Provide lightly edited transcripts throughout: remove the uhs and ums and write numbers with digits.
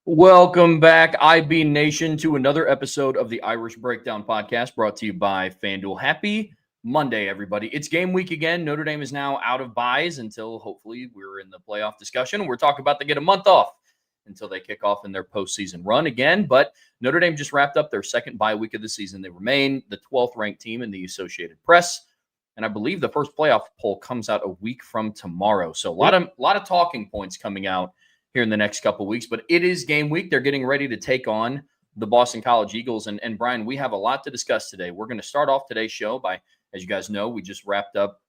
Welcome back, IB Nation, to another episode of the Irish Breakdown Podcast brought to you by FanDuel. Happy Monday, everybody. It's game week again. Notre Dame is now out of byes until hopefully we're in the playoff discussion. We're talking about they get a month off until they kick off in their postseason run again. But Notre Dame just wrapped up their second bye week of the season. They remain the 12th ranked team in the Associated Press. And I believe the first playoff poll comes out a week from tomorrow. So a lot of talking points coming out here in the next couple of weeks, but it is game week. They're getting ready to take on the Boston College Eagles. And Bryan, we have a lot to discuss today. We're going to start off today's show by, as you guys know, we just wrapped up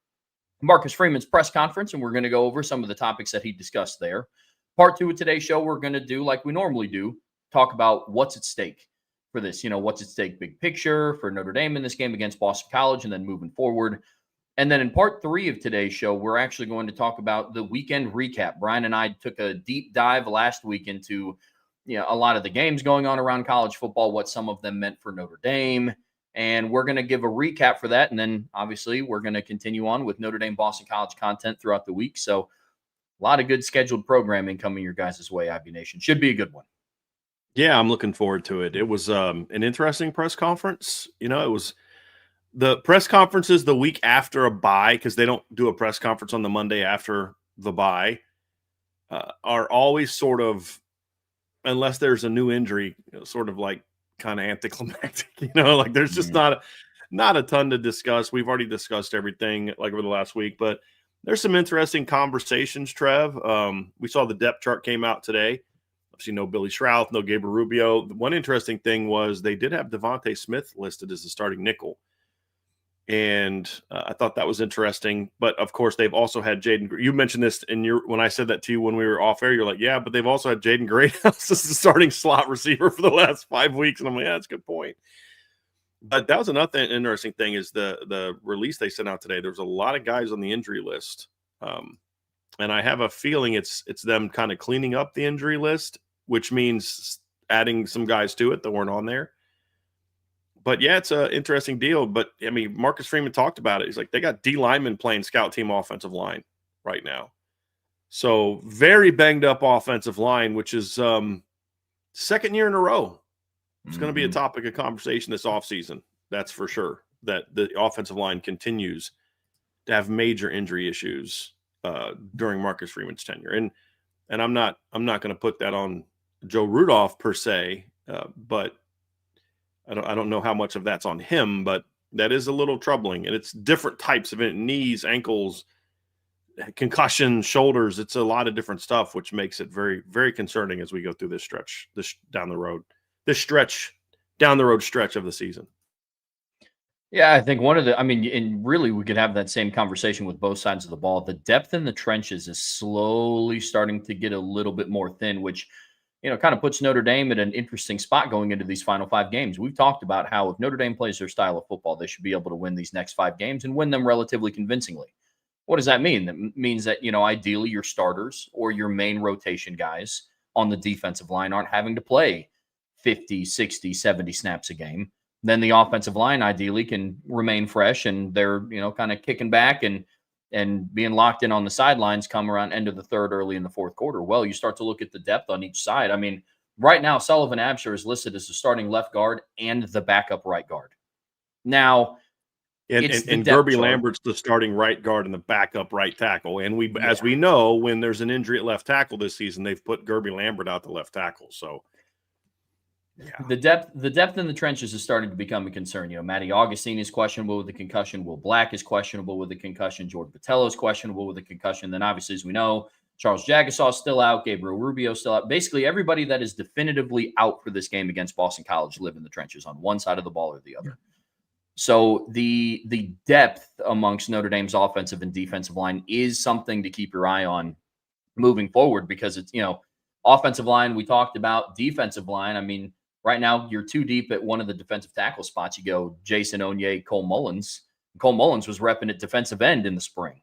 Marcus Freeman's press conference, and we're going to go over some of the topics that he discussed there. Part two of today's show, we're going to do like we normally do, talk about what's at stake for this. What's at stake, big picture for Notre Dame in this game against Boston College, and then moving forward. And then in part three of today's show, we're actually going to talk about the weekend recap. Bryan and I took a deep dive last week into a lot of the games going on around college football, what some of them meant for Notre Dame. And we're going to give a recap for that. And then obviously we're going to continue on with Notre Dame Boston College content throughout the week. So a lot of good scheduled programming coming your guys' way, IB Nation. Should be a good one. Yeah, I'm looking forward to it. It was an interesting press conference. It was the press conferences the week after a bye, because they don't do a press conference on the Monday after the bye, are always sort of, unless there's a new injury, sort of like kind of anticlimactic. Like there's just not a ton to discuss. We've already discussed everything like over the last week, but there's some interesting conversations, Trev. We saw the depth chart came out today. Obviously, no Billy Schrauth, no Gabriel Rubio. One interesting thing was they did have Devontae Smith listed as the starting nickel. And I thought that was interesting. But, of course, they've also had Jaden. You mentioned this when I said that to you when we were off air. You're like, yeah, but they've also had Jaden Greathouse as the starting slot receiver for the last 5 weeks. And I'm like, yeah, that's a good point. But that was another interesting thing is the release they sent out today. There's a lot of guys on the injury list. And I have a feeling it's them kind of cleaning up the injury list, which means adding some guys to it that weren't on there. But, yeah, it's an interesting deal. But, I mean, Marcus Freeman talked about it. He's like, they got D linemen playing scout team offensive line right now. So, very banged up offensive line, which is second year in a row. It's going to be a topic of conversation this offseason. That's for sure, that the offensive line continues to have major injury issues during Marcus Freeman's tenure. And I'm not going to put that on Joe Rudolph per se, but I don't know how much of that's on him, but that is a little troubling. And it's different types of it, knees, ankles, concussion, shoulders. It's a lot of different stuff, which makes it very, very concerning as we go through this stretch down the road stretch of the season. Yeah, I think and really we could have that same conversation with both sides of the ball. The depth in the trenches is slowly starting to get a little bit more thin, which kind of puts Notre Dame at an interesting spot going into these final 5 games. We've talked about how if Notre Dame plays their style of football, they should be able to win these next 5 games and win them relatively convincingly. What does that mean? That means that, ideally your starters or your main rotation guys on the defensive line aren't having to play 50, 60, 70 snaps a game. Then the offensive line ideally can remain fresh and they're, kind of kicking back and being locked in on the sidelines come around end of the third, early in the fourth quarter. Well, you start to look at the depth on each side. I mean, right now, Sullivan Absher is listed as the starting left guard and the backup right guard. Now, and Gerby Lambert's the starting right guard and the backup right tackle. And as we know, when there's an injury at left tackle this season, they've put Gerby Lambert out the left tackle. So yeah. The depth in the trenches is starting to become a concern. Matty Augustine is questionable with the concussion. Will Black is questionable with the concussion. Jordan Botelho is questionable with the concussion. Then obviously, as we know, Charles Jagasaw is still out. Gabriel Rubio is still out. Basically, everybody that is definitively out for this game against Boston College live in the trenches on one side of the ball or the other. So the depth amongst Notre Dame's offensive and defensive line is something to keep your eye on moving forward because it's, offensive line we talked about, defensive line. I mean, right now, you're too deep at one of the defensive tackle spots. You go Jason Onye, Cole Mullins. Cole Mullins was repping at defensive end in the spring.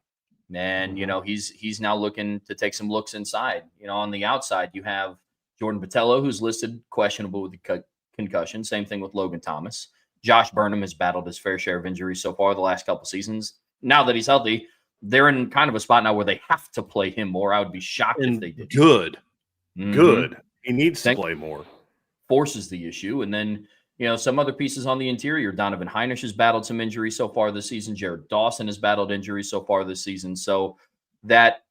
And, he's now looking to take some looks inside. On the outside, you have Jordan Botelho, who's listed questionable with the concussion. Same thing with Logan Thomas. Josh Burnham has battled his fair share of injuries so far the last couple seasons. Now that he's healthy, they're in kind of a spot now where they have to play him more. I would be shocked if they did. Good. He needs to play more. Forces the issue. And then, some other pieces on the interior. Donovan Heinisch has battled some injuries so far this season. Jared Dawson has battled injuries so far this season. So that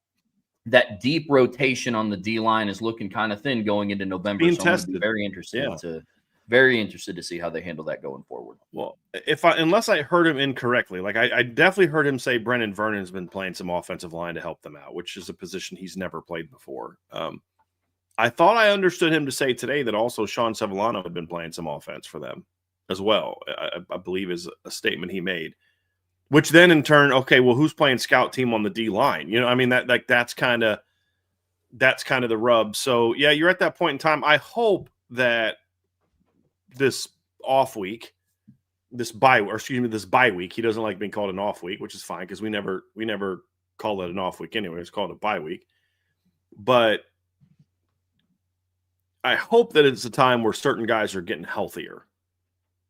deep rotation on the D-line is looking kind of thin going into November. Being so I'm going to tested. be very interested to see how they handle that going forward. Well, unless I heard him incorrectly, like I definitely heard him say Brennan Vernon's been playing some offensive line to help them out, which is a position he's never played before. I thought I understood him to say today that also Sean Sevillano had been playing some offense for them as well. I believe is a statement he made, which then in turn, okay, well, who's playing scout team on the D line? That's kind of the rub. So yeah, you're at that point in time. I hope that this off week, this bye week, he doesn't like being called an off week, which is fine because we never call it an off week anyway. It's called a bye week, but I hope that it's a time where certain guys are getting healthier.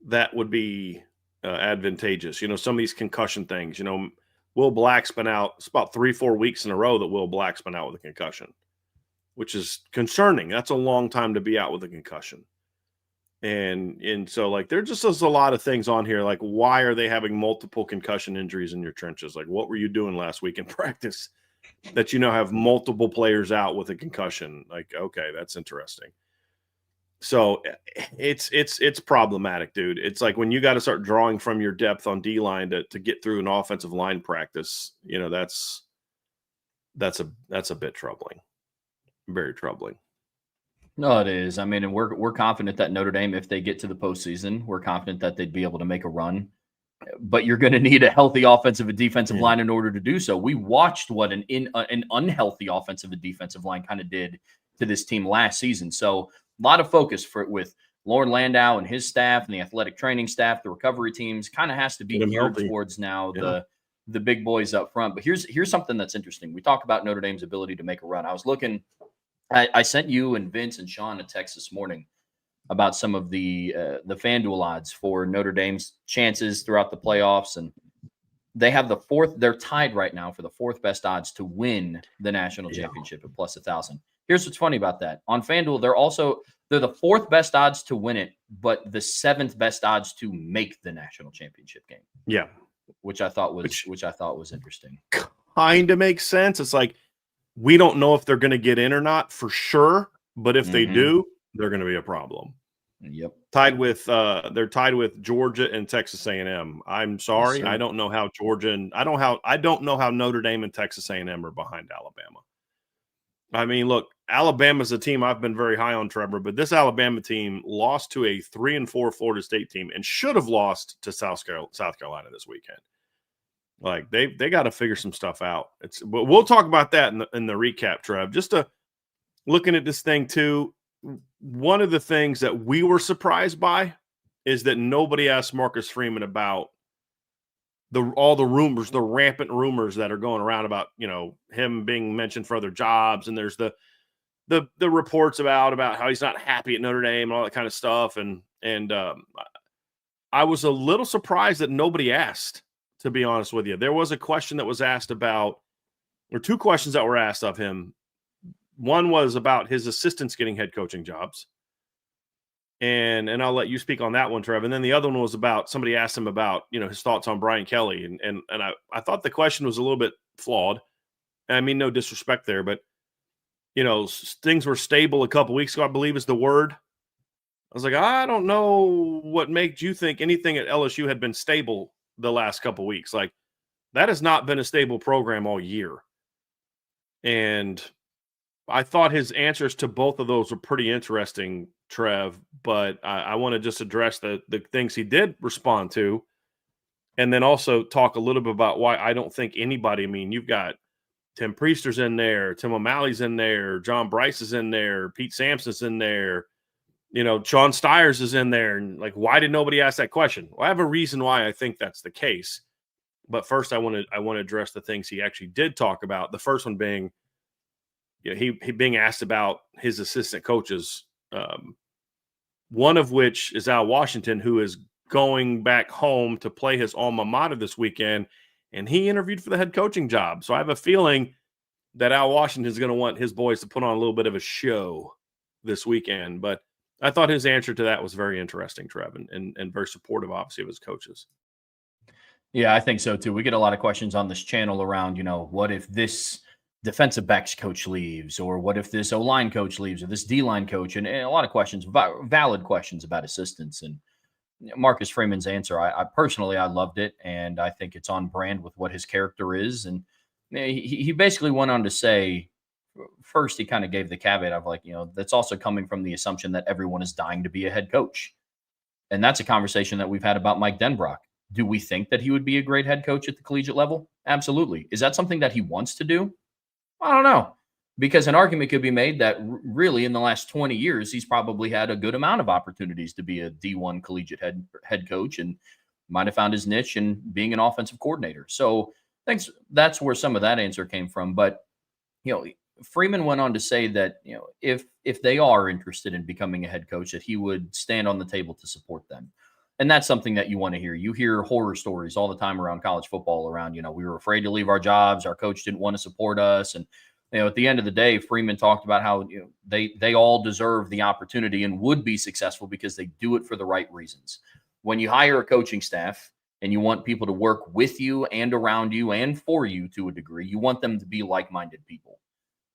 That would be advantageous. Some of these concussion things, Will Black's been out. It's about 3-4 weeks in a row that Will Black's been out with a concussion, which is concerning. That's a long time to be out with a concussion. And so like, there's a lot of things on here. Like, why are they having multiple concussion injuries in your trenches? Like, what were you doing last week in practice that have multiple players out with a concussion? Like, okay, that's interesting. So it's problematic, dude. It's like when you got to start drawing from your depth on D-line to get through an offensive line practice, that's a bit troubling. Very troubling. No, it is. I mean, and we're confident that Notre Dame, if they get to the postseason, we're confident that they'd be able to make a run. But you're going to need a healthy offensive and defensive line in order to do so. We watched what an unhealthy offensive and defensive line kind of did to this team last season. So a lot of focus with Lauren Landau and his staff and the athletic training staff, the recovery teams, kind of has to be geared towards now the big boys up front. But here's something that's interesting. We talk about Notre Dame's ability to make a run. I was looking. I sent you and Vince and Sean a text this morning about some of the FanDuel odds for Notre Dame's chances throughout the playoffs, and they have they're tied right now for the fourth best odds to win the national championship at plus 1,000. Here's what's funny about that. On FanDuel, they're the fourth best odds to win it, but the seventh best odds to make the national championship game. Yeah. Which I thought was interesting. Kind of makes sense. It's like, we don't know if they're going to get in or not for sure, but if they do, they're going to be a problem. Yep. They're tied with Georgia and Texas A&M. I'm sorry, yes, I don't know how I don't know how Notre Dame and Texas A&M are behind Alabama. I mean, look, Alabama's a team I've been very high on, Trevor, but this Alabama team lost to a 3-4 Florida State team and should have lost to South Carolina this weekend. Like, they got to figure some stuff out. But we'll talk about that in the recap, Trev. Just looking at this thing too, one of the things that we were surprised by is that nobody asked Marcus Freeman about all the rumors, the rampant rumors that are going around about him being mentioned for other jobs, and there's the reports about how he's not happy at Notre Dame and all that kind of stuff. And I was a little surprised that nobody asked. To be honest with you, there was a question that was asked about, or two questions that were asked of him. One was about his assistants getting head coaching jobs. And I'll let you speak on that one, Trev. And then the other one was about, somebody asked him about, his thoughts on Brian Kelly. And I thought the question was a little bit flawed. I mean, no disrespect there, but, things were stable a couple weeks ago, I believe is the word. I was like, I don't know what made you think anything at LSU had been stable the last couple weeks. Like, that has not been a stable program all year. And I thought his answers to both of those were pretty interesting, Trev, but I want to just address the things he did respond to, and then also talk a little bit about why I don't think anybody, I mean, you've got Tim Priester's in there, Tim O'Malley's in there, John Bryce is in there, Pete Sampson's in there, Sean Stiers is in there. And like, why did nobody ask that question? Well, I have a reason why I think that's the case. But first, I want to address the things he actually did talk about. The first one being, he being asked about his assistant coaches, one of which is Al Washington, who is going back home to play his alma mater this weekend, and he interviewed for the head coaching job. So I have a feeling that Al Washington is going to want his boys to put on a little bit of a show this weekend. But I thought his answer to that was very interesting, Trev, and very supportive, obviously, of his coaches. Yeah, I think so too. We get a lot of questions on this channel around, what if this defensive backs coach leaves, or what if this O-line coach leaves, or this D-line coach, and a lot of questions, valid questions about assistants. And Marcus Freeman's answer, I personally, I loved it, and I think it's on brand with what his character is. And he basically went on to say, first, he kind of gave the caveat of like, that's also coming from the assumption that everyone is dying to be a head coach. And that's a conversation that we've had about Mike Denbrock. Do we think that he would be a great head coach at the collegiate level? Absolutely. Is that something that he wants to do? I don't know. Because an argument could be made that really in the last 20 years, he's probably had a good amount of opportunities to be a D1 collegiate head coach and might have found his niche in being an offensive coordinator. So that's where some of that answer came from. But, Freeman went on to say that, if they are interested in becoming a head coach, that he would stand on the table to support them. And that's something that you want to hear. You hear horror stories all the time around college football around, we were afraid to leave our jobs. Our coach didn't want to support us. And, at the end of the day, Freeman talked about how, they all deserve the opportunity and would be successful because they do it for the right reasons. When you hire a coaching staff and you want people to work with you and around you and for you to a degree, you want them to be like-minded people.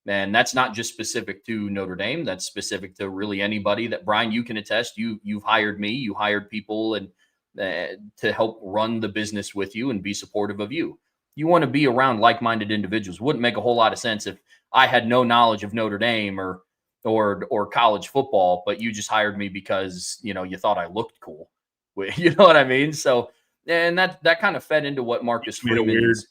And that's not just specific to Notre Dame. That's specific to really anybody that, Bryan, you can attest. You've hired me. You hired people and to help run the business with you and be supportive of you. You want to be around like-minded individuals. Wouldn't make a whole lot of sense if I had no knowledge of Notre Dame or college football, but you just hired me because, you thought I looked cool. You know what I mean? So, and that kind of fed into what Marcus Freeman's.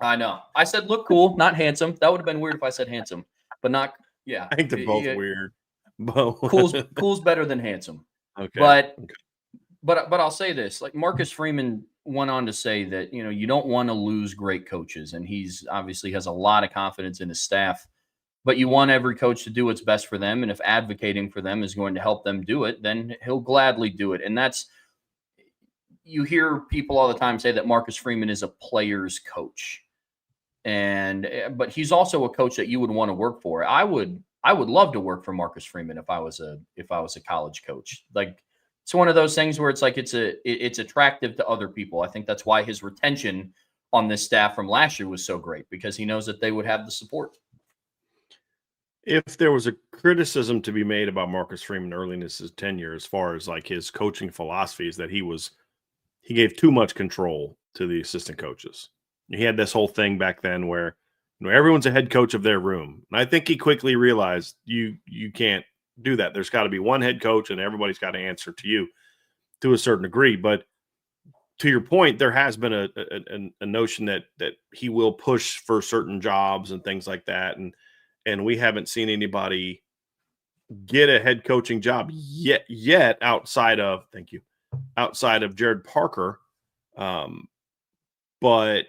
I know. I said look cool, not handsome. That would have been weird if I said handsome, but not. Yeah, I think they're both weird. Cool's better than handsome. Okay. But I'll say this: like Marcus Freeman went on to say that you don't want to lose great coaches, and he's obviously has a lot of confidence in his staff. But you want every coach to do what's best for them, and if advocating for them is going to help them do it, then he'll gladly do it. And that's. You hear people all the time say that Marcus Freeman is a player's coach. But he's also a coach that you would want to work for. I would love to work for Marcus Freeman if I was a college coach. Like it's one of those things where it's like it's attractive to other people. I think that's why his retention on this staff from last year was so great, because he knows that they would have the support. If there was a criticism to be made about Marcus Freeman early in his tenure, as far as like his coaching philosophies, that he gave too much control to the assistant coaches. He had this whole thing back then where everyone's a head coach of their room. And I think he quickly realized you can't do that. There's got to be one head coach and everybody's got to answer to you to a certain degree. But to your point, there has been a notion that he will push for certain jobs and things like that. And we haven't seen anybody get a head coaching job yet outside of Jared Parker. But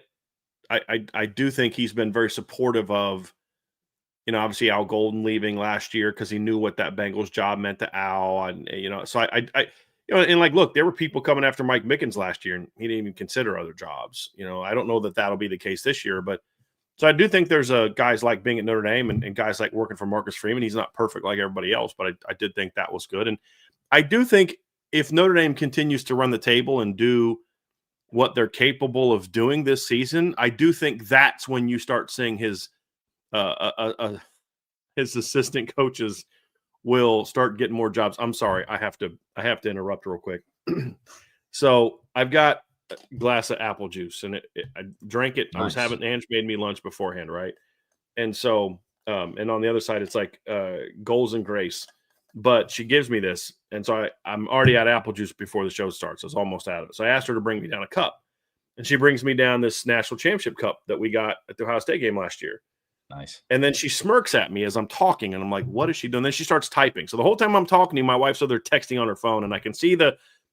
I do think he's been very supportive of, obviously Al Golden leaving last year because he knew what that Bengals job meant to Al. And, so and like, look, there were people coming after Mike Mickens last year and he didn't even consider other jobs. I don't know that that'll be the case this year, but so I do think there's guys like being at Notre Dame and guys like working for Marcus Freeman. He's not perfect like everybody else, but I did think that was good. And I do think if Notre Dame continues to run the table and do what they're capable of doing this season, I do think that's when you start seeing his assistant coaches will start getting more jobs. I'm sorry, I have to interrupt real quick. So I've got a glass of apple juice, and I drank it. Nice. I was having Ange made me lunch beforehand, right? And so, and on the other side, it's like goals and grace. But she gives me this, and so I'm already out of apple juice before the show starts. I was almost out of it. So I asked her to bring me down a cup, and she brings me down this national championship cup that we got at the Ohio State game last year. Nice. And then she smirks at me as I'm talking, and I'm like, what is she doing? Then she starts typing. So the whole time I'm talking to you, my wife's over there texting on her phone, and I can see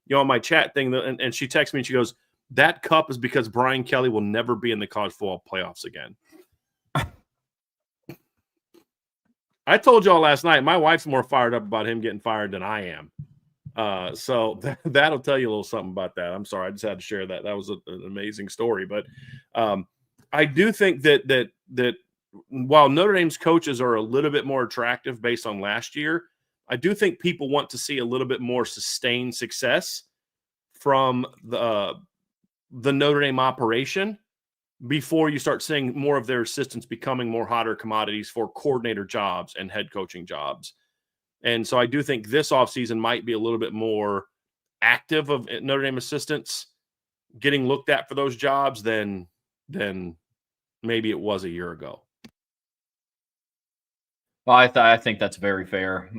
my chat thing, and she texts me, and she goes, that cup is because Brian Kelly will never be in the college football playoffs again. I told y'all last night, my wife's more fired up about him getting fired than I am. So that'll tell you a little something about that. I'm sorry. I just had to share that. That was an amazing story. But I do think that while Notre Dame's coaches are a little bit more attractive based on last year, I do think people want to see a little bit more sustained success from the Notre Dame operation before you start seeing more of their assistants becoming more hotter commodities for coordinator jobs and head coaching jobs. And so I do think this offseason might be a little bit more active of Notre Dame assistants getting looked at for those jobs than maybe it was a year ago. Well, I think that's very fair.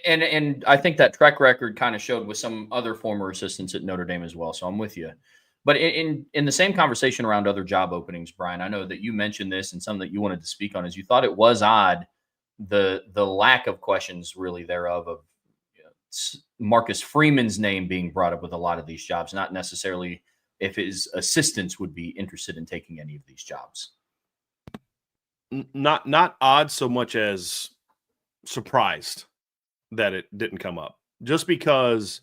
And I think that track record kind of showed with some other former assistants at Notre Dame as well. So I'm with you. But in the same conversation around other job openings, Brian, I know that you mentioned this and something that you wanted to speak on is you thought it was odd the lack of questions really thereof of Marcus Freeman's name being brought up with a lot of these jobs, not necessarily if his assistants would be interested in taking any of these jobs. Not odd so much as surprised that it didn't come up, just because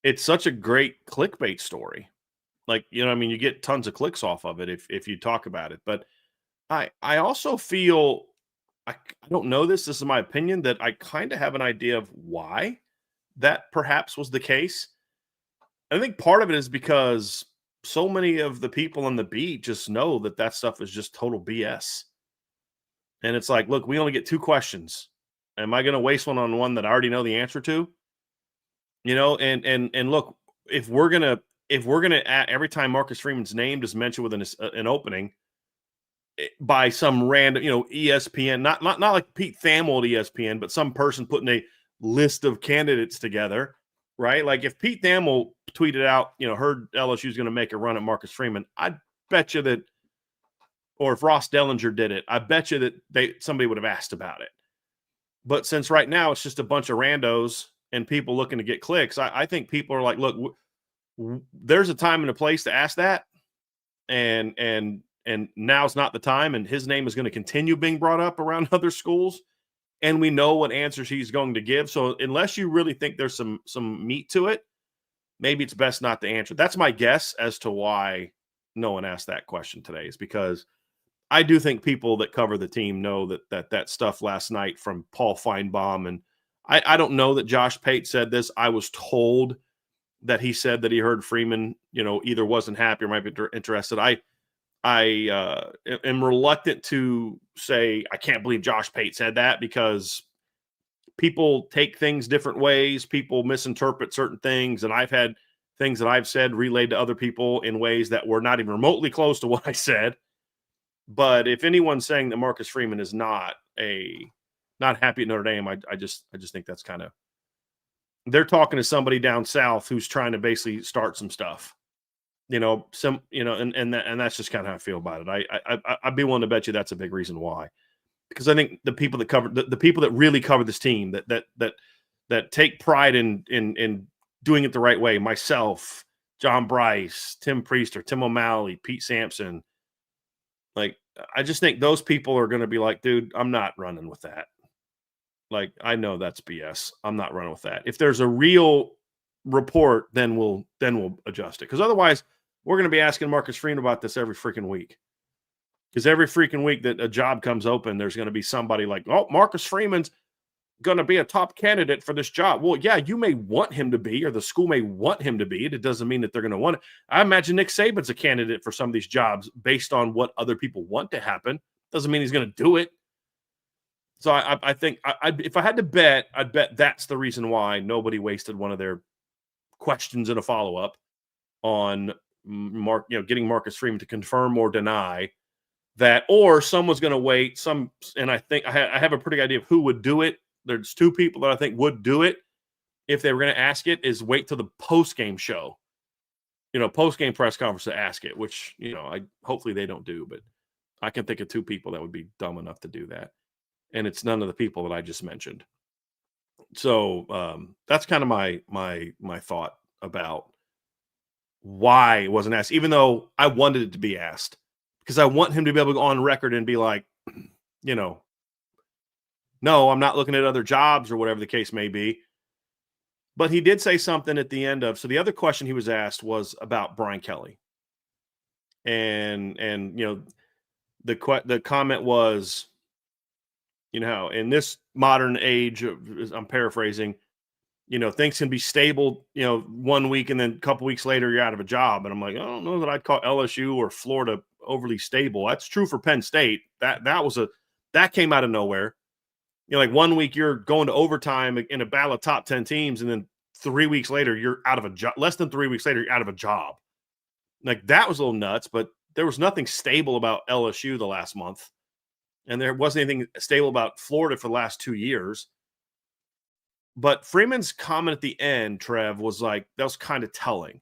it's such a great clickbait story. Like, you know, I mean, you get tons of clicks off of it if you talk about it. But I also feel, I don't know this is my opinion, that I kind of have an idea of why that perhaps was the case. I think part of it is because so many of the people on the beat just know that stuff is just total BS. And it's like, look, we only get 2 questions. Am I going to waste one that I already know the answer to? You know, and look, if we're gonna every time Marcus Freeman's name is mentioned with an opening by some random, you know, ESPN, not like Pete Thamel at ESPN, but some person putting a list of candidates together, right? Like if Pete Thamel tweeted out, you know, heard LSU's going to make a run at Marcus Freeman, I bet you that, or if Ross Dellinger did it, I bet you that somebody would have asked about it. But since right now it's just a bunch of randos and people looking to get clicks, I think people are like, look, there's a time and a place to ask that, and now's not the time. And his name is going to continue being brought up around other schools, and we know what answers he's going to give. So unless you really think there's some meat to it, maybe it's best not to answer. That's my guess as to why no one asked that question today, is because I do think people that cover the team know that stuff last night from Paul Feinbaum, and I don't know that Josh Pate said this. I was told that he said that he heard Freeman, you know, either wasn't happy or might be interested. I am reluctant to say I can't believe Josh Pate said that, because people take things different ways. People misinterpret certain things, and I've had things that I've said relayed to other people in ways that were not even remotely close to what I said. But if anyone's saying that Marcus Freeman is not happy at Notre Dame, I just think that's kind of, they're talking to somebody down south who's trying to basically start some stuff, you know, and that's just kind of how I feel about it. I'd be willing to bet you that's a big reason why, because I think the people that cover the people that really cover this team that take pride in doing it the right way, myself, John Bryce, Tim Priester, Tim O'Malley, Pete Sampson, like, I just think those people are going to be like, dude, I'm not running with that. Like, I know that's BS. I'm not running with that. If there's a real report, then we'll adjust it. Because otherwise, we're going to be asking Marcus Freeman about this every freaking week. Because every freaking week that a job comes open, there's going to be somebody like, oh, Marcus Freeman's going to be a top candidate for this job. Well, yeah, you may want him to be, or the school may want him to be. It doesn't mean that they're going to want it. I imagine Nick Saban's a candidate for some of these jobs based on what other people want to happen. Doesn't mean he's going to do it. So I think if I had to bet, I'd bet that's the reason why nobody wasted one of their questions in a follow-up on getting Marcus Freeman to confirm or deny that, or someone's going to wait. And I think I have a pretty good idea of who would do it. There's 2 people that I think would do it if they were going to ask it, is wait till the post-game show, post-game press conference to ask it, which, hopefully they don't do, but I can think of 2 people that would be dumb enough to do that. And it's none of the people that I just mentioned. So that's kind of my thought about why it wasn't asked, even though I wanted it to be asked, because I want him to be able to go on record and be like, no, I'm not looking at other jobs or whatever the case may be. But he did say something at the end of, so the other question he was asked was about Brian Kelly. And the comment was, in this modern age, I'm paraphrasing, things can be stable, 1 week and then a couple weeks later you're out of a job. And I'm like, I don't know that I'd call LSU or Florida overly stable. That's true for Penn State. That came out of nowhere. Like 1 week you're going to overtime in a battle of top 10 teams, and then 3 weeks later you're out of a job. Less than 3 weeks later you're out of a job. Like, that was a little nuts, but there was nothing stable about LSU the last month. And there wasn't anything stable about Florida for the last 2 years. But Freeman's comment at the end, Trev, was like, that was kind of telling.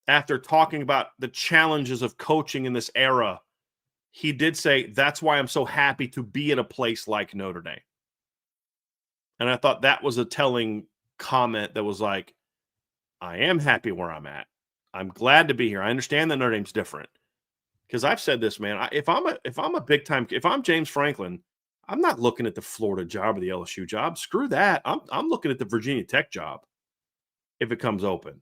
After talking about the challenges of coaching in this era, he did say, that's why I'm so happy to be in a place like Notre Dame. And I thought that was a telling comment that was like, I am happy where I'm at. I'm glad to be here. I understand that Notre Dame's different. Because I've said this, man. If I'm James Franklin, I'm not looking at the Florida job or the LSU job. Screw that. I'm looking at the Virginia Tech job if it comes open.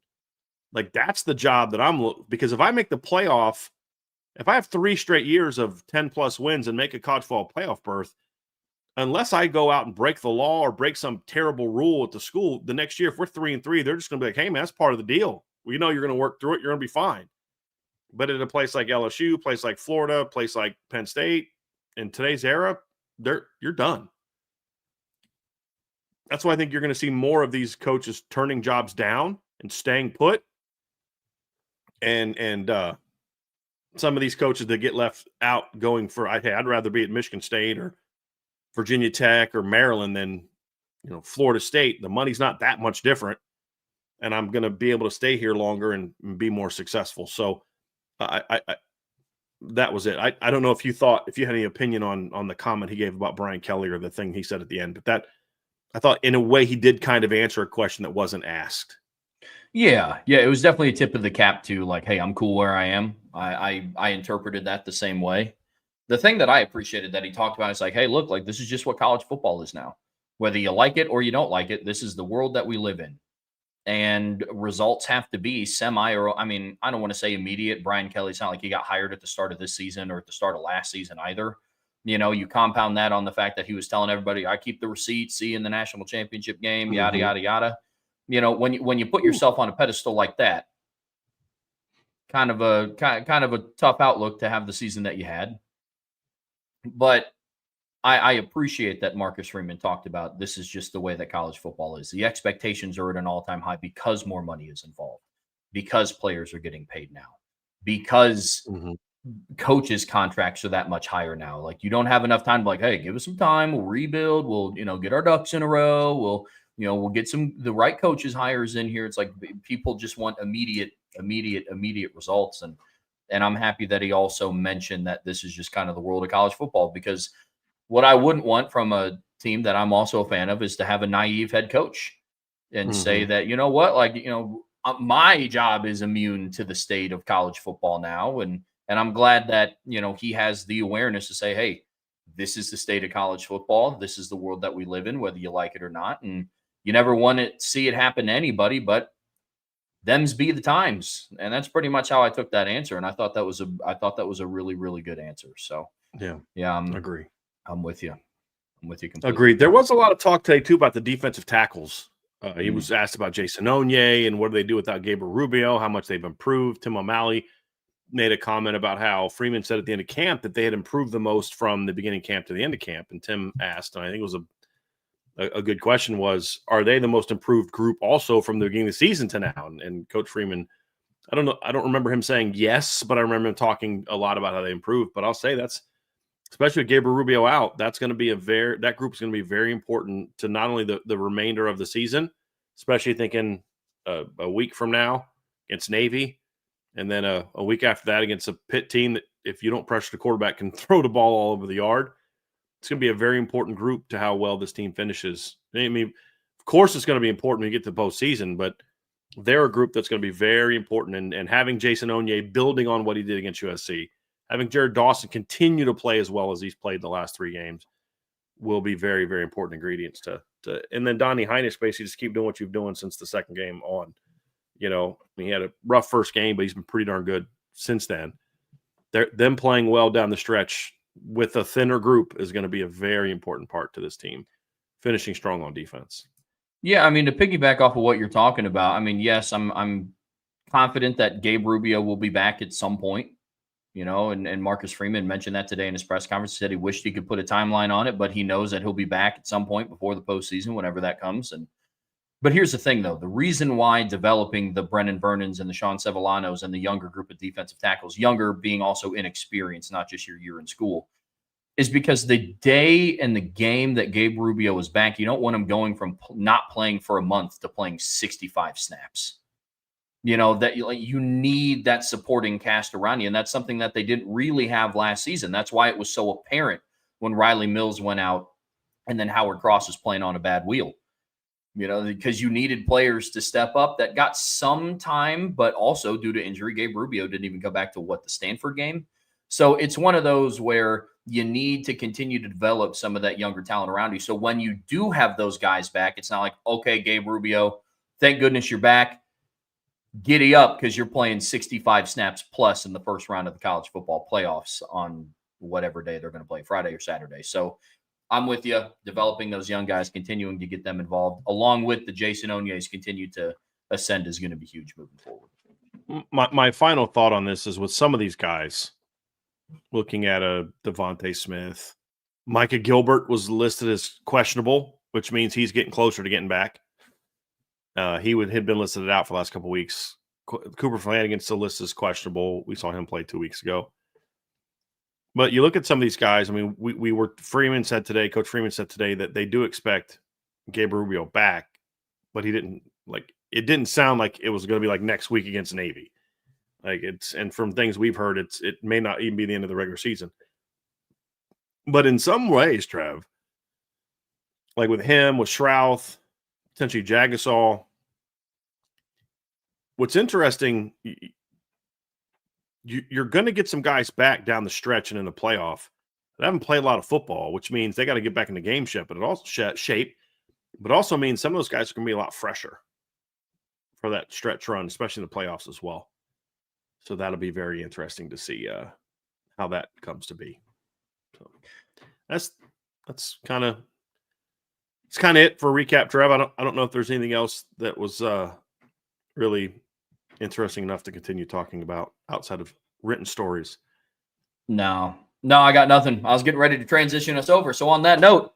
Like, that's the job that I'm looking. Because if I make the playoff, if I have 3 straight years of 10+ wins and make a college football playoff berth, unless I go out and break the law or break some terrible rule at the school, the next year, if we're 3-3, they're just going to be like, hey, man, that's part of the deal. Well, you're going to work through it. You're going to be fine. But at a place like LSU, place like Florida, place like Penn State, in today's era, you're done. That's why I think you're going to see more of these coaches turning jobs down and staying put. And some of these coaches that get left out going for, I'd rather be at Michigan State or Virginia Tech or Maryland than, Florida State. The money's not that much different, and I'm going to be able to stay here longer and be more successful. So I that was it. I don't know if you had any opinion on the comment he gave about Brian Kelly or the thing he said at the end, but that, I thought in a way he did kind of answer a question that wasn't asked. Yeah, it was definitely a tip of the cap to, like, hey, I'm cool where I am. I interpreted that the same way. The thing that I appreciated that he talked about is like, hey, look, like, this is just what college football is now. Whether you like it or you don't like it, this is the world that we live in. And results have to be I don't want to say immediate. Brian Kelly's not like he got hired at the start of this season or at the start of last season either. You compound that on the fact that he was telling everybody, I keep the receipts, see you in the national championship game, yada, yada, yada. When you put yourself on a pedestal like that, kind of a tough outlook to have the season that you had. But I appreciate that Marcus Freeman talked about this is just the way that college football is. The expectations are at an all-time high because more money is involved, because players are getting paid now, because coaches' contracts are that much higher now. Like, you don't have enough time to, like, hey, give us some time. We'll rebuild. We'll, get our ducks in a row. We'll get the right coaches hires in here. It's like people just want immediate results. And I'm happy that he also mentioned that this is just kind of the world of college football, because what I wouldn't want from a team that I'm also a fan of is to have a naive head coach and say that, my job is immune to the state of college football now. And I'm glad that, he has the awareness to say, hey, this is the state of college football. This is the world that we live in, whether you like it or not. And you never want to see it happen to anybody, but them's be the times. And that's pretty much how I took that answer. And I thought that was a really, really good answer. So yeah, agree. I'm with you. Completely. Agreed. There was a lot of talk today, too, about the defensive tackles. He was asked about Jason Onye and what do they do without Gabriel Rubio, how much they've improved. Tim O'Malley made a comment about how Freeman said at the end of camp that they had improved the most from the beginning camp to the end of camp. And Tim asked, and I think it was a good question, was, are they the most improved group also from the beginning of the season to now? And Coach Freeman, I don't know. I don't remember him saying yes, but I remember him talking a lot about how they improved. But I'll say that's, especially with Gabriel Rubio out, that's going to be that group is going to be very important to not only the remainder of the season, especially thinking a week from now against Navy, and then a week after that against a Pitt team that, if you don't pressure the quarterback, can throw the ball all over the yard. It's going to be a very important group to how well this team finishes. I mean, of course, it's going to be important when you get to the postseason, but they're a group that's going to be very important. And having Jason Onye building on what he did against USC, having Jared Dawson continue to play as well as he's played the last 3 games will be very, very important ingredients to and then Donnie Heinisch basically just keep doing what you've doing since the second game on. He had a rough first game, but he's been pretty darn good since then. Them playing well down the stretch with a thinner group is going to be a very important part to this team, finishing strong on defense. Yeah, I mean, to piggyback off of what you're talking about, I mean, yes, I'm confident that Gabe Rubio will be back at some point. And Marcus Freeman mentioned that today in his press conference. He said he wished he could put a timeline on it, but he knows that he'll be back at some point before the postseason, whenever that comes. But here's the thing, though. The reason why developing the Brennan Vernons and the Sean Sevillanos and the younger group of defensive tackles, younger being also inexperienced, not just your year in school, is because the day and the game that Gabe Rubio is back, you don't want him going from not playing for a month to playing 65 snaps. That you need that supporting cast around you. And that's something that they didn't really have last season. That's why it was so apparent when Riley Mills went out and then Howard Cross was playing on a bad wheel. Because you needed players to step up that got some time, but also due to injury, Gabe Rubio didn't even go back to the Stanford game. So it's one of those where you need to continue to develop some of that younger talent around you. So when you do have those guys back, it's not like, okay, Gabe Rubio, thank goodness you're back. Giddy up because you're playing 65 snaps plus in the first round of the college football playoffs on whatever day they're going to play, Friday or Saturday. So I'm with you. Developing those young guys, continuing to get them involved, along with the Jason Onyes continue to ascend, is going to be huge moving forward. My final thought on this is with some of these guys, looking at a Devontae Smith, Micah Gilbert was listed as questionable, which means he's getting closer to getting back. He had been listed out for the last couple of weeks. Cooper Flanagan still listed as questionable. We saw him play 2 weeks ago. But you look at some of these guys. I mean, Coach Freeman said today that they do expect Gabe Rubio back, but it didn't sound like it was going to be like next week against Navy. And from things we've heard, it may not even be the end of the regular season. But in some ways, Trev, like with him, with Shrouth, potentially Jagasol, what's interesting, you're going to get some guys back down the stretch and in the playoff that haven't played a lot of football, which means they got to get back into game shape, but also means some of those guys are going to be a lot fresher for that stretch run, especially in the playoffs as well. So that'll be very interesting to see how that comes to be. So that's kind of it for a recap, Trev. I don't know if there's anything else that was really interesting enough to continue talking about outside of written stories. No, I got nothing. I was getting ready to transition us over. So on that note,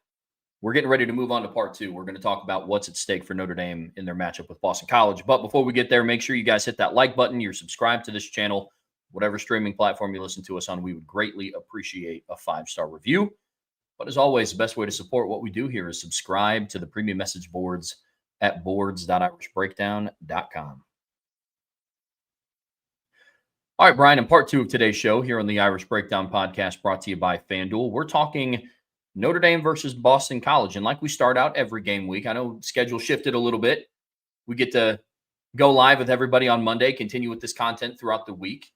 we're getting ready to move on to part 2. We're going to talk about what's at stake for Notre Dame in their matchup with Boston College. But before we get there, make sure you guys hit that like button. You're subscribed to this channel, whatever streaming platform you listen to us on. We would greatly appreciate a 5-star review. But as always, the best way to support what we do here is subscribe to the premium message boards at boards.irishbreakdown.com. All right, Brian, in part 2 of today's show here on the Irish Breakdown podcast brought to you by FanDuel, we're talking Notre Dame versus Boston College. And like we start out every game week, I know schedule shifted a little bit. We get to go live with everybody on Monday, continue with this content throughout the week.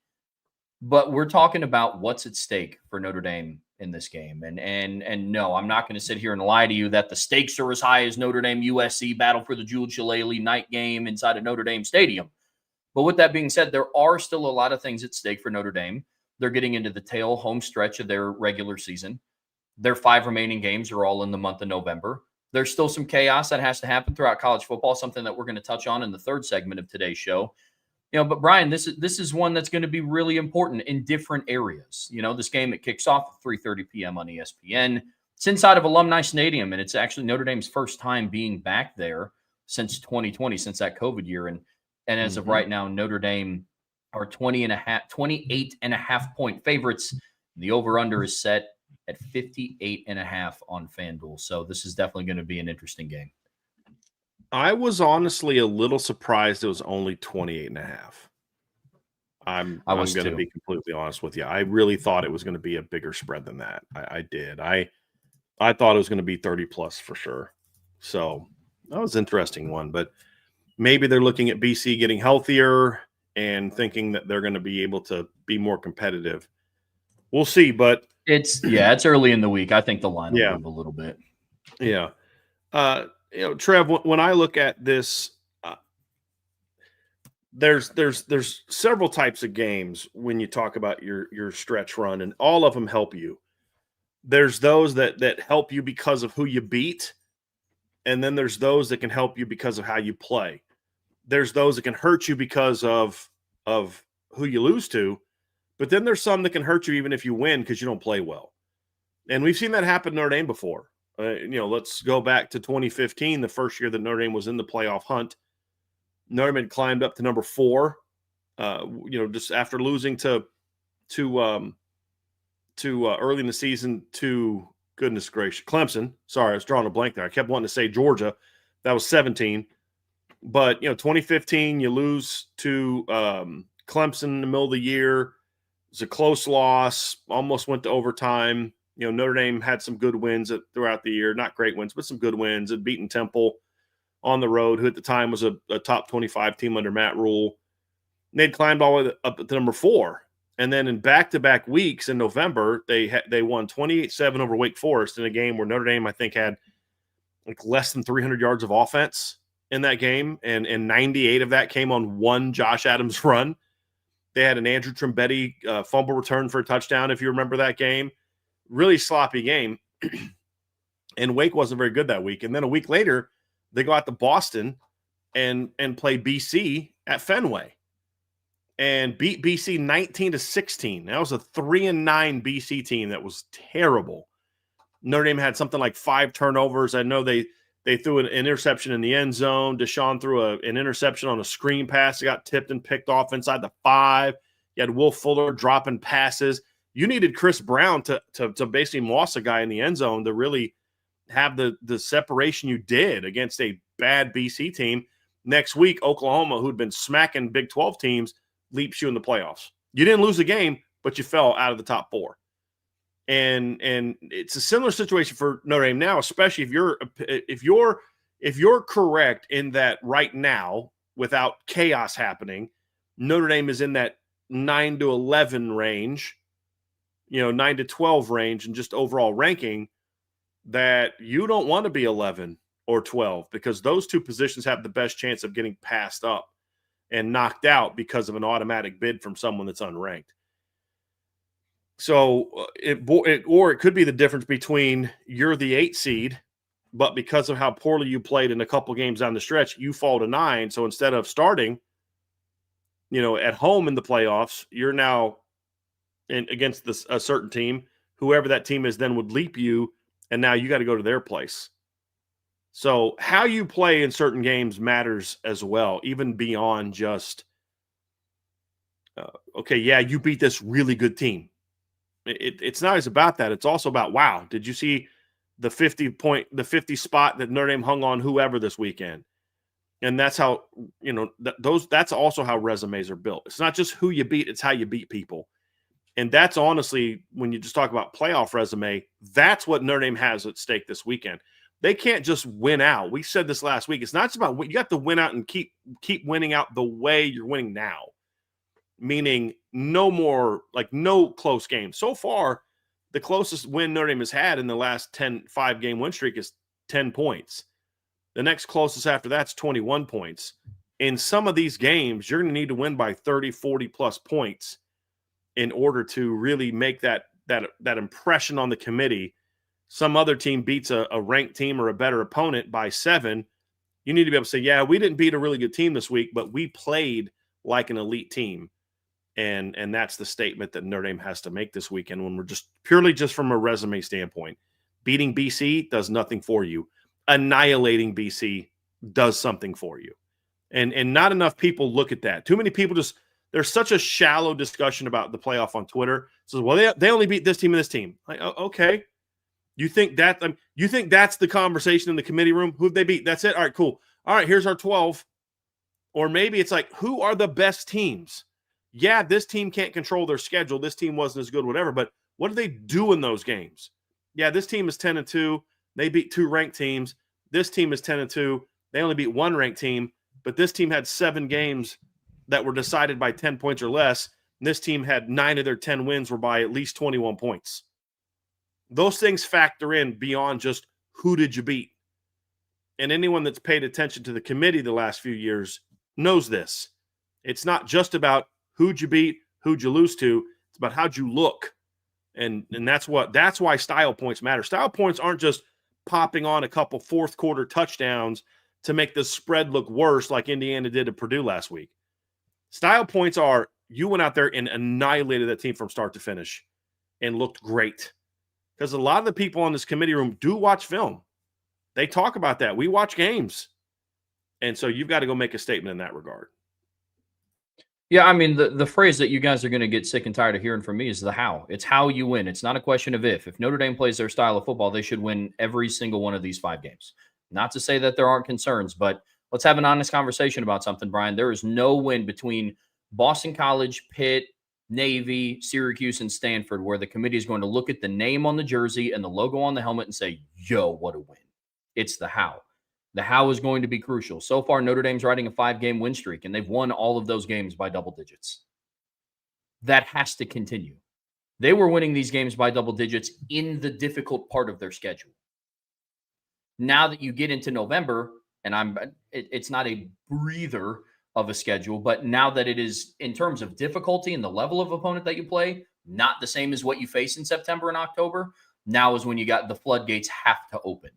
But we're talking about what's at stake for Notre Dame in this game. And no, I'm not going to sit here and lie to you that the stakes are as high as Notre Dame USC battle for the Jules Shillelagh night game inside of Notre Dame Stadium. But with that being said, there are still a lot of things at stake for Notre Dame. They're getting into the tail home stretch of their regular season. Their 5 remaining games are all in the month of November. There's still some chaos that has to happen throughout college football, something that we're going to touch on in the third segment of today's show. But Brian, this is one that's going to be really important in different areas. This game, it kicks off at 3:30 p.m. on ESPN. It's inside of Alumni Stadium, and it's actually Notre Dame's first time being back there since 2020, since that COVID year. And as of right now, Notre Dame are 28.5 point favorites. The over-under is set at 58.5 on FanDuel. So this is definitely going to be an interesting game. I was honestly a little surprised it was only 28.5. I'm going to be completely honest with you. I really thought it was going to be a bigger spread than that. I did. I thought it was going to be 30 plus for sure. So that was an interesting one, but maybe they're looking at BC getting healthier and thinking that they're going to be able to be more competitive. We'll see, but it's early in the week. I think the line will move a little bit. Yeah. Trev, when I look at this, there's several types of games when you talk about your stretch run, and all of them help you. there's those that help you because of who you beat, and then there's those that can help you because of how you play. There's those that can hurt you because of who you lose to, but then there's some that can hurt you even if you win because you don't play well. And we've seen that happen in Notre Dame before. Let's go back to 2015, the first year that Notre Dame was in the playoff hunt. Notre Dame had climbed up to number 4, just after losing to early in the season to, goodness gracious, Clemson. Sorry, I was drawing a blank there. I kept wanting to say Georgia. That was 17. But, 2015, you lose to Clemson in the middle of the year. It was a close loss, almost went to overtime. Notre Dame had some good wins throughout the year. Not great wins, but some good wins. Had beaten Temple on the road, who at the time was a top 25 team under Matt Rule. And they'd climbed all the way up to number 4. And then in back-to-back weeks in November, they won 28-7 over Wake Forest in a game where Notre Dame, I think, had like less than 300 yards of offense in that game, and 98 of that came on one Josh Adams run. They had an Andrew Trombetti fumble return for a touchdown, if you remember that game. Really sloppy game. And Wake wasn't very good that week. And then a week later, they go out to Boston and play BC at Fenway and beat BC 19-16. That was a 3-9 BC team that was terrible. Notre Dame had something like 5 turnovers. I know they threw an interception in the end zone. Deshaun threw an interception on a screen pass. It got tipped and picked off inside the 5. You had Will Fuller dropping passes. You needed Chris Brown to basically moss a guy in the end zone to really have the separation you did against a bad BC team. Next week, Oklahoma, who'd been smacking Big 12 teams, leaps you in the playoffs. You didn't lose a game, but you fell out of the top 4. And it's a similar situation for Notre Dame now, especially if you're correct in that right now, without chaos happening, Notre Dame is in that 9-11 range, 9-12 range, and just overall ranking, that you don't want to be 11 or 12 because those two positions have the best chance of getting passed up and knocked out because of an automatic bid from someone that's unranked. So it could be the difference between you're the 8 seed, but because of how poorly you played in a couple games down the stretch, you fall to 9. So instead of starting, at home in the playoffs, you're now against a certain team. Whoever that team is then would leap you, and now you got to go to their place. So how you play in certain games matters as well, even beyond just, you beat this really good team. It's not as about that. It's also about, wow, did you see the 50 spot that Notre Dame hung on whoever this weekend? And that's how, that's also how resumes are built. It's not just who you beat, it's how you beat people. And that's honestly, when you just talk about playoff resume, that's what Notre Dame has at stake this weekend. They can't just win out. We said this last week. It's not just about, you got to win out and keep winning out the way you're winning now. Meaning no more, no close games. So far, the closest win Notre Dame has had in the last 5-game win streak is 10 points. The next closest after that's 21 points. In some of these games, you're going to need to win by 30, 40-plus points in order to really make that impression on the committee. Some other team beats a ranked team or a better opponent by 7. You need to be able to say, yeah, we didn't beat a really good team this week, but we played like an elite team. And that's the statement that Notre Dame has to make this weekend when we're just purely from a resume standpoint. Beating BC does nothing for you. Annihilating BC does something for you. And not enough people look at that. Too many people there's such a shallow discussion about the playoff on Twitter. So, well, they only beat this team and this team. Okay. You think that's the conversation in the committee room? Who'd they beat? That's it. All right, cool. All right, here's our 12. Or maybe it's like, who are the best teams? Yeah, this team can't control their schedule. This team wasn't as good, whatever. But what do they do in those games? Yeah, this team is 10-2. They beat 2 ranked teams. This team is 10-2. They only beat 1 ranked team. But this team had 7 games that were decided by 10 points or less. And this team had 9 of their 10 wins were by at least 21 points. Those things factor in beyond just who did you beat. And anyone that's paid attention to the committee the last few years knows this. It's not just about who'd you beat, who'd you lose to. It's about how'd you look. And that's why style points matter. Style points aren't just popping on a couple fourth quarter touchdowns to make the spread look worse like Indiana did to Purdue last week. Style points are you went out there and annihilated that team from start to finish and looked great. Because a lot of the people on this committee room do watch film. They talk about that. We watch games. And so you've got to go make a statement in that regard. Yeah, I mean, the phrase that you guys are going to get sick and tired of hearing from me is the how. It's how you win. It's not a question of if. If Notre Dame plays their style of football, they should win every single one of these 5 games. Not to say that there aren't concerns, but let's have an honest conversation about something, Brian. There is no win between Boston College, Pitt, Navy, Syracuse, and Stanford where the committee is going to look at the name on the jersey and the logo on the helmet and say, yo, what a win. It's the how. The how is going to be crucial. So far, Notre Dame's riding a 5-game win streak, and they've won all of those games by double digits. That has to continue. They were winning these games by double digits in the difficult part of their schedule. Now that you get into November, and it's not a breather of a schedule, but now that it is, in terms of difficulty and the level of opponent that you play, not the same as what you face in September and October, now is when you got the floodgates have to open.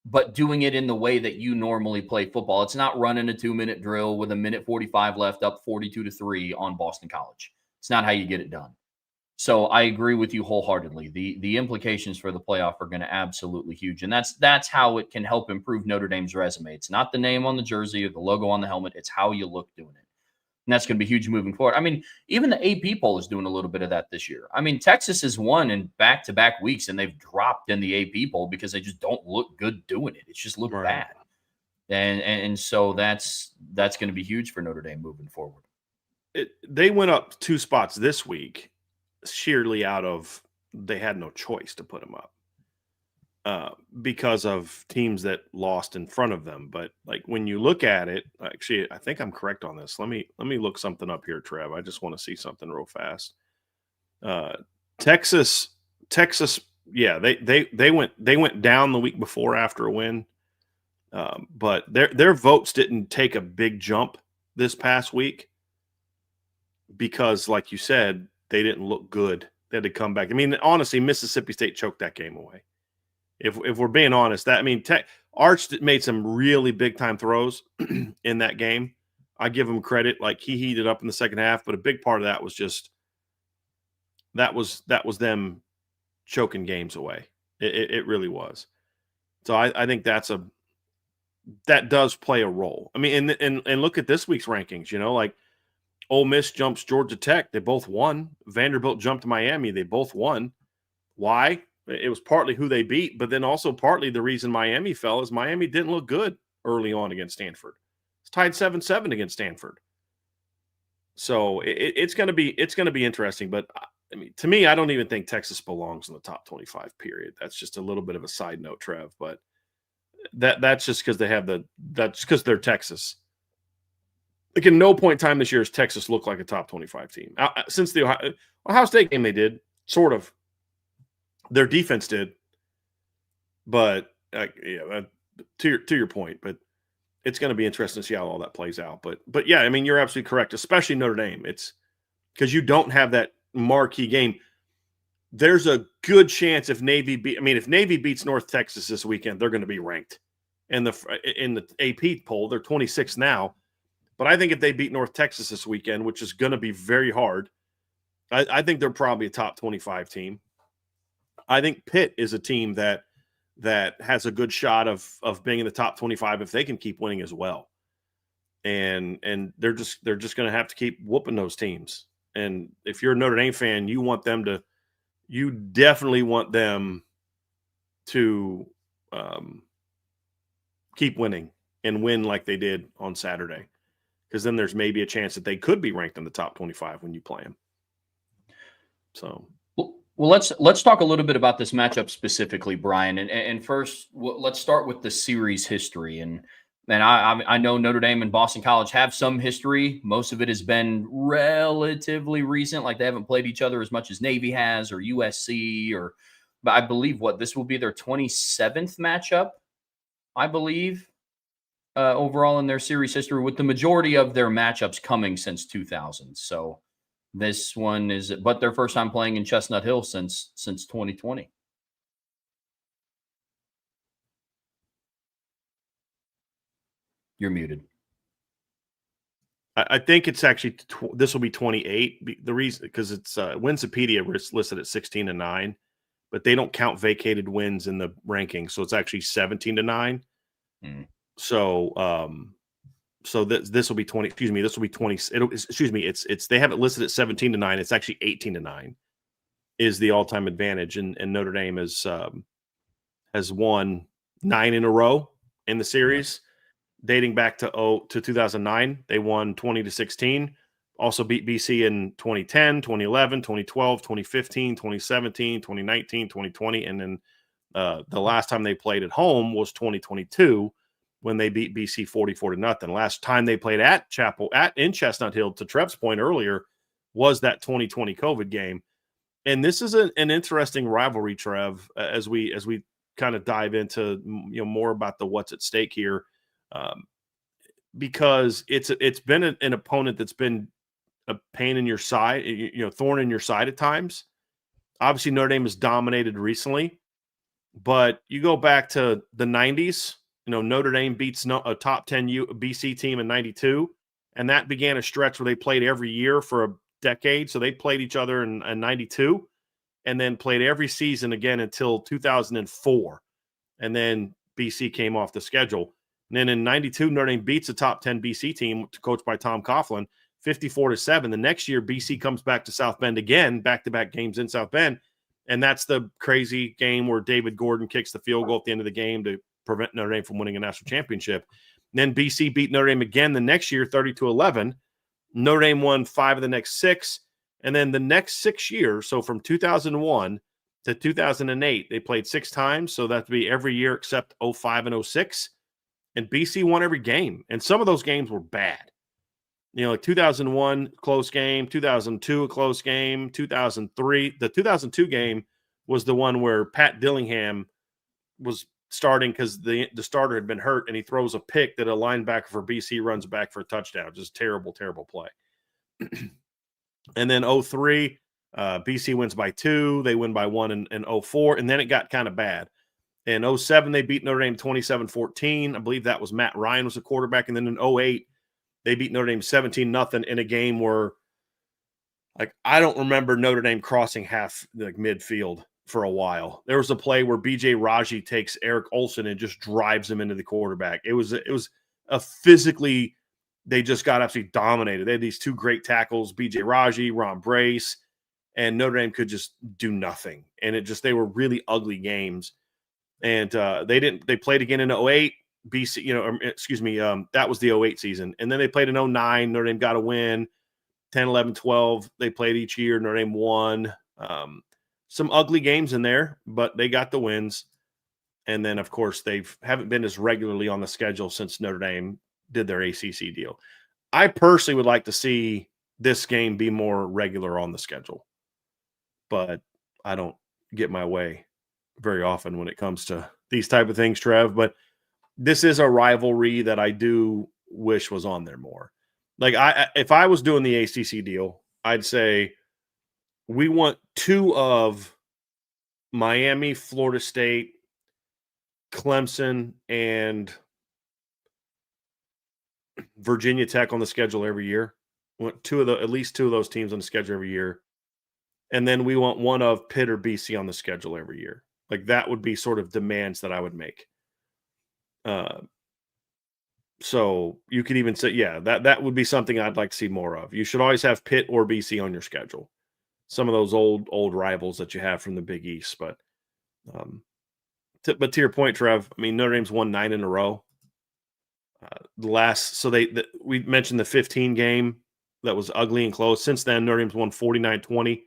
But doing it in the way that you normally play football. It's not running a 2-minute drill with a minute 45 left up 42-3 on Boston College. It's not how you get it done. So I agree with you wholeheartedly. The implications for the playoff are going to absolutely huge. And that's how it can help improve Notre Dame's resume. It's not the name on the jersey or the logo on the helmet. It's how you look doing it. And that's going to be huge moving forward. I mean, even the AP poll is doing a little bit of that this year. I mean, Texas has won in back-to-back weeks, and they've dropped in the AP poll because they just don't look good doing it. It's just looked bad. And so that's going to be huge for Notre Dame moving forward. They went up 2 spots this week sheerly out of they had no choice to put them up because of teams that lost in front of them. But like when you look at it, actually, I think I'm correct on this. Let me look something up here, Trev. I just want to see something real fast. Texas, yeah, they went down the week before after a win, but their votes didn't take a big jump this past week because, like you said, they didn't look good. They had to come back. I mean, honestly, Mississippi State choked that game away. If we're being honest, Arch made some really big time throws in that game. I give him credit. Like he heated up in the second half, but a big part of that was just that was them choking games away. It really was. So I think that does play a role. I mean, and look at this week's rankings. You know, like Ole Miss jumps Georgia Tech. They both won. Vanderbilt jumped Miami. They both won. Why? It was partly who they beat, but then also partly the reason Miami fell is Miami didn't look good early on against Stanford. It's tied 7-7 against Stanford. So it's going to be interesting. But I mean, to me, I don't even think Texas belongs in the top 25. Period. That's just a little bit of a side note, Trev. But that's just because that's because they're Texas. Like, at no point in time this year has Texas looked like a top 25 team. Since the Ohio State game, they did, sort of. Their defense did. But, to your point, but it's going to be interesting to see how all that plays out. But yeah, I mean, you're absolutely correct, especially Notre Dame. It's because you don't have that marquee game. There's a good chance if Navy beats North Texas this weekend, they're going to be ranked. In the AP poll, they're 26 now. But I think if they beat North Texas this weekend, which is going to be very hard, I think they're probably a top 25 team. I think Pitt is a team that has a good shot of being in the top 25 if they can keep winning as well. And they're just going to have to keep whooping those teams. And if you're a Notre Dame fan, you definitely want them to keep winning and win like they did on Saturday. Because then there's maybe a chance that they could be ranked in the top 25 when you play them. So, well, let's talk a little bit about this matchup specifically, Brian. And first, let's start with the series history. And I know Notre Dame and Boston College have some history. Most of it has been relatively recent, like they haven't played each other as much as Navy has or USC but I believe this will be their 27th matchup, I believe. Overall in their series history, with the majority of their matchups coming since 2000. So This one is, but their first time playing in Chestnut Hill since 2020. You're muted. I think it's actually this will be 28. The reason because it's Winsipedia listed at 16-9, but they don't count vacated wins in the ranking, so it's actually 17-9. So so this will be 20. Excuse me, this will be 20. Excuse me, it's they have it listed at 17-9. It's actually 18-9 is the all-time advantage, and Notre Dame has won 9 in a row in the series. Dating back to 2009, they won 20-16. Also beat BC in 2010, 2011, 2012, 2015, 2017, 2019, 2020, and then the last time they played at home was 2022 when they beat BC 44-0. Last time they played in Chestnut Hill, to Trev's point earlier, was that 2020 COVID game. And this is an interesting rivalry, Trev, as we kind of dive into more about the what's at stake here. Because it's been an opponent that's been a pain in your side, thorn in your side at times. Obviously, Notre Dame has dominated recently, but you go back to the 90s, Notre Dame beats a top 10 BC team in 92, and that began a stretch where they played every year for a decade. So they played each other in 92 and then played every season again until 2004. And then BC came off the schedule. And then in 92, Notre Dame beats a top 10 BC team coached by Tom Coughlin, 54-7. The next year, BC comes back to South Bend again, back-to-back games in South Bend. And that's the crazy game where David Gordon kicks the field goal at the end of the game to prevent Notre Dame from winning a national championship. And then BC beat Notre Dame again the next year, 30-11. Notre Dame won 5 of the next 6. And then the next 6 years, so from 2001 to 2008, they played 6 times. So that'd be every year except 05 and 06. And BC won every game. And some of those games were bad. Like 2001, close game, 2002, a close game, 2003. The 2002 game was the one where Pat Dillingham was starting because the starter had been hurt, and he throws a pick that a linebacker for BC runs back for a touchdown. Just terrible, terrible play. And then 03, BC wins by 2. They win by 1 in 04, and then it got kind of bad. In 07, they beat Notre Dame 27-14. I believe that was Matt Ryan was the quarterback. And then in 08, they beat Notre Dame 17-0 in a game where, I don't remember Notre Dame crossing half midfield for a while. There was a play where B.J. Raji takes Eric Olson and just drives him into the quarterback. It was a physically, they just got absolutely dominated. They had these 2 great tackles, B.J. Raji, Ron Brace, and Notre Dame could just do nothing. And they were really ugly games. And they played again in 08. BC, that was the 08 season. And then they played in 09. Notre Dame got a win. 10, 11, 12. They played each year. Notre Dame won. Some ugly games in there, but they got the wins. And then, of course, haven't been as regularly on the schedule since Notre Dame did their ACC deal. I personally would like to see this game be more regular on the schedule, but I don't get my way very often when it comes to these type of things, Trev. But this is a rivalry that I do wish was on there more. If I was doing the ACC deal, I'd say we want 2 of Miami, Florida State, Clemson, and Virginia Tech on the schedule every year. We want at least 2 of those teams on the schedule every year. And then we want 1 of Pitt or BC on the schedule every year. That would be sort of demands that I would make. So you could even say, that would be something I'd like to see more of. You should always have Pitt or BC on your schedule. Some of those old rivals that you have from the Big East. But to your point, Trev, Notre Dame's won 9 in a row. We mentioned the 15 game that was ugly and close. Since then, Notre Dame's won 49-20.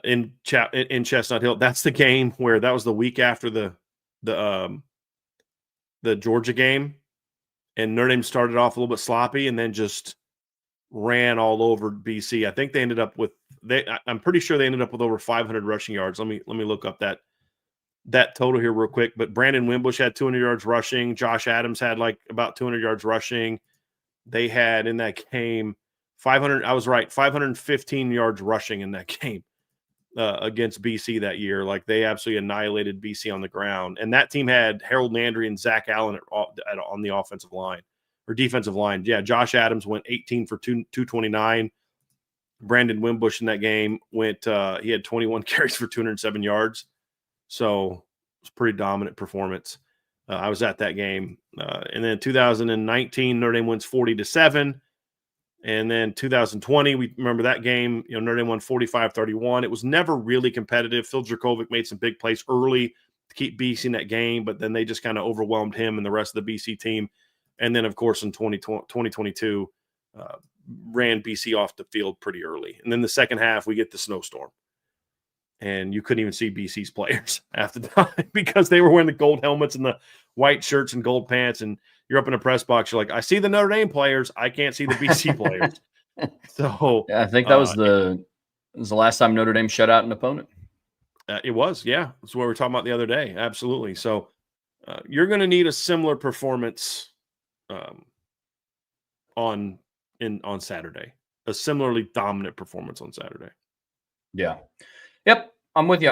In Chestnut Hill. That's the game where that was the week after the Georgia game, and Notre Dame started off a little bit sloppy and then just ran all over BC. I think they ended up with I'm pretty sure they ended up with over 500 rushing yards. Let me look up that total here real quick. But Brandon Wimbush had 200 yards rushing. Josh Adams had about 200 yards rushing. They had in that game 500. I was right. 515 yards rushing in that game against BC that year. Like, they absolutely annihilated BC on the ground. And that team had Harold Landry and Zach Allen on the offensive line or defensive line. Yeah, Josh Adams went 18 for 229. Brandon Wimbush in that game he had 21 carries for 207 yards. So it was a pretty dominant performance. I was at that game. And then 2019, Notre Dame wins 40-7. And then 2020, we remember that game. Notre Dame won 45-31. It was never really competitive. Phil Dracovic made some big plays early to keep BC in that game, but then they just kind of overwhelmed him and the rest of the BC team. And then, of course, in 2022, ran BC off the field pretty early. And then the second half, we get the snowstorm. And you couldn't even see BC's players half the time because they were wearing the gold helmets and the white shirts and gold pants. And you're up in a press box. You're like, I see the Notre Dame players. I can't see the BC players. So yeah, I think that was the last time Notre Dame shut out an opponent. It was, yeah. That's what we were talking about the other day. Absolutely. So you're going to need a similar performance on Saturday. A similarly dominant performance on Saturday. Yeah. Yep, I'm with you.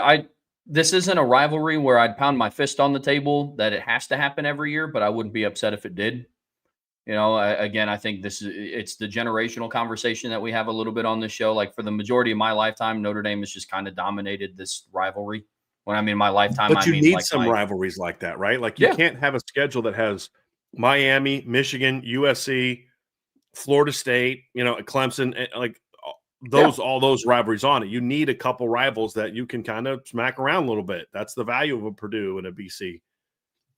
This isn't a rivalry where I'd pound my fist on the table that it has to happen every year, but I wouldn't be upset if it did. Again, I think it's the generational conversation that we have a little bit on this show. Like, for the majority of my lifetime, Notre Dame has just kind of dominated this rivalry. When I mean my lifetime, but I mean need like some rivalries like that, right? Like, you can't have a schedule that has Miami, Michigan, USC, Florida State, Clemson, like all those rivalries on it. You need a couple rivals that you can kind of smack around a little bit. That's the value of a Purdue and a BC.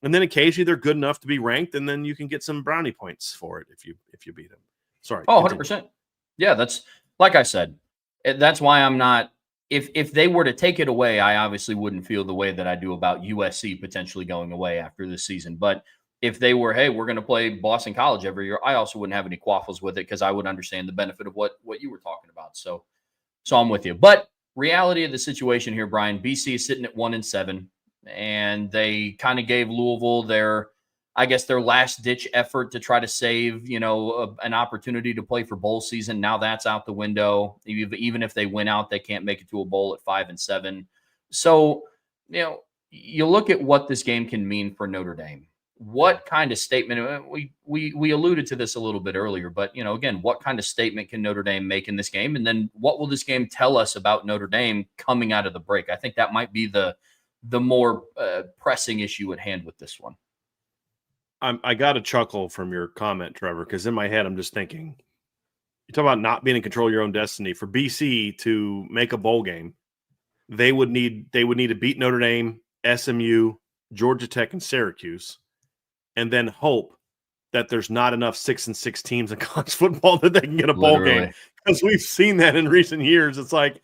And then occasionally they're good enough to be ranked, and then you can get some brownie points for it if you beat them. Sorry. Oh, 100%. Yeah, that's like I said. That's why I'm not. If they were to take it away, I obviously wouldn't feel the way that I do about USC potentially going away after this season. But if they were, hey, we're going to play Boston College every year, I also wouldn't have any quaffles with it because I would understand the benefit of what you were talking about. So I'm with you. But reality of the situation here, Brian, BC is sitting at 1-7, and they kind of gave Louisville their last ditch effort to try to save, an opportunity to play for bowl season. Now that's out the window. Even if they win out, they can't make it to a bowl at 5-7. So, you look at what this game can mean for Notre Dame. What kind of statement, we alluded to this a little bit earlier, but again, what kind of statement can Notre Dame make in this game? And then what will this game tell us about Notre Dame coming out of the break? I think that might be the more pressing issue at hand with this one. I got a chuckle from your comment, Trevor, because in my head, I'm just thinking, you talk about not being in control of your own destiny. For BC to make a bowl game, they would need to beat Notre Dame, SMU, Georgia Tech, and Syracuse, and then hope that there's not enough 6-6 teams in college football that they can get a bowl game. Because we've seen that in recent years. It's like,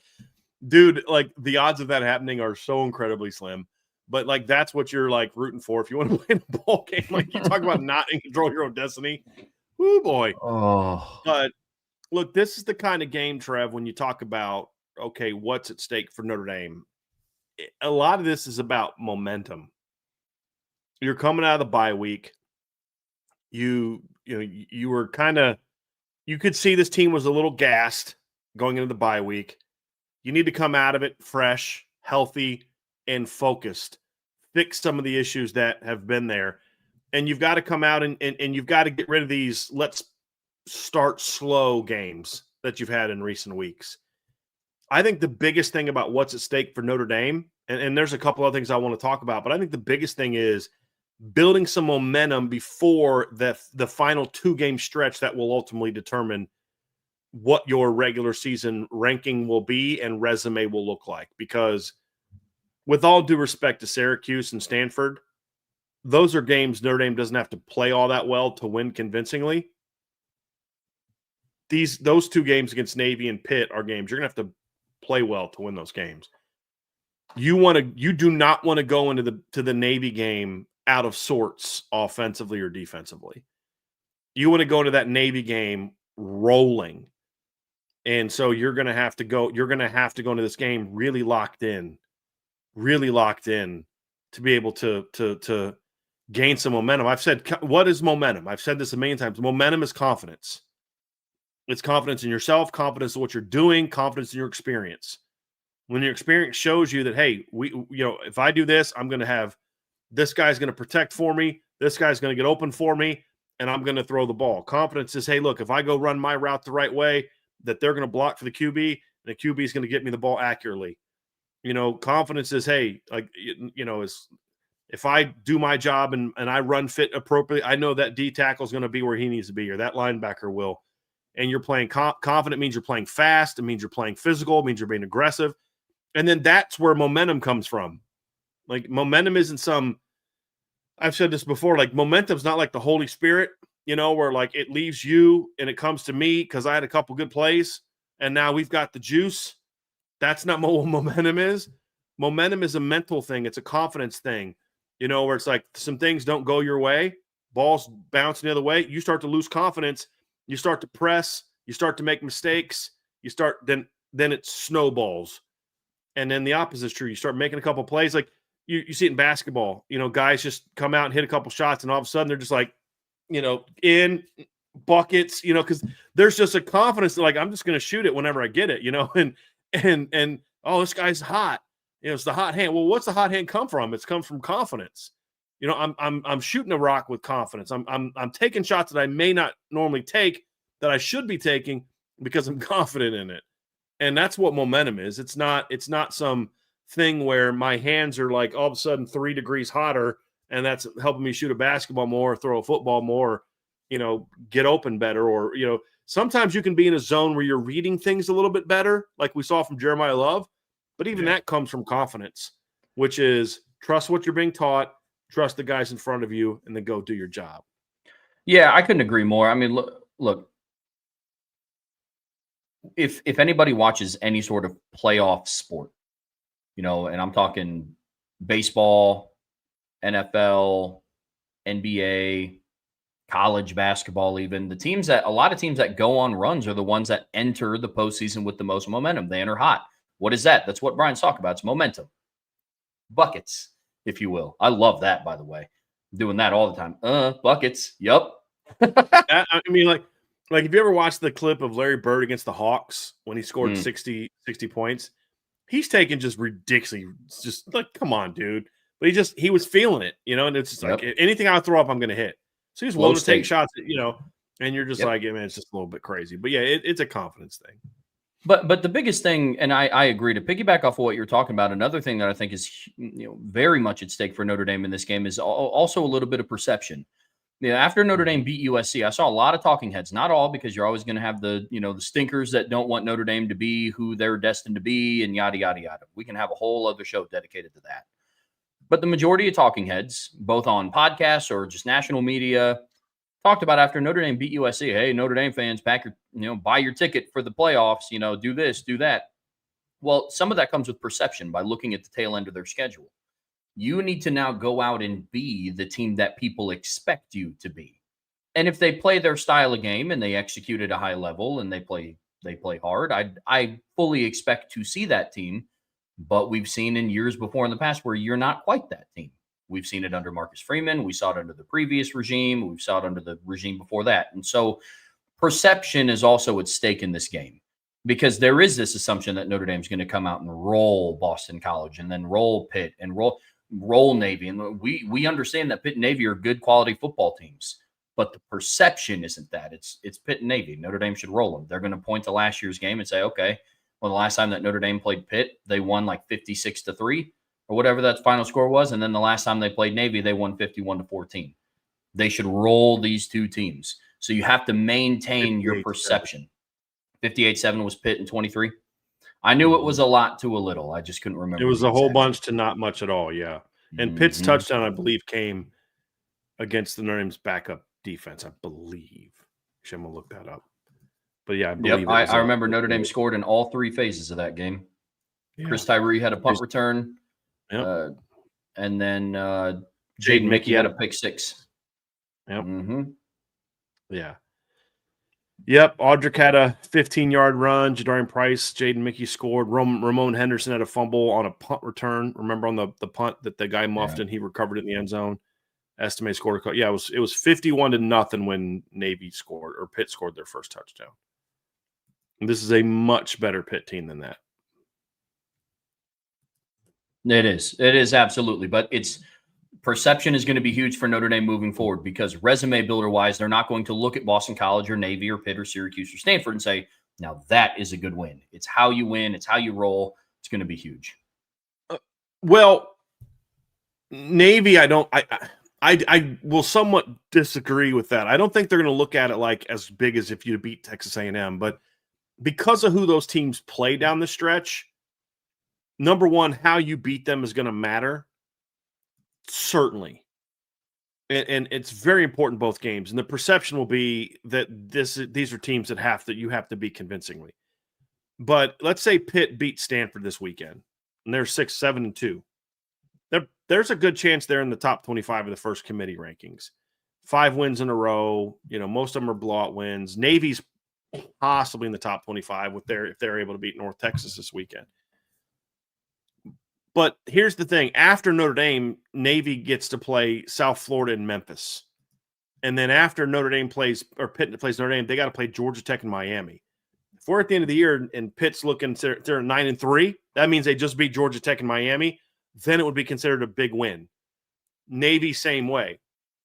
dude, like, the odds of that happening are so incredibly slim. But, like, that's what you're, like, rooting for if you want to win a bowl game. Like, you talk about not in control of your own destiny. Woo, boy. Oh. But, look, this is the kind of game, Trev, when you talk about, okay, what's at stake for Notre Dame. A lot of this is about momentum. You're coming out of the bye week. You were kind of – you could see this team was a little gassed going into the bye week. You need to come out of it fresh, healthy, and focused, fix some of the issues that have been there. And you've got to come out and you've got to get rid of these let's start slow games that you've had in recent weeks. I think the biggest thing about what's at stake for Notre Dame, and there's a couple other things I want to talk about, but I think the biggest thing is building some momentum before the final 2-game stretch that will ultimately determine what your regular season ranking will be and resume will look like. Because with all due respect to Syracuse and Stanford, those are games Notre Dame doesn't have to play all that well to win convincingly. Those 2 games against Navy and Pitt are games you're going to have to play well to win those games. You do not want to go into the Navy game out of sorts offensively or defensively. You want to go into that Navy game rolling. And so you're going to have to go into this game really locked in to be able to gain some momentum. I've said, what is momentum? I've said this a million times. Momentum is confidence. It's confidence in yourself, confidence in what you're doing, confidence in your experience. When your experience shows you that, hey, if I do this, I'm going to have this guy's going to protect for me. This guy's going to get open for me, and I'm going to throw the ball. Confidence is, hey, look, if I go run my route the right way, that they're going to block for the QB, and the QB is going to get me the ball accurately. Confidence is, hey, is if I do my job and I run fit appropriately, I know that D tackle is going to be where he needs to be, or that linebacker will. And you're playing confident means you're playing fast. It means you're playing physical. It means you're being aggressive. And then that's where momentum comes from. Like, momentum isn't I've said this before, like, momentum's not like the Holy Spirit, where like it leaves you and it comes to me because I had a couple good plays and now we've got the juice. That's not what momentum is. Momentum is a mental thing. It's a confidence thing, where it's like some things don't go your way, balls bouncing the other way. You start to lose confidence. You start to press. You start to make mistakes. Then it snowballs. And then the opposite is true. You start making a couple plays. Like you see it in basketball, guys just come out and hit a couple shots and all of a sudden they're just like, in buckets, because there's just a confidence that, like, I'm just going to shoot it whenever I get it, and oh, this guy's hot. It's the hot hand. Well, what's the hot hand come from? It's come from confidence. I'm shooting a rock with confidence. I'm taking shots that I may not normally take that I should be taking because I'm confident in it. And that's what momentum is. It's not some thing where my hands are like all of a sudden 3 degrees hotter and that's helping me shoot a basketball more, throw a football more, get open better. Or, sometimes you can be in a zone where you're reading things a little bit better, like we saw from Jeremiah Love. But even that comes from confidence, which is trust what you're being taught, trust the guys in front of you, and then go do your job. Yeah, I couldn't agree more. I mean, look, if anybody watches any sort of playoff sport, and I'm talking baseball, NFL, NBA, college basketball, even a lot of teams that go on runs are the ones that enter the postseason with the most momentum. They enter hot. What is that? That's what Brian's talking about. It's momentum. Buckets, if you will. I love that, by the way. I'm doing that all the time. Buckets. Yup. I mean, like if you ever watched the clip of Larry Bird against the Hawks when he scored 60 points, he's taking just ridiculously, just like, come on, dude. But he was feeling it, and it's just like anything I throw up, I'm going to hit. So he's willing to take shots, and you're just like, man, it's just a little bit crazy. But yeah, it's a confidence thing. But the biggest thing, and I agree, to piggyback off of what you're talking about, another thing that I think is very much at stake for Notre Dame in this game is also a little bit of perception. After Notre Dame beat USC, I saw a lot of talking heads, not all, because you're always going to have the stinkers that don't want Notre Dame to be who they're destined to be and yada, yada, yada. We can have a whole other show dedicated to that. But the majority of talking heads, both on podcasts or just national media, talked about after Notre Dame beat USC. Hey, Notre Dame fans, pack your, buy your ticket for the playoffs. Do this, do that. Well, some of that comes with perception by looking at the tail end of their schedule. You need to now go out and be the team that people expect you to be. And if they play their style of game and they execute at a high level and they play hard, I fully expect to see that team. But we've seen in years before in the past where you're not quite that team. We've seen it under Marcus Freeman. We saw it under the previous regime. We saw it under the regime before that. And so perception is also at stake in this game because there is this assumption that Notre Dame's going to come out and roll Boston College and then roll Pitt and roll Navy. And we understand that Pitt and Navy are good quality football teams, but the perception isn't that. It's Pitt and Navy. Notre Dame should roll them. They're going to point to last year's game and say, okay, well, the last time that Notre Dame played Pitt, they won like 56-3 or whatever that final score was. And then the last time they played Navy, they won 51-14. They should roll these two teams. So you have to maintain your perception. 58-7 was Pitt in 23. I knew it was a lot to a little. I just couldn't remember. It was a whole bunch to not much at all, yeah. And Pitt's touchdown, I believe, came against the Notre Dame's backup defense, I believe. Actually, I'm going to look that up. But yeah, I believe I remember Notre Dame scored in all three phases of that game. Yeah. Chris Tyree had a punt return. Yep. And then Jaden Mickey had a pick six. Yep. Yeah. Yep. Audric had a 15-yard run. Jadarian Price, Jaden Mickey scored. Ramon Henderson had a fumble on a punt return. Remember on the punt that the guy muffed and he recovered it in the end zone. Estimate scored. Yeah, it was 51-0 when Navy scored or Pitt scored their first touchdown. This is a much better Pitt team than that. It is. It is absolutely. But it's perception is going to be huge for Notre Dame moving forward because resume builder wise, they're not going to look at Boston College or Navy or Pitt or Syracuse or Stanford and say, now that is a good win. It's how you win. It's how you roll. It's going to be huge. Well, Navy, I will somewhat disagree with that. I don't think they're going to look at it like as big as if you beat Texas A&M, but because of who those teams play down the stretch, number one, how you beat them is going to matter. Certainly. And it's very important both games. And the perception will be that these are teams that you have to beat convincingly. But let's say Pitt beat Stanford this weekend, and they're 6-7-2. There's a good chance they're in the top 25 of the first committee rankings. 5 wins in a row. Most of them are blowout wins. Navy's possibly in the top 25 if they're able to beat North Texas this weekend. But here's the thing. After Notre Dame, Navy gets to play South Florida and Memphis. And then after Pitt plays Notre Dame, they got to play Georgia Tech and Miami. If we're at the end of the year and Pitt's looking, they're 9-3, that means they just beat Georgia Tech and Miami. Then it would be considered a big win. Navy, same way.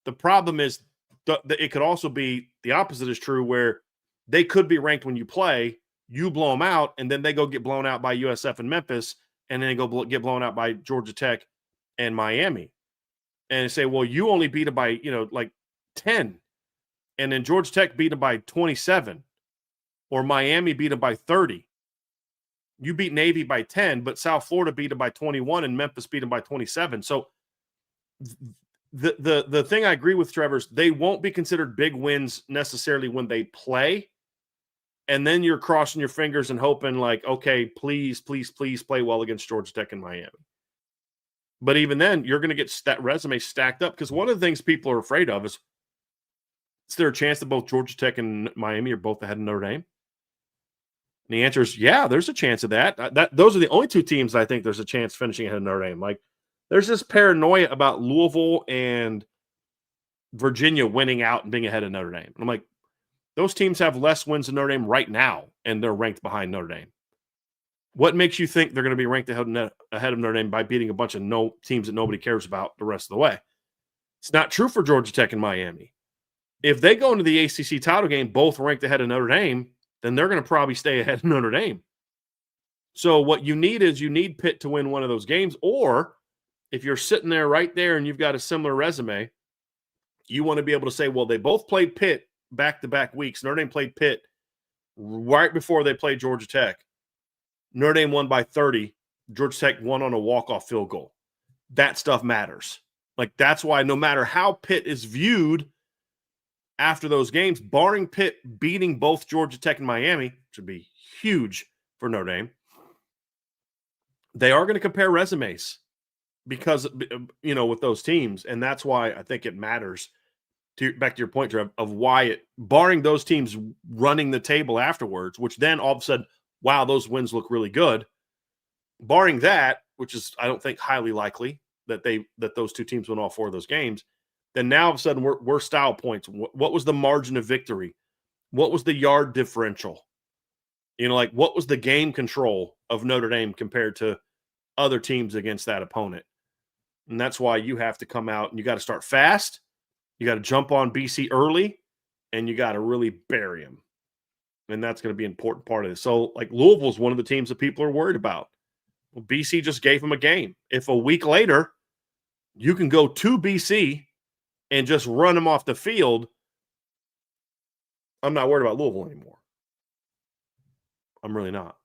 The problem is it could also be the opposite is true where they could be ranked when you play, you blow them out, and then they go get blown out by USF and Memphis, and then they go get blown out by Georgia Tech and Miami. And say, well, you only beat them by, like 10. And then Georgia Tech beat them by 27. Or Miami beat them by 30. You beat Navy by 10, but South Florida beat them by 21 and Memphis beat them by 27. So the thing I agree with Trevor is they won't be considered big wins necessarily when they play. And then you're crossing your fingers and hoping like, okay, please play well against Georgia Tech and Miami. But even then, you're going to get that resume stacked up because one of the things people are afraid of is there a chance that both Georgia Tech and Miami are both ahead of Notre Dame? And the answer is, yeah, there's a chance of that. Those are the only 2 teams I think there's a chance finishing ahead of Notre Dame. Like, there's this paranoia about Louisville and Virginia winning out and being ahead of Notre Dame. And I'm like, those teams have less wins than Notre Dame right now, and they're ranked behind Notre Dame. What makes you think they're going to be ranked ahead of Notre Dame by beating a bunch of teams that nobody cares about the rest of the way? It's not true for Georgia Tech and Miami. If they go into the ACC title game both ranked ahead of Notre Dame, then they're going to probably stay ahead of Notre Dame. So what you need Pitt to win one of those games, or if you're sitting there right there and you've got a similar resume, you want to be able to say, well, they both played Pitt back-to-back weeks. Notre Dame played Pitt right before they played Georgia Tech. Notre Dame won by 30. Georgia Tech won on a walk-off field goal. That stuff matters. Like, that's why no matter how Pitt is viewed after those games, barring Pitt beating both Georgia Tech and Miami, which would be huge for Notre Dame, they are going to compare resumes because, with those teams. And that's why I think it matters, back to your point, Trev, of why barring those teams running the table afterwards, which then all of a sudden, wow, those wins look really good. Barring that, which is, I don't think, highly likely that those 2 teams win all 4 of those games, then now all of a sudden we're style points. What was the margin of victory? What was the yard differential? What was the game control of Notre Dame compared to other teams against that opponent? And that's why you have to come out and you got to start fast. You got to jump on BC early, and you got to really bury them. And that's going to be an important part of this. So, like, Louisville is one of the teams that people are worried about. Well, BC just gave them a game. If a week later you can go to BC and just run them off the field, I'm not worried about Louisville anymore. I'm really not.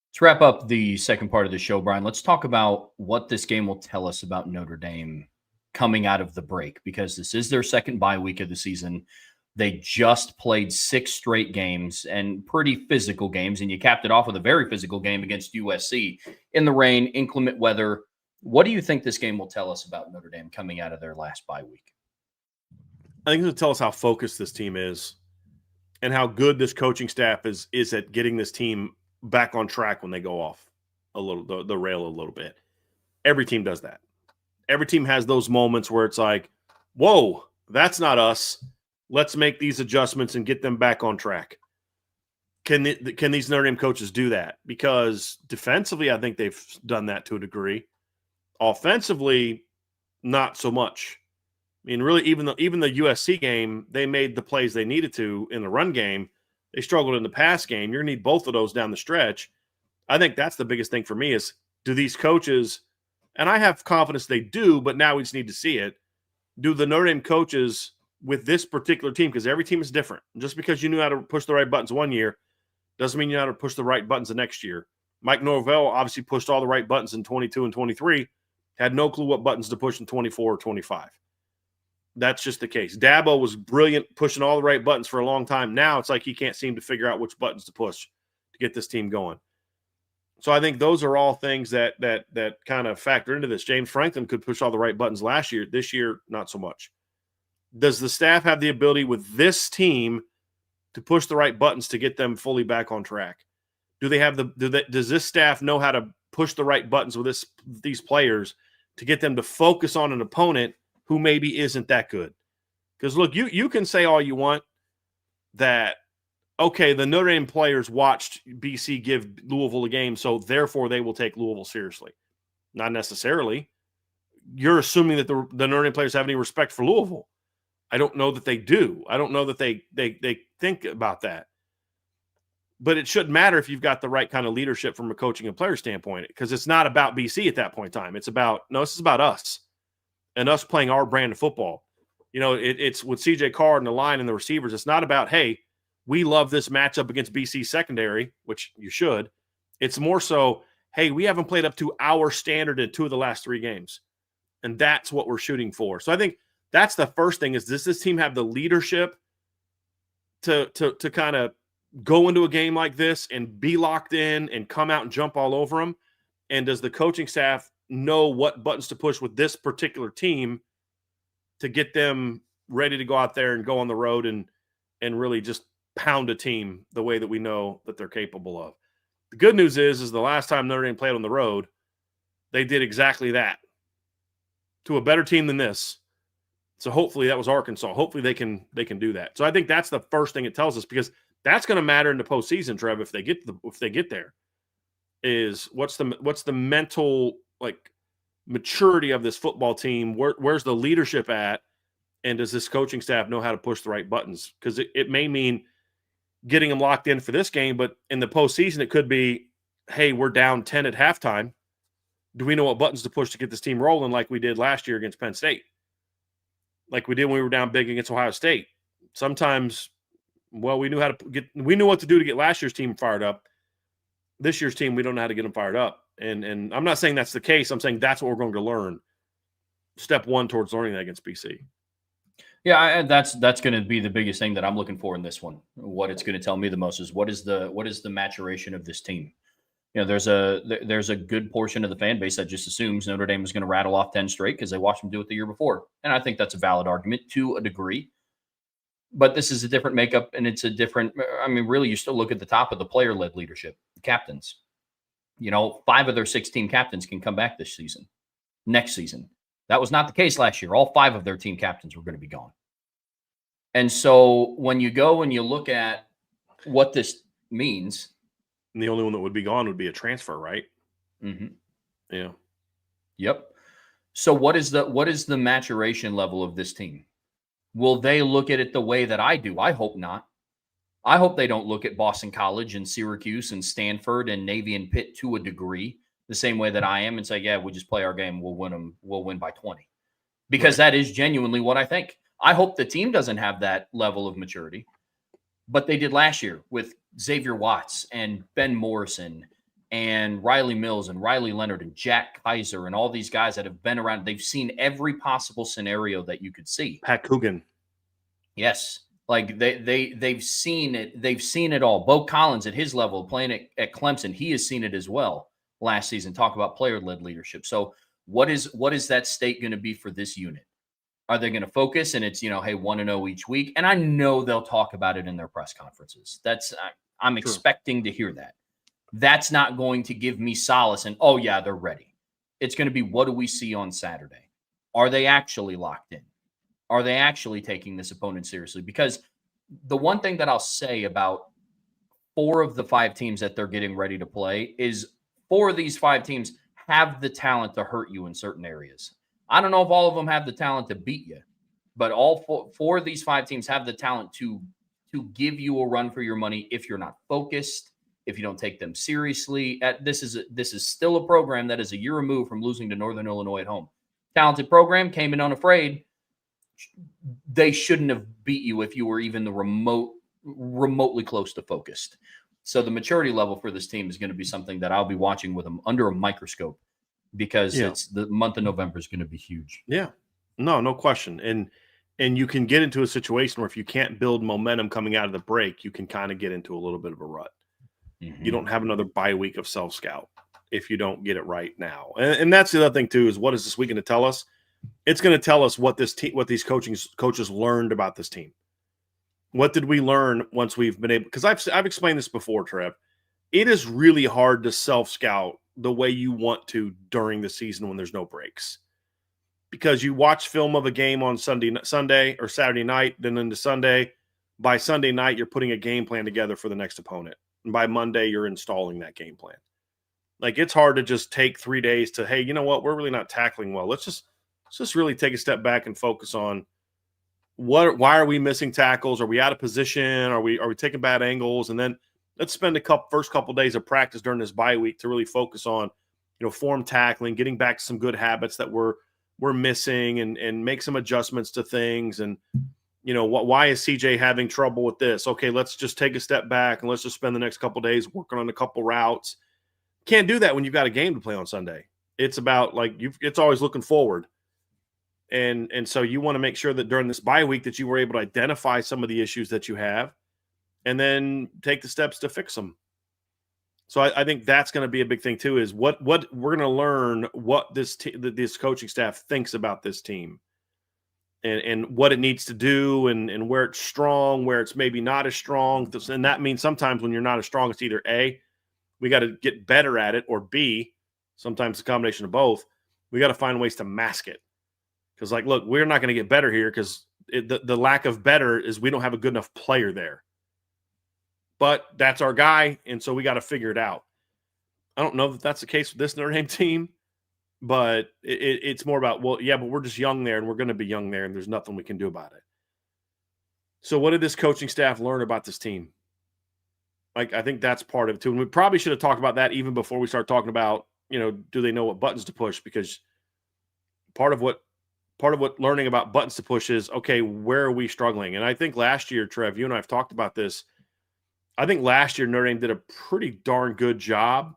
Let's wrap up the second part of the show, Brian. Let's talk about what this game will tell us about Notre Dame coming out of the break, because this is their second bye week of the season. They just played 6 straight games and pretty physical games, and you capped it off with a very physical game against USC in the rain, inclement weather. What do you think this game will tell us about Notre Dame coming out of their last bye week? I think it'll tell us how focused this team is and how good this coaching staff is at getting this team back on track when they go off the rail a little bit. Every team does that. Every team has those moments where it's like, whoa, that's not us. Let's make these adjustments and get them back on track. Can these Notre Dame coaches do that? Because defensively, I think they've done that to a degree. Offensively, not so much. I mean, really, even the USC game, they made the plays they needed to in the run game. They struggled in the pass game. You're going to need both of those down the stretch. I think that's the biggest thing for me is, do these coaches, and I have confidence they do, but now we just need to see it, do the Notre Dame coaches with this particular team, because every team is different. Just because you knew how to push the right buttons one year doesn't mean you know how to push the right buttons the next year. Mike Norvell obviously pushed all the right buttons in 22 and 23, had no clue what buttons to push in 24 or 25. That's just the case. Dabo was brilliant pushing all the right buttons for a long time. Now it's like he can't seem to figure out which buttons to push to get this team going. So I think those are all things that kind of factor into this. James Franklin could push all the right buttons last year. This year, not so much. Does the staff have the ability with this team to push the right buttons to get them fully back on track? Do they have does this staff know how to push the right buttons with these players to get them to focus on an opponent who maybe isn't that good? Because look, you can say all you want that, okay, the Notre Dame players watched BC give Louisville a game, so therefore they will take Louisville seriously. Not necessarily. You're assuming that the Notre Dame players have any respect for Louisville. I don't know that they do. I don't know that they think about that. But it shouldn't matter if you've got the right kind of leadership from a coaching and player standpoint, because it's not about BC at that point in time. It's about, no, this is about us and us playing our brand of football. You know, it's with CJ Carr and the line and the receivers. It's not about, hey, we love this matchup against BC secondary, which you should. It's more so, hey, we haven't played up to our standard in 2 of the last 3 games. And that's what we're shooting for. So I think that's the first thing is, does this team have the leadership to kind of go into a game like this and be locked in and come out and jump all over them? And does the coaching staff know what buttons to push with this particular team to get them ready to go out there and go on the road and really just pound a team the way that we know that they're capable of? The good news is the last time Notre Dame played on the road, they did exactly that to a better team than this. So hopefully that was Arkansas. Hopefully they can do that. So I think that's the first thing it tells us, because that's going to matter in the postseason, Trev. If they get there, is what's the mental maturity of this football team? Where's the leadership at, and does this coaching staff know how to push the right buttons? Because it may mean getting them locked in for this game, but in the postseason it could be, hey, we're down 10 at halftime. Do we know what buttons to push to get this team rolling, like we did last year against Penn State? Like we did when we were down big against Ohio State. Sometimes, well, we knew what to do to get last year's team fired up. This year's team, we don't know how to get them fired up. And I'm not saying that's the case. I'm saying that's what we're going to learn. Step 1 towards learning that against BC. Yeah, that's going to be the biggest thing that I'm looking for in this one. What it's going to tell me the most is what is the maturation of this team. You know, there's a good portion of the fan base that just assumes Notre Dame is going to rattle off 10 straight because they watched them do it the year before. And I think that's a valid argument to a degree. But this is a different makeup, and it's a different – I mean, really, you still look at the top of the player-led leadership, captains. You know, 5 of their 16 captains can come back this season, next season. That was not the case last year. All 5 of their team captains were going to be gone. And so when you go and you look at what this means – and the only one that would be gone would be a transfer, right? Mm-hmm. Yeah. Yep. So what is the maturation level of this team? Will they look at it the way that I do? I hope not. I hope they don't look at Boston College and Syracuse and Stanford and Navy and Pitt to a degree the same way that I am and say, yeah, we just play our game. We'll win them. We'll win by 20. Because that is genuinely what I think. I hope the team doesn't have that level of maturity, but they did last year with Xavier Watts and Ben Morrison and Riley Mills and Riley Leonard and Jack Kaiser and all these guys that have been around. They've seen every possible scenario that you could see. Pat Coogan. Yes. Like they've seen it. They've seen it all. Bo Collins at his level playing at Clemson, he has seen it as well last season. Talk about player-led leadership. So what is that state going to be for this unit? Are they going to focus and it's, hey, 1-0 each week? And I know they'll talk about it in their press conferences. I'm expecting to hear that. That's not going to give me solace and, oh, yeah, they're ready. It's going to be, what do we see on Saturday? Are they actually locked in? Are they actually taking this opponent seriously? Because the one thing that I'll say about 4 of the 5 teams that they're getting ready to play is 4 of these 5 teams have the talent to hurt you in certain areas. I don't know if all of them have the talent to beat you, but all 4 of these 5 teams have the talent to give you a run for your money if you're not focused, if you don't take them seriously. This is still a program that is a year removed from losing to Northern Illinois at home. Talented program, came in unafraid. They shouldn't have beat you if you were even the remotely close to focused. So the maturity level for this team is going to be something that I'll be watching with them under a microscope, because it's the month of November is going to be huge. Yeah, no question. And you can get into a situation where if you can't build momentum coming out of the break, you can kind of get into a little bit of a rut. You don't have another bye week of self-scout if you don't get it right now. And that's the other thing too, is what is this week going to tell us? It's going to tell us what these coaches learned about this team. What did we learn once we've been able? Because I've explained this before, Trev. It is really hard to self-scout the way you want to during the season when there's no breaks, because you watch film of a game on Sunday or Saturday night, then into Sunday. By Sunday night, you're putting a game plan together for the next opponent, and by Monday, you're installing that game plan. Like, it's hard to just take 3 days to, hey, you know what? We're really not tackling well. Let's just really take a step back and focus on why are we missing tackles? Are we out of position? Are we taking bad angles? And then let's spend first couple of days of practice during this bye week to really focus on, form tackling, getting back to some good habits that we're missing, and make some adjustments to things. And, why is CJ having trouble with this? Okay, let's just take a step back and let's just spend the next couple of days working on a couple routes. Can't do that when you've got a game to play on Sunday. It's about it's always looking forward. And so you want to make sure that during this bye week that you were able to identify some of the issues that you have and then take the steps to fix them. So I think that's going to be a big thing too, is what we're going to learn what this coaching staff thinks about this team and what it needs to do and where it's strong, where it's maybe not as strong. And that means sometimes when you're not as strong, it's either A, we got to get better at it, or B, sometimes a combination of both, we got to find ways to mask it. Because, look, we're not going to get better here because the lack of better is we don't have a good enough player there. But that's our guy, and so we got to figure it out. I don't know if that's the case with this Notre Dame team, but it's more about, well, yeah, but we're just young there, and we're going to be young there, and there's nothing we can do about it. So what did this coaching staff learn about this team? I think that's part of it, too. And we probably should have talked about that even before we start talking about, do they know what buttons to push? Because part of what learning about buttons to push is, okay, where are we struggling? And I think last year, Trev, you and I have talked about this. I think last year Notre Dame did a pretty darn good job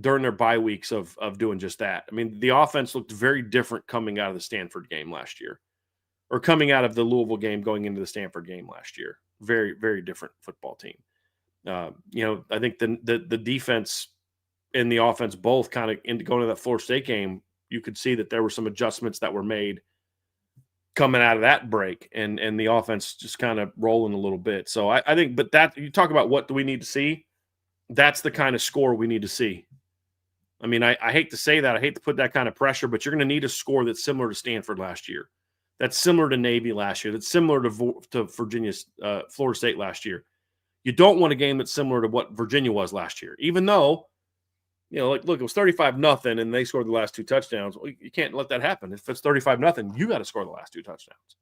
during their bye weeks of doing just that. I mean, the offense looked very different coming out of the Stanford game last year, or coming out of the Louisville game going into the Stanford game last year. Very, very different football team. I think the defense and the offense both kind of going to that Florida State game, you could see that there were some adjustments that were made coming out of that break, and the offense just kind of rolling a little bit. So I think, but that, you talk about what do we need to see, that's the kind of score we need to see. I mean, I hate to say that. I hate to put that kind of pressure, but you're going to need a score that's similar to Stanford last year. That's similar to Navy last year. That's similar to Virginia's Florida State last year. You don't want a game that's similar to what Virginia was last year, even though, look, it was 35-0 and they scored the last 2 touchdowns. Well, you can't let that happen. If it's 35-0, you got to score the last 2 touchdowns.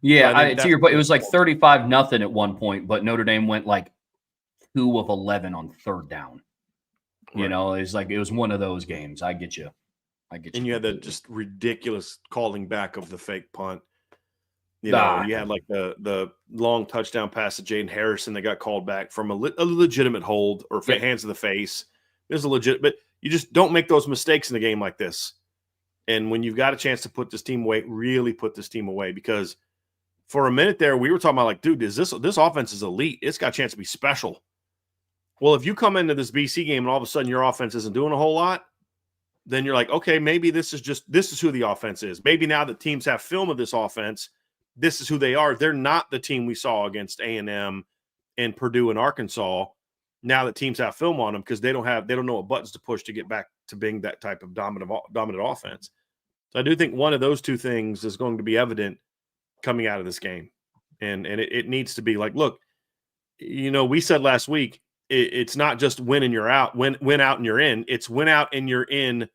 Yeah, to your point, it was 35-0 at one point, but Notre Dame went 2 of 11 on third down. Right. It was one of those games. I get you. And you had that just ridiculous calling back of the fake punt. You had the long touchdown pass to Jaden Harrison that got called back from a legitimate hold or hands to the face. It was a legit, but you just don't make those mistakes in a game like this. And when you've got a chance to put this team away, really put this team away, because for a minute there, we were talking about dude, this offense is elite. It's got a chance to be special. Well, if you come into this BC game and all of a sudden your offense isn't doing a whole lot, then you're like, okay, maybe this is who the offense is. Maybe now that teams have film of this offense, this is who they are. They're not the team we saw against A&M and Purdue and Arkansas. Now that teams have film on them, because they don't know what buttons to push to get back to being that type of dominant offense. So I do think one of those two things is going to be evident coming out of this game. And it needs to be look, we said last week, it's not just win and you're out, win out and you're in. It's win out and you're in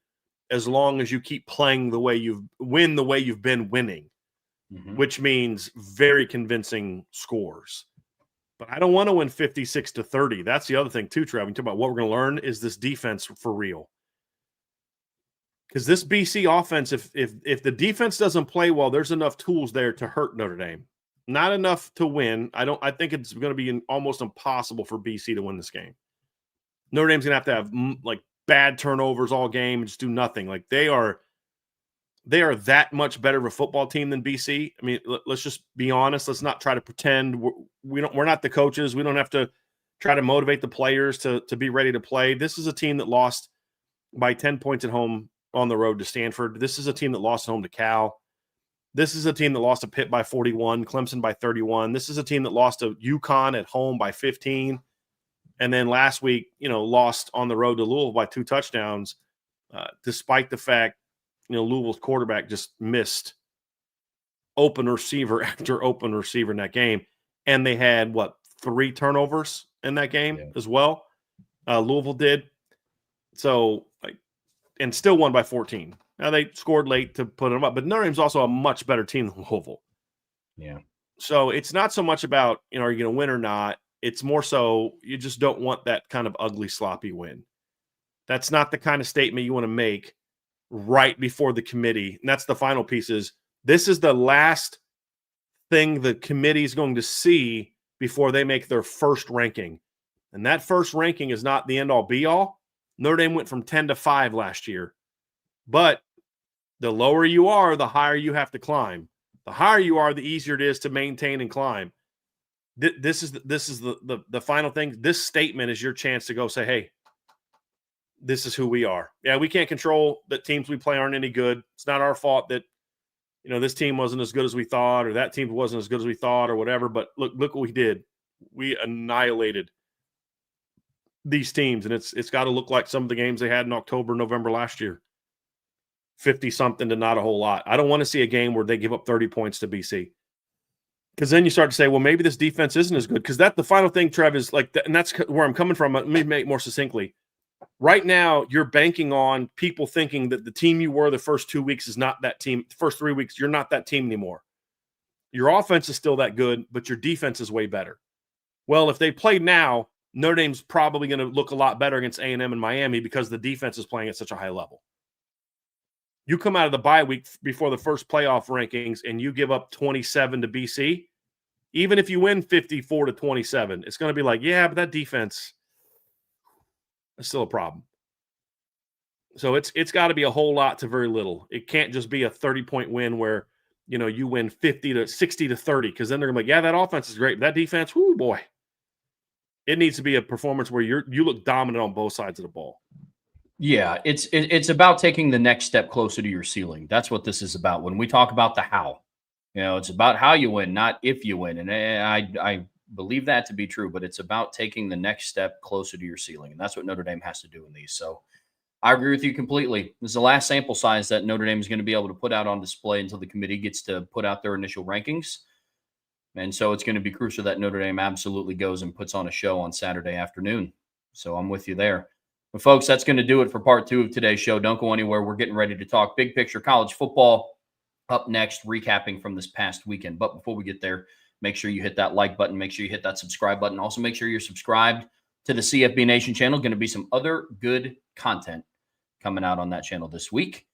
as long as you keep playing the way you've been winning, which means very convincing scores. But I don't want to win 56-30. That's the other thing too, Trev. You talk about what we're going to learn is this defense for real. Because this BC offense, if the defense doesn't play well, there's enough tools there to hurt Notre Dame. Not enough to win. I think it's going to be almost impossible for BC to win this game. Notre Dame's going to have like bad turnovers all game and just do nothing. Like they are that much better of a football team than BC. I mean, let's just be honest. Let's not try to pretend we're not the coaches. We don't have to try to motivate the players to be ready to play. This is a team that lost by 10 points at home on the road to Stanford. This is a team that lost at home to Cal. This is a team that lost to Pitt by 41, Clemson by 31. This is a team that lost to UConn at home by 15. And then last week, lost on the road to Louisville by 2 touchdowns, despite the fact, Louisville's quarterback just missed open receiver after open receiver in that game. And they had, 3 turnovers in that game as well. Louisville did. So, and still won by 14. Now, they scored late to put them up, but Notre Dame's also a much better team than Louisville. Yeah. So it's not so much about, are you going to win or not? It's more so you just don't want that kind of ugly, sloppy win. That's not the kind of statement you want to make right before the committee. And that's the final piece is this is the last thing the committee is going to see before they make their first ranking. And that first ranking is not the end-all, be-all. Notre Dame went from 10 to 5 last year. But the lower you are, the higher you have to climb. The higher you are, the easier it is to maintain and climb. This is the final thing. This statement is your chance to go say, hey, this is who we are. Yeah, we can't control that teams we play aren't any good. It's not our fault that, this team wasn't as good as we thought or that team wasn't as good as we thought or whatever. But look what we did. We annihilated these teams, and it's got to look like some of the games they had in October, November last year. 50-something to not a whole lot. I don't want to see a game where they give up 30 points to BC. Because then you start to say, well, maybe this defense isn't as good. Because the final thing, Trev, is like that, and that's where I'm coming from. Let me make it more succinctly. Right now, you're banking on people thinking that the team you were the first 2 weeks is not that team. The first 3 weeks, you're not that team anymore. Your offense is still that good, but your defense is way better. Well, if they play now, Notre Dame's probably going to look a lot better against A&M and Miami because the defense is playing at such a high level. You come out of the bye week before the first playoff rankings and you give up 27 to BC, even if you win 54-27, it's going to be like, yeah, but that defense is still a problem. So it's got to be a whole lot to very little. It can't just be a 30-point win where, you win 60-30 because then they're going to be like, yeah, that offense is great. But that defense, whoo, boy. It needs to be a performance where you look dominant on both sides of the ball. Yeah, it's about taking the next step closer to your ceiling. That's what this is about. When we talk about the how, it's about how you win, not if you win. And I believe that to be true, but it's about taking the next step closer to your ceiling. And that's what Notre Dame has to do in these. So I agree with you completely. This is the last sample size that Notre Dame is going to be able to put out on display until the committee gets to put out their initial rankings. And so it's going to be crucial that Notre Dame absolutely goes and puts on a show on Saturday afternoon. So I'm with you there. But folks, that's going to do it for part 2 of today's show. Don't go anywhere. We're getting ready to talk big picture college football up next, recapping from this past weekend. But before we get there, make sure you hit that like button. Make sure you hit that subscribe button. Also, make sure you're subscribed to the CFB Nation channel. Going to be some other good content coming out on that channel this week.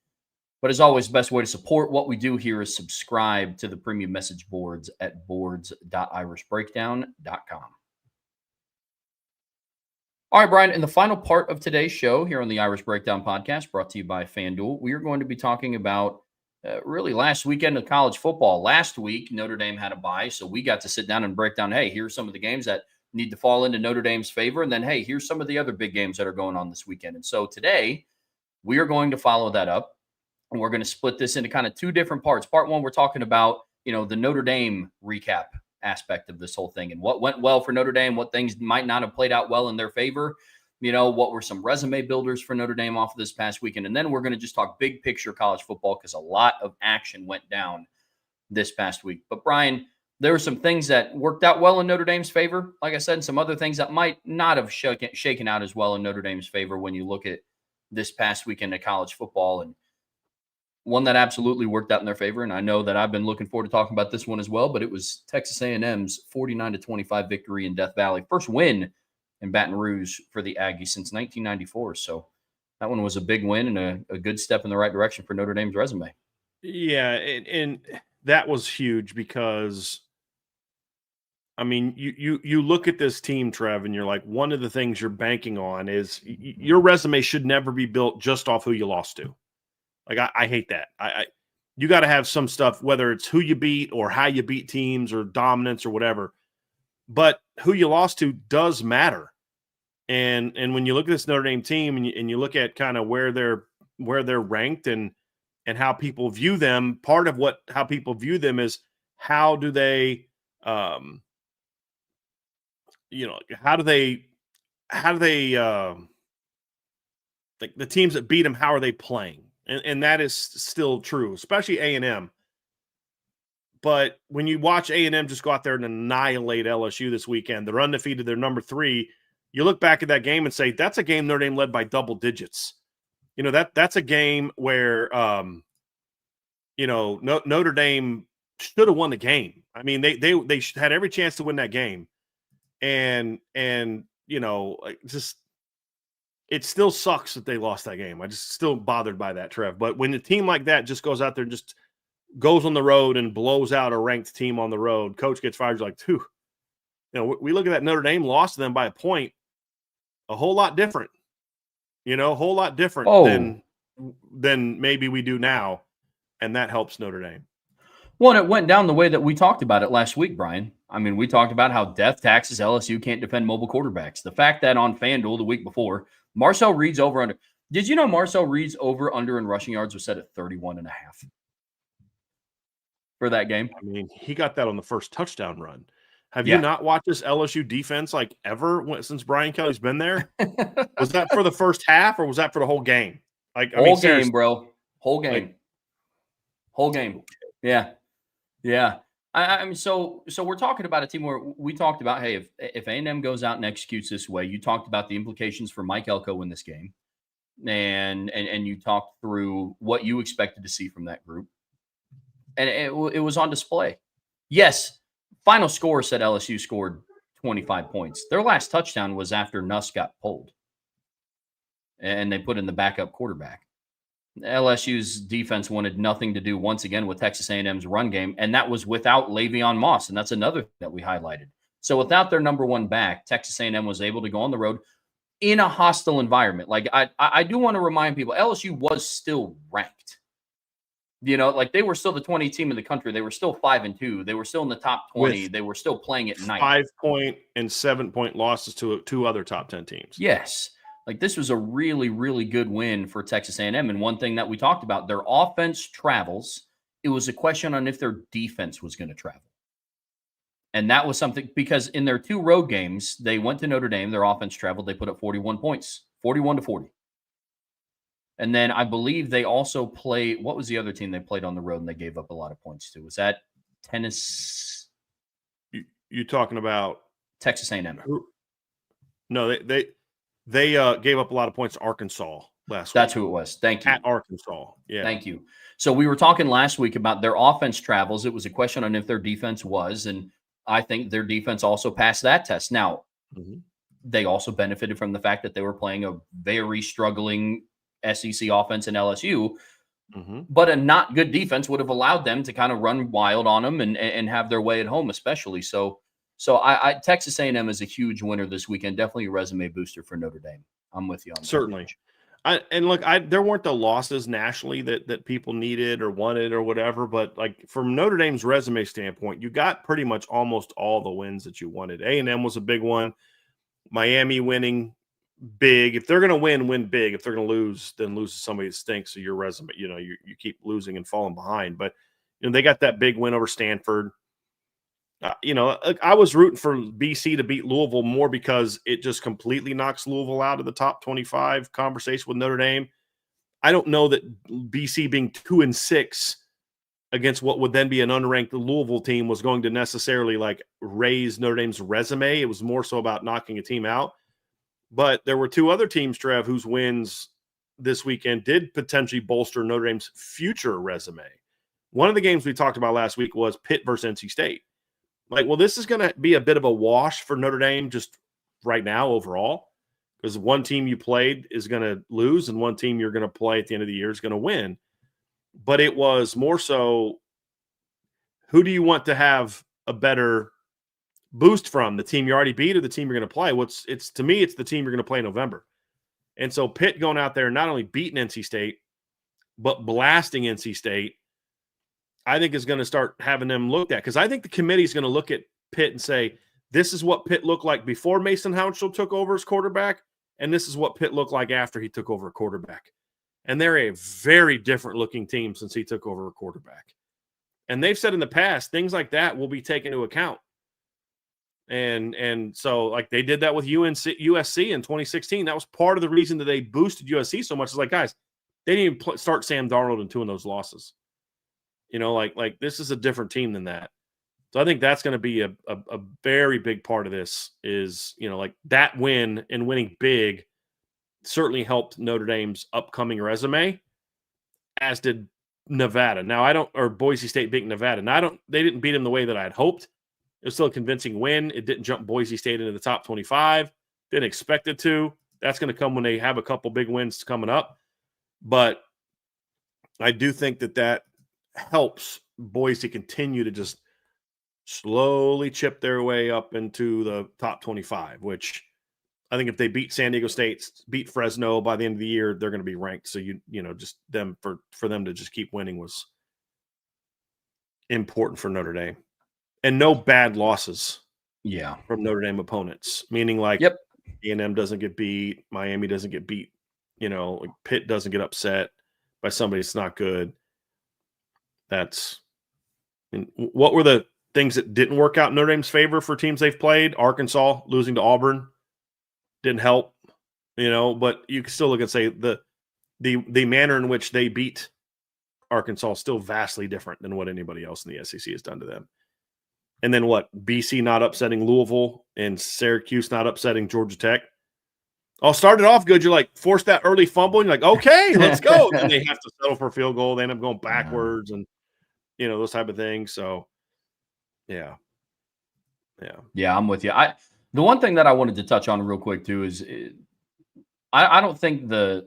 But as always, the best way to support what we do here is subscribe to the premium message boards at boards.irishbreakdown.com. All right, Brian, in the final part of today's show here on the Irish Breakdown podcast, brought to you by FanDuel, we are going to be talking about really last weekend of college football. Last week, Notre Dame had a bye, so we got to sit down and break down, hey, here's some of the games that need to fall into Notre Dame's favor, and then, hey, here's some of the other big games that are going on this weekend. And so today, we are going to follow that up. And we're going to split this into kind of 2 different parts. Part 1, we're talking about, the Notre Dame recap aspect of this whole thing and what went well for Notre Dame, what things might not have played out well in their favor. What were some resume builders for Notre Dame off of this past weekend. And then we're going to just talk big picture college football because a lot of action went down this past week. But Brian, there were some things that worked out well in Notre Dame's favor, like I said, and some other things that might not have shaken out as well in Notre Dame's favor when you look at this past weekend of college football. And one that absolutely worked out in their favor, and I know that I've been looking forward to talking about this one as well, but it was Texas A&M's 49-25 victory in Death Valley. First win in Baton Rouge for the Aggies since 1994. So that one was a big win and a good step in the right direction for Notre Dame's resume. Yeah, and that was huge because, I mean, you look at this team, Trev, and you're like, one of the things you're banking on is your resume should never be built just off who you lost to. Like, I hate that. You got to have some stuff, whether it's who you beat or how you beat teams or dominance or whatever. But who you lost to does matter. And when you look at this Notre Dame team and you look at kind of where they're ranked and how people view them, part of how people view them is how do they, how do they, like the teams that beat them, how are they playing? And that is still true, especially A&M. But when you watch A&M just go out there and annihilate LSU this weekend, they're undefeated, they're number 3. You look back at that game and say, that's a game Notre Dame led by double digits. That's a game where, Notre Dame should have won the game. I mean, they had every chance to win that game. And it still sucks that they lost that game. I just still bothered by that, Trev. But when a team like that just goes out there and just goes on the road and blows out a ranked team on the road, coach gets fired. You're like, phew. We look at that Notre Dame lost to them by a point, a whole lot different. A whole lot different than maybe we do now, and that helps Notre Dame. Well, and it went down the way that we talked about it last week, Brian. I mean, we talked about how death taxes LSU can't defend mobile quarterbacks. The fact that on FanDuel the week before, Marcel Reed's over-under. Did you know Marcel Reed's over-under in rushing yards was set at 31.5 for that game? I mean, he got that on the first touchdown run. Have you not watched this LSU defense like ever since Brian Kelly's been there? Was that for the first half or was that for the whole game? Whole game, bro. Whole game. Whole game. Yeah. Yeah. I mean, so we're talking about a team where we talked about, hey, if A&M goes out and executes this way, you talked about the implications for Mike Elko in this game, and you talked through what you expected to see from that group, and it was on display. Yes, final score said LSU scored 25 points. Their last touchdown was after Nuss got pulled, and they put in the backup quarterback. LSU's defense wanted nothing to do once again with Texas A&M's run game, and that was without Le'Veon Moss, and that's another thing that we highlighted. So without their number one back, Texas A&M was able to go on the road in a hostile environment. Like I do want to remind people, LSU was still ranked. Like they were still the 20 team in the country. They were still 5-2. They were still in the top 20. They were still playing at night. 5-point and 7-point losses to 2 other top 10 teams. Yes. Like this was a really, really good win for Texas A&M. And one thing that we talked about, their offense travels. It was a question on if their defense was going to travel. And that was something because in their 2 road games, they went to Notre Dame. Their offense traveled. They put up 41 points, 41-40. And then I believe they also played, what was the other team they played on the road and they gave up a lot of points to? Was that Tennessee? You talking about Texas A&M? No, they gave up a lot of points to Arkansas last week. That's who it was. Thank you. At Arkansas. Yeah. Thank you. So we were talking last week about their offense travels. It was a question on if their defense was, and I think their defense also passed that test. Now, they also benefited from the fact that they were playing a very struggling SEC offense in LSU, but a not good defense would have allowed them to kind of run wild on them and have their way at home, especially. So Texas A&M is a huge winner this weekend. Definitely a resume booster for Notre Dame. I'm with you on that. Certainly. There weren't the losses nationally that people needed or wanted or whatever, but like from Notre Dame's resume standpoint, you got pretty much almost all the wins that you wanted. A&M was a big one. Miami winning big. If they're going to win big. If they're going to lose, then lose to somebody that stinks. So your resume, you keep losing and falling behind. But they got that big win over Stanford. I was rooting for BC to beat Louisville more because it just completely knocks Louisville out of the top 25 conversation with Notre Dame. I don't know that BC being 2-6 against what would then be an unranked Louisville team was going to necessarily like raise Notre Dame's resume. It was more so about knocking a team out. But there were two other teams, Trev, whose wins this weekend did potentially bolster Notre Dame's future resume. One of the games we talked about last week was Pitt versus NC State. Like, well, this is going to be a bit of a wash for Notre Dame just right now overall, because one team you played is going to lose and one team you're going to play at the end of the year is going to win. But it was more so, who do you want to have a better boost from, the team you already beat or the team you're going to play? To me, it's the team you're going to play in November. And so Pitt going out there and not only beating NC State, but blasting NC State, I think is going to start having them looked at. Because I think the committee is going to look at Pitt and say, this is what Pitt looked like before Mason Hounshell took over as quarterback, and this is what Pitt looked like after he took over a quarterback. And they're a very different looking team since he took over a quarterback. And they've said in the past, things like that will be taken into account. And so, like, they did that with USC in 2016. That was part of the reason that they boosted USC so much. It's like, guys, they didn't even start Sam Darnold in two of those losses. You know, like this is a different team than that. So I think that's going to be a very big part of this is, you know, like that win and winning big certainly helped Notre Dame's upcoming resume, as did Nevada. Now, Boise State beat Nevada. Now, they didn't beat them the way that I had hoped. It was still a convincing win. It didn't jump Boise State into the top 25. Didn't expect it to. That's going to come when they have a couple big wins coming up. But I do think that helps Boise continue to just slowly chip their way up into the top 25, which I think if they beat San Diego State, beat Fresno by the end of the year, they're going to be ranked. So, you know, just them for them to just keep winning was important for Notre Dame. And no bad losses from Notre Dame opponents, meaning like A&M doesn't get beat, Miami doesn't get beat, you know, like Pitt doesn't get upset by somebody that's not good. What were the things that didn't work out in Notre Dame's favor for teams they've played? Arkansas losing to Auburn didn't help, you know, but you can still look and say the manner in which they beat Arkansas is still vastly different than what anybody else in the SEC has done to them. And then what? BC not upsetting Louisville and Syracuse not upsetting Georgia Tech. Oh, started off good. You like forced that early fumble. And you're like, okay, let's go. And they have to settle for a field goal. They end up going backwards and, you know, those type of things. So, yeah. I'm with you. The one thing that I wanted to touch on real quick too is I don't think the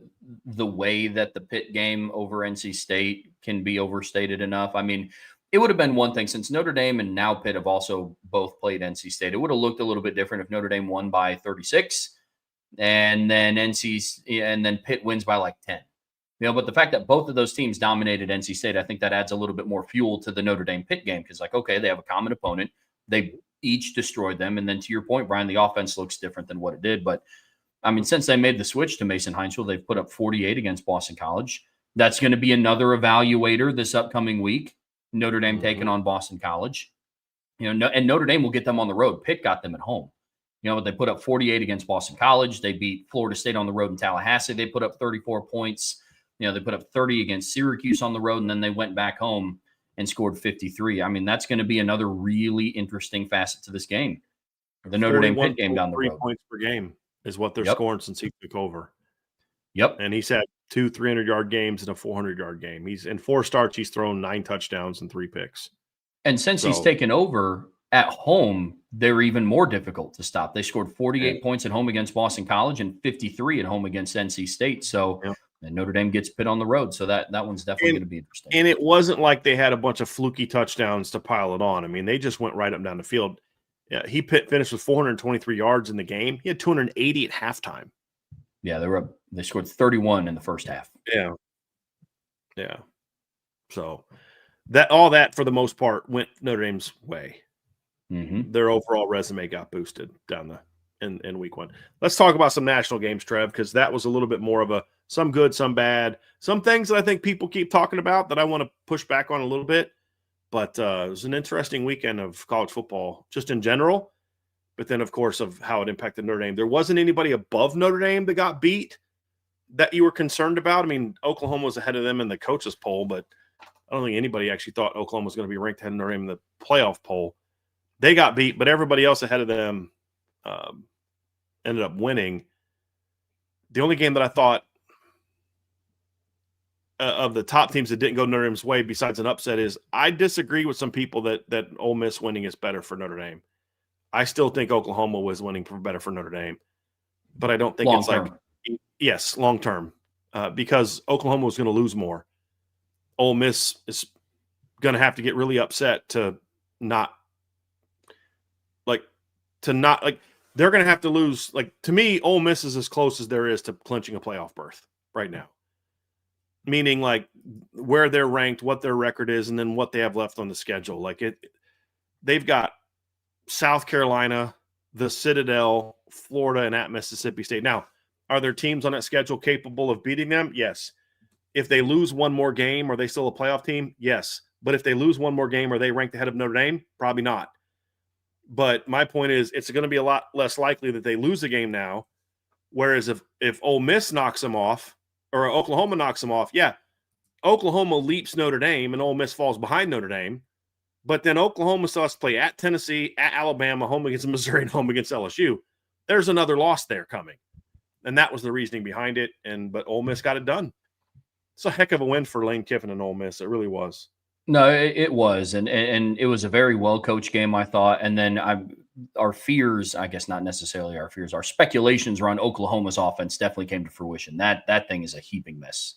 way that the Pitt game over NC State can be overstated enough. I mean, it would have been one thing since Notre Dame and now Pitt have also both played NC State. It would have looked a little bit different if Notre Dame won by 36 and then Pitt wins by like 10. You know, but the fact that both of those teams dominated NC State, I think that adds a little bit more fuel to the Notre Dame Pitt game because, like, okay, they have a common opponent. They each destroyed them. And then to your point, Brian, the offense looks different than what it did. But, I mean, since they made the switch to Mason Hounshell, they've put up 48 against Boston College. That's going to be another evaluator this upcoming week. Notre Dame taking on Boston College. You know, and Notre Dame will get them on the road. Pitt got them at home. You know, they put up 48 against Boston College. They beat Florida State on the road in Tallahassee. They put up 34 points. You know, they put up 30 against Syracuse on the road, and then they went back home and scored 53. I mean, that's going to be another really interesting facet to this game. The Notre Dame Pitt game down the road. 3 points per game is what they're scoring since he took over. Yep. And he's had 2 300-yard games and a 400-yard game. He's in 4 starts. He's thrown 9 touchdowns and 3 picks. And since he's taken over at home, they're even more difficult to stop. They scored 48 points at home against Boston College and 53 at home against NC State. So and Notre Dame gets Pitt on the road. So that one's definitely going to be interesting. And it wasn't like they had a bunch of fluky touchdowns to pile it on. I mean, they just went right up down the field. Yeah, finished with 423 yards in the game. He had 280 at halftime. Yeah, they scored 31 in the first half. Yeah. So all that for the most part went Notre Dame's way. Their overall resume got boosted down in week 1. Let's talk about some national games, Trev, because that was a little bit more of some good, some bad, some things that I think people keep talking about that I want to push back on a little bit. But it was an interesting weekend of college football just in general. But then, of course, of how it impacted Notre Dame. There wasn't anybody above Notre Dame that got beat that you were concerned about. I mean, Oklahoma was ahead of them in the coaches poll, but I don't think anybody actually thought Oklahoma was going to be ranked ahead of Notre Dame in the playoff poll. They got beat, but everybody else ahead of them ended up winning. The only game that I thought of the top teams that didn't go Notre Dame's way besides an upset is I disagree with some people that Ole Miss winning is better for Notre Dame. I still think Oklahoma was winning better for Notre Dame, but I don't think it's like, yes, long term, because Oklahoma was going to lose more. Ole Miss is going to have to get really upset to not they're going to have to lose. Like, to me, Ole Miss is as close as there is to clinching a playoff berth right now. Meaning, like, where they're ranked, what their record is, and then what they have left on the schedule. Like, they've got South Carolina, the Citadel, Florida, and at Mississippi State. Now, are there teams on that schedule capable of beating them? Yes. If they lose one more game, are they still a playoff team? Yes. But if they lose one more game, are they ranked ahead of Notre Dame? Probably not. But my point is, it's going to be a lot less likely that they lose a game now. Whereas if Ole Miss knocks them off, or Oklahoma knocks them off, yeah, Oklahoma leaps Notre Dame and Ole Miss falls behind Notre Dame. But then Oklahoma still has to play at Tennessee, at Alabama, home against Missouri, and home against LSU. There's another loss there coming. And that was the reasoning behind it. But Ole Miss got it done. It's a heck of a win for Lane Kiffin and Ole Miss. It really was. No, it was. And it was a very well-coached game, I thought. And then our fears, I guess not necessarily our fears, our speculations around Oklahoma's offense definitely came to fruition. That thing is a heaping mess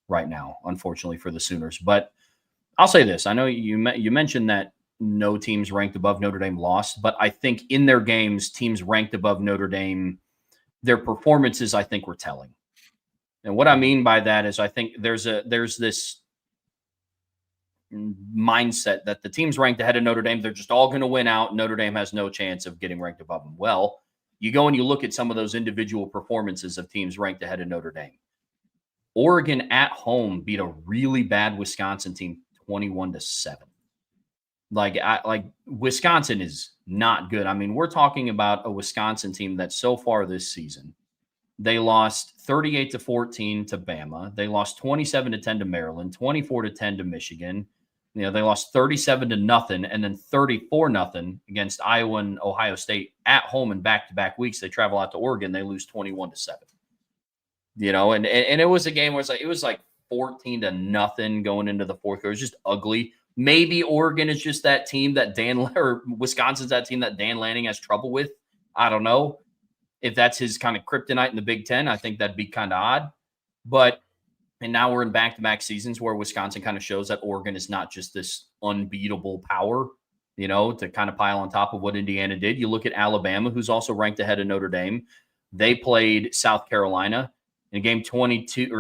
right now, unfortunately, for the Sooners. But I'll say this. I know you mentioned that no teams ranked above Notre Dame lost, but I think in their games, teams ranked above Notre Dame, their performances, I think, were telling. And what I mean by that is I think there's this mindset that the teams ranked ahead of Notre Dame, they're just all going to win out. Notre Dame has no chance of getting ranked above them. Well, you go and you look at some of those individual performances of teams ranked ahead of Notre Dame. Oregon at home beat a really bad Wisconsin team 21-7. Like Wisconsin is not good. I mean, we're talking about a Wisconsin team that so far this season, they lost 38-14 to Bama. They lost 27-10 to Maryland, 24-10 to Michigan. You know, they lost 37-0 and then 34-0 against Iowa and Ohio State at home in back-to-back weeks. They travel out to Oregon. They lose 21-7. You know, and it was a game where it was like 14-0 going into the fourth quarter. It was just ugly. Maybe Oregon is just that team that Wisconsin's that team that Dan Lanning has trouble with. I don't know if that's his kind of kryptonite in the Big Ten. I think that'd be kind of odd. And now we're in back-to-back seasons where Wisconsin kind of shows that Oregon is not just this unbeatable power, you know, to kind of pile on top of what Indiana did. You look at Alabama, who's also ranked ahead of Notre Dame. They played South Carolina. In game 29-22,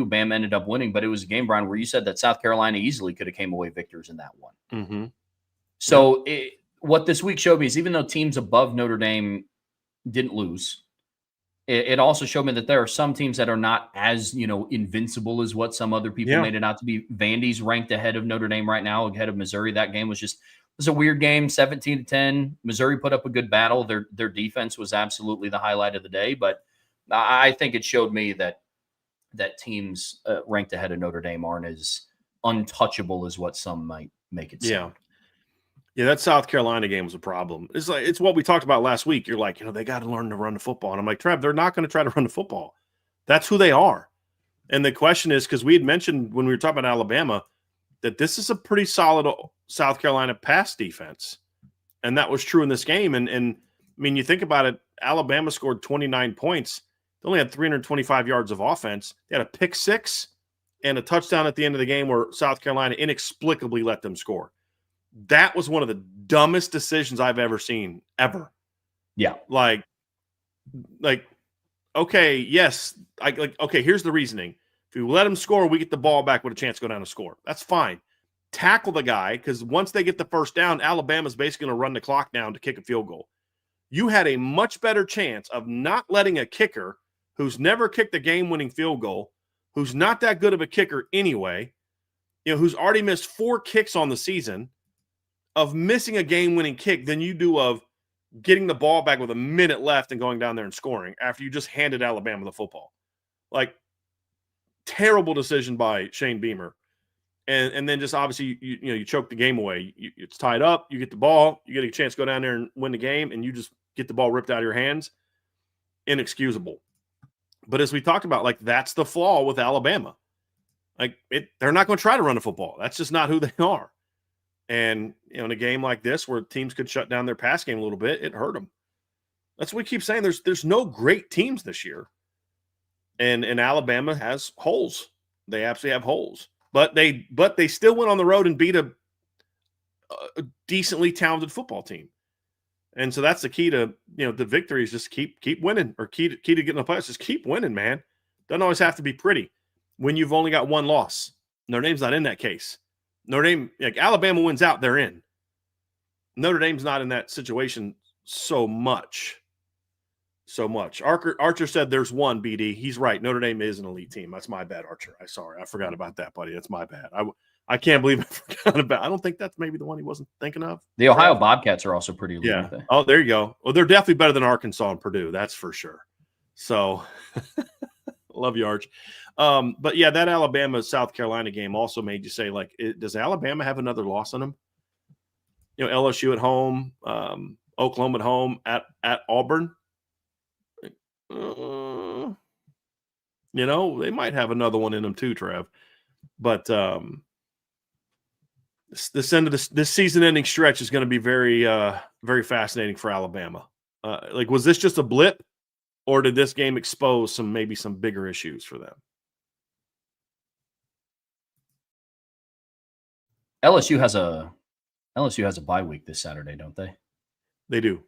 Bama ended up winning, but it was a game, Brian, where you said that South Carolina easily could have came away victors in that one. Mm-hmm. So what this week showed me is even though teams above Notre Dame didn't lose, it also showed me that there are some teams that are not as, you know, invincible as what some other people made it out to be. Vandy's ranked ahead of Notre Dame right now, ahead of Missouri. That game was a weird game, 17-10. Missouri put up a good battle. Their defense was absolutely the highlight of the day, but I think it showed me that teams ranked ahead of Notre Dame aren't as untouchable as what some might make it sound. Yeah, that South Carolina game was a problem. It's what we talked about last week. You're like, you know, they got to learn to run the football. And I'm like, Trev, they're not going to try to run the football. That's who they are. And the question is, because we had mentioned when we were talking about Alabama, that this is a pretty solid South Carolina pass defense. And that was true in this game. And I mean, you think about it, Alabama scored 29 points. They only had 325 yards of offense. They had a pick six and a touchdown at the end of the game where South Carolina inexplicably let them score. That was one of the dumbest decisions I've ever seen, ever. Yeah. Like, okay, yes. Okay, here's the reasoning. If you let them score, we get the ball back with a chance to go down and score. That's fine. Tackle the guy, because once they get the first down, Alabama's basically going to run the clock down to kick a field goal. You had a much better chance of not letting a kicker who's never kicked a game-winning field goal, who's not that good of a kicker anyway, you know, who's already missed 4 kicks on the season, of missing a game-winning kick than you do of getting the ball back with a minute left and going down there and scoring after you just handed Alabama the football. Like, terrible decision by Shane Beamer. and then just obviously you choke the game away. It's tied up. You get the ball. You get a chance to go down there and win the game, and you just get the ball ripped out of your hands. Inexcusable. But as we talked about, like, that's the flaw with Alabama. Like, they're not going to try to run the football. That's just not who they are. And in a game like this where teams could shut down their pass game a little bit, it hurt them. That's what we keep saying. There's no great teams this year, and Alabama has holes. They absolutely have holes. But they still went on the road and beat a decently talented football team. And so that's the key to the victory is just keep winning, or key to getting the playoffs. Just keep winning, man. Doesn't always have to be pretty when you've only got one loss. Notre Dame's not in that case. Notre Dame, like, Alabama wins out, they're in. Notre Dame's not in that situation so much. Archer said there's one, BD. He's right. Notre Dame is an elite team. That's my bad, Archer. I forgot about that, buddy. That's my bad. I can't believe I forgot about. I don't think that's maybe the one he wasn't thinking of. The Ohio Bobcats are also pretty elite. Yeah. Oh, there you go. Well, they're definitely better than Arkansas and Purdue. That's for sure. So, love you, Arch. But yeah, that Alabama-South Carolina game also made you say, like, does Alabama have another loss on them? LSU at home, Oklahoma at home, at Auburn. They might have another one in them too, Trev. But this season-ending stretch is going to be very, very fascinating for Alabama. Was this just a blip, or did this game expose some bigger issues for them? LSU has a bye week this Saturday, don't they? They do,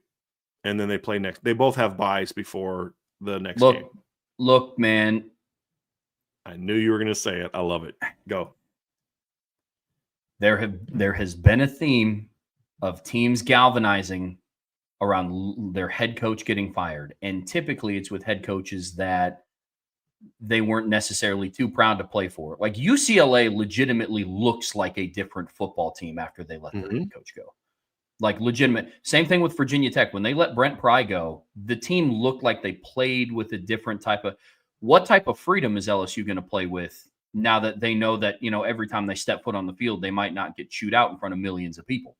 and then they play next. They both have byes before the next game. Look, man. I knew you were going to say it. I love it. Go. There has been a theme of teams galvanizing around their head coach getting fired, and typically it's with head coaches that they weren't necessarily too proud to play for. Like, UCLA legitimately looks like a different football team after they let their head coach go. Like, legitimate. Same thing with Virginia Tech. When they let Brent Pry go, the team looked like they played with a different type of – what type of freedom is LSU going to play with now that they know that, every time they step foot on the field, they might not get chewed out in front of millions of people?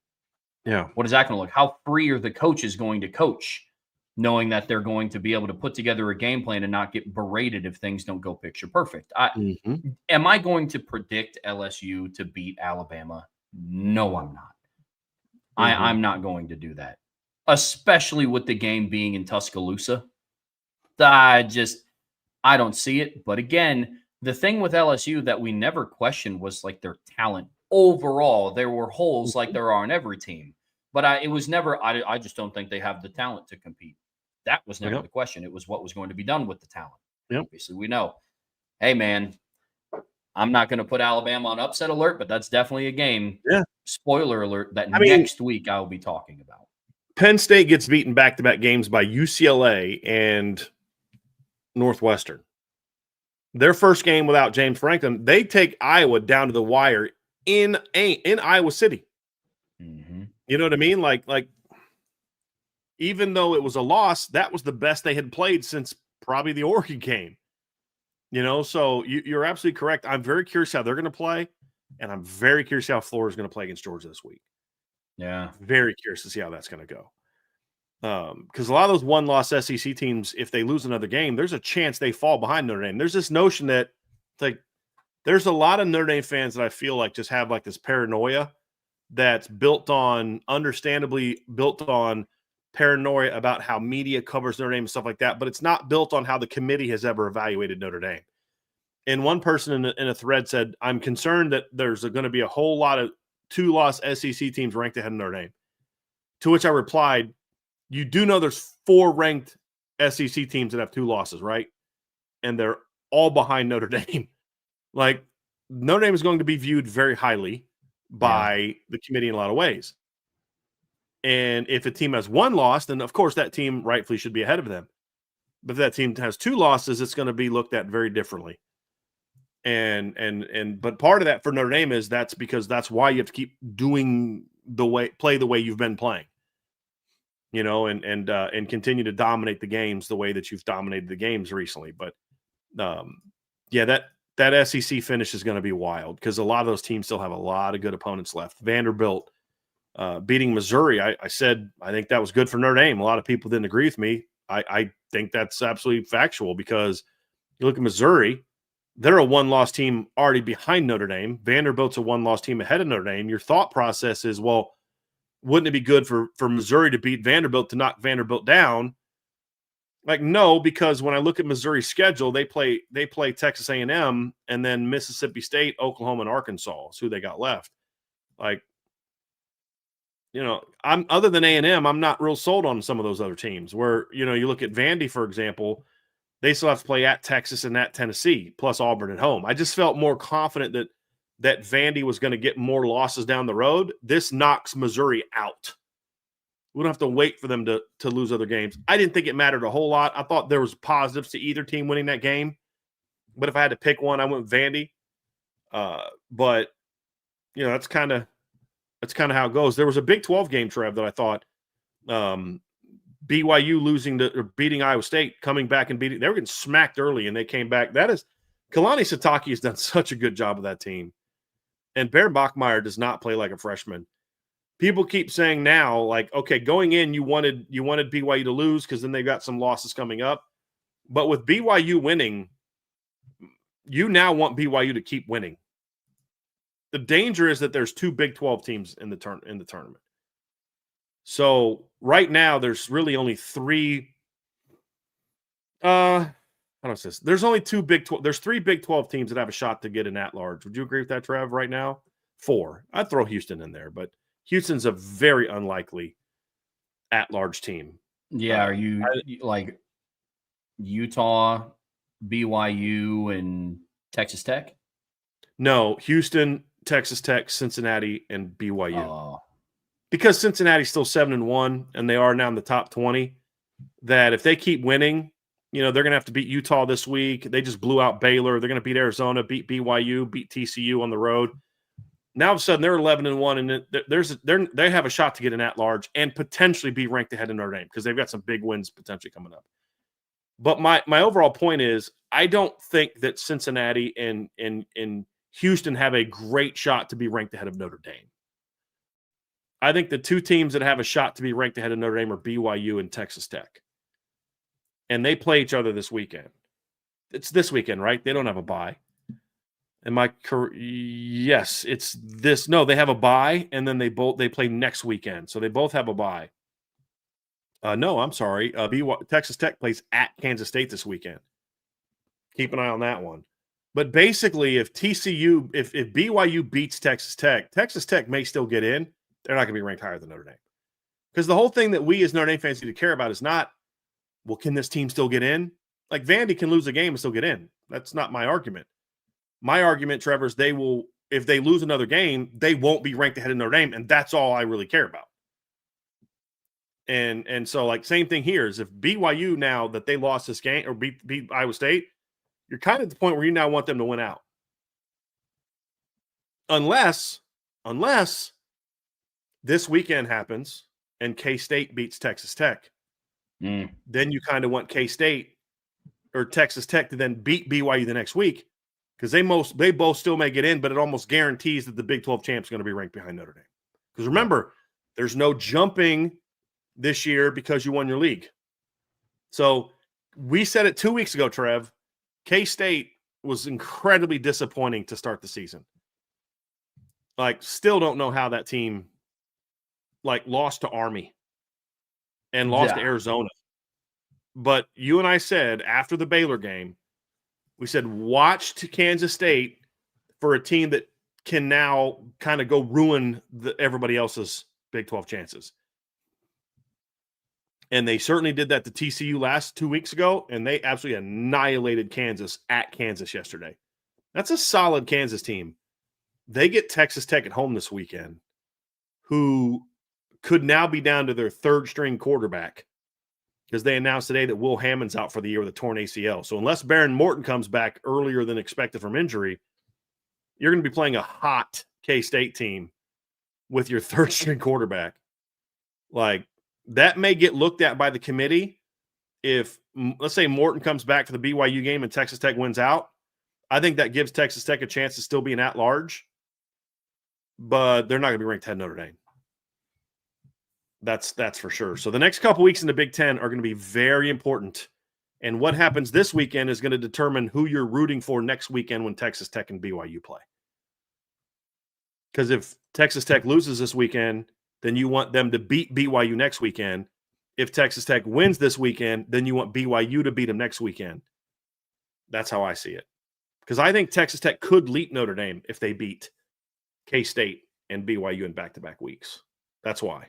Yeah. What is that going to look? How free are the coaches going to coach, knowing that they're going to be able to put together a game plan and not get berated if things don't go picture perfect? Am I going to predict LSU to beat Alabama? No, I'm not. I'm not going to do that, especially with the game being in Tuscaloosa. I don't see it. But again, the thing with LSU that we never questioned was, like, their talent. Overall, there were holes like there are on every team. But it was never, I just don't think they have the talent to compete. That was never the question. It was what was going to be done with the talent. Obviously, we know, hey, man, I'm not going to put Alabama on upset alert, but that's definitely a game. Yeah. Spoiler alert, that next week I'll be talking about. Penn State gets beaten back-to-back games by UCLA and Northwestern. Their first game without James Franklin, they take Iowa down to the wire in Iowa City. You know what I mean? Like, even though it was a loss, that was the best they had played since probably the Oregon game. So you're absolutely correct. I'm very curious how they're going to play, and I'm very curious how Florida's going to play against Georgia this week. Yeah. Very curious to see how that's going to go. Because a lot of those one-loss SEC teams, if they lose another game, there's a chance they fall behind Notre Dame. There's this notion that, like, there's a lot of Notre Dame fans that I feel like just have, like, this paranoia that's understandably built on paranoia about how media covers Notre Dame and stuff like that, but it's not built on how the committee has ever evaluated Notre Dame. And one person in a thread said, I'm concerned that there's going to be a whole lot of two-loss SEC teams ranked ahead of Notre Dame. To which I replied, you do know there's 4 ranked SEC teams that have 2 losses, right? And they're all behind Notre Dame. Like, Notre Dame is going to be viewed very highly by the committee in a lot of ways. And if a team has 1 loss, then of course that team rightfully should be ahead of them. But if that team has 2 losses, it's going to be looked at very differently. But part of that for Notre Dame is that's because that's why you have to keep play the way you've been playing, and continue to dominate the games the way that you've dominated the games recently. But that SEC finish is going to be wild because a lot of those teams still have a lot of good opponents left. Vanderbilt beating Missouri, I said I think that was good for Notre Dame. A lot of people didn't agree with me. I think that's absolutely factual because you look at Missouri, they're a one-loss team already behind Notre Dame. Vanderbilt's a one-loss team ahead of Notre Dame. Your thought process is, well, wouldn't it be good for Missouri to beat Vanderbilt to knock Vanderbilt down? Like, no, because when I look at Missouri's schedule, they play Texas A&M and then Mississippi State, Oklahoma, and Arkansas is who they got left. Like, I'm other than A&M, I'm not real sold on some of those other teams where, you look at Vandy, for example, they still have to play at Texas and at Tennessee, plus Auburn at home. I just felt more confident that Vandy was going to get more losses down the road. This knocks Missouri out. We don't have to wait for them to lose other games. I didn't think it mattered a whole lot. I thought there was positives to either team winning that game. But if I had to pick one, I went Vandy. But, that's kind of how it goes. There was a Big 12 game, Trev, that I thought BYU beating Iowa State, coming back and beating – they were getting smacked early, and they came back. Kalani Sitake has done such a good job of that team. And Bear Bachmeier does not play like a freshman. People keep saying now, like, okay, going in, you wanted BYU to lose because then they've got some losses coming up. But with BYU winning, you now want BYU to keep winning. The danger is that there's 2 Big 12 teams in the tournament. So right now, there's really only 3. How do I say this? There's only 2 Big 12. There's 3 Big 12 teams that have a shot to get an at-large. Would you agree with that, Trev? Right now, 4. I'd throw Houston in there, but Houston's a very unlikely at-large team. Yeah, are you like Utah, BYU, and Texas Tech? No, Houston, Texas Tech, Cincinnati, and BYU. Oh. Because Cincinnati's still 7-1, and they are now in the top 20, that if they keep winning, they're going to have to beat Utah this week. They just blew out Baylor. They're going to beat Arizona, beat BYU, beat TCU on the road. Now, all of a sudden, they're 11-1, and they have a shot to get an at-large and potentially be ranked ahead of Notre Dame because they've got some big wins potentially coming up. But my overall point is I don't think that Cincinnati and Houston have a great shot to be ranked ahead of Notre Dame. I think the 2 teams that have a shot to be ranked ahead of Notre Dame are BYU and Texas Tech. And they play each other this weekend. It's this weekend, right? They don't have a bye. Yes, it's this. No, they have a bye, and then they play next weekend. So they both have a bye. No, I'm sorry. Texas Tech plays at Kansas State this weekend. Keep an eye on that one. But basically, if BYU beats Texas Tech may still get in. They're not going to be ranked higher than Notre Dame. Because the whole thing that we as Notre Dame fans need to care about is not, well, can this team still get in? Like Vandy can lose a game and still get in. That's not my argument. My argument, Trevor, is if they lose another game, they won't be ranked ahead of Notre Dame, and that's all I really care about. And so, like, same thing here is if BYU now that they lost this game or beat Iowa State, you're kind of at the point where you now want them to win out. Unless this weekend happens and K-State beats Texas Tech. Then you kind of want K-State or Texas Tech to then beat BYU the next week because they both still may get in, but it almost guarantees that the Big 12 champ's going to be ranked behind Notre Dame. Because remember, there's no jumping this year because you won your league. So we said it 2 weeks ago, Trev. K-State was incredibly disappointing to start the season. Like, still don't know how that team, like, lost to Army and lost to Arizona. But you and I said after the Baylor game, we said watch to Kansas State for a team that can now kind of go ruin everybody else's Big 12 chances. And they certainly did that to TCU 2 weeks ago, and they absolutely annihilated Kansas at Kansas yesterday. That's a solid Kansas team. They get Texas Tech at home this weekend, who could now be down to their third-string quarterback because they announced today that Will Hammond's out for the year with a torn ACL. So unless Baron Morton comes back earlier than expected from injury, you're going to be playing a hot K-State team with your third-string quarterback. Like, that may get looked at by the committee if, let's say, Morton comes back for the BYU game and Texas Tech wins out. I think that gives Texas Tech a chance to still be an at-large, but they're not going to be ranked ahead of Notre Dame. That's for sure. So the next couple weeks in the Big Ten are going to be very important. And what happens this weekend is going to determine who you're rooting for next weekend when Texas Tech and BYU play. Because if Texas Tech loses this weekend, then you want them to beat BYU next weekend. If Texas Tech wins this weekend, then you want BYU to beat them next weekend. That's how I see it. Because I think Texas Tech could leap Notre Dame if they beat K-State and BYU in back-to-back weeks. That's why.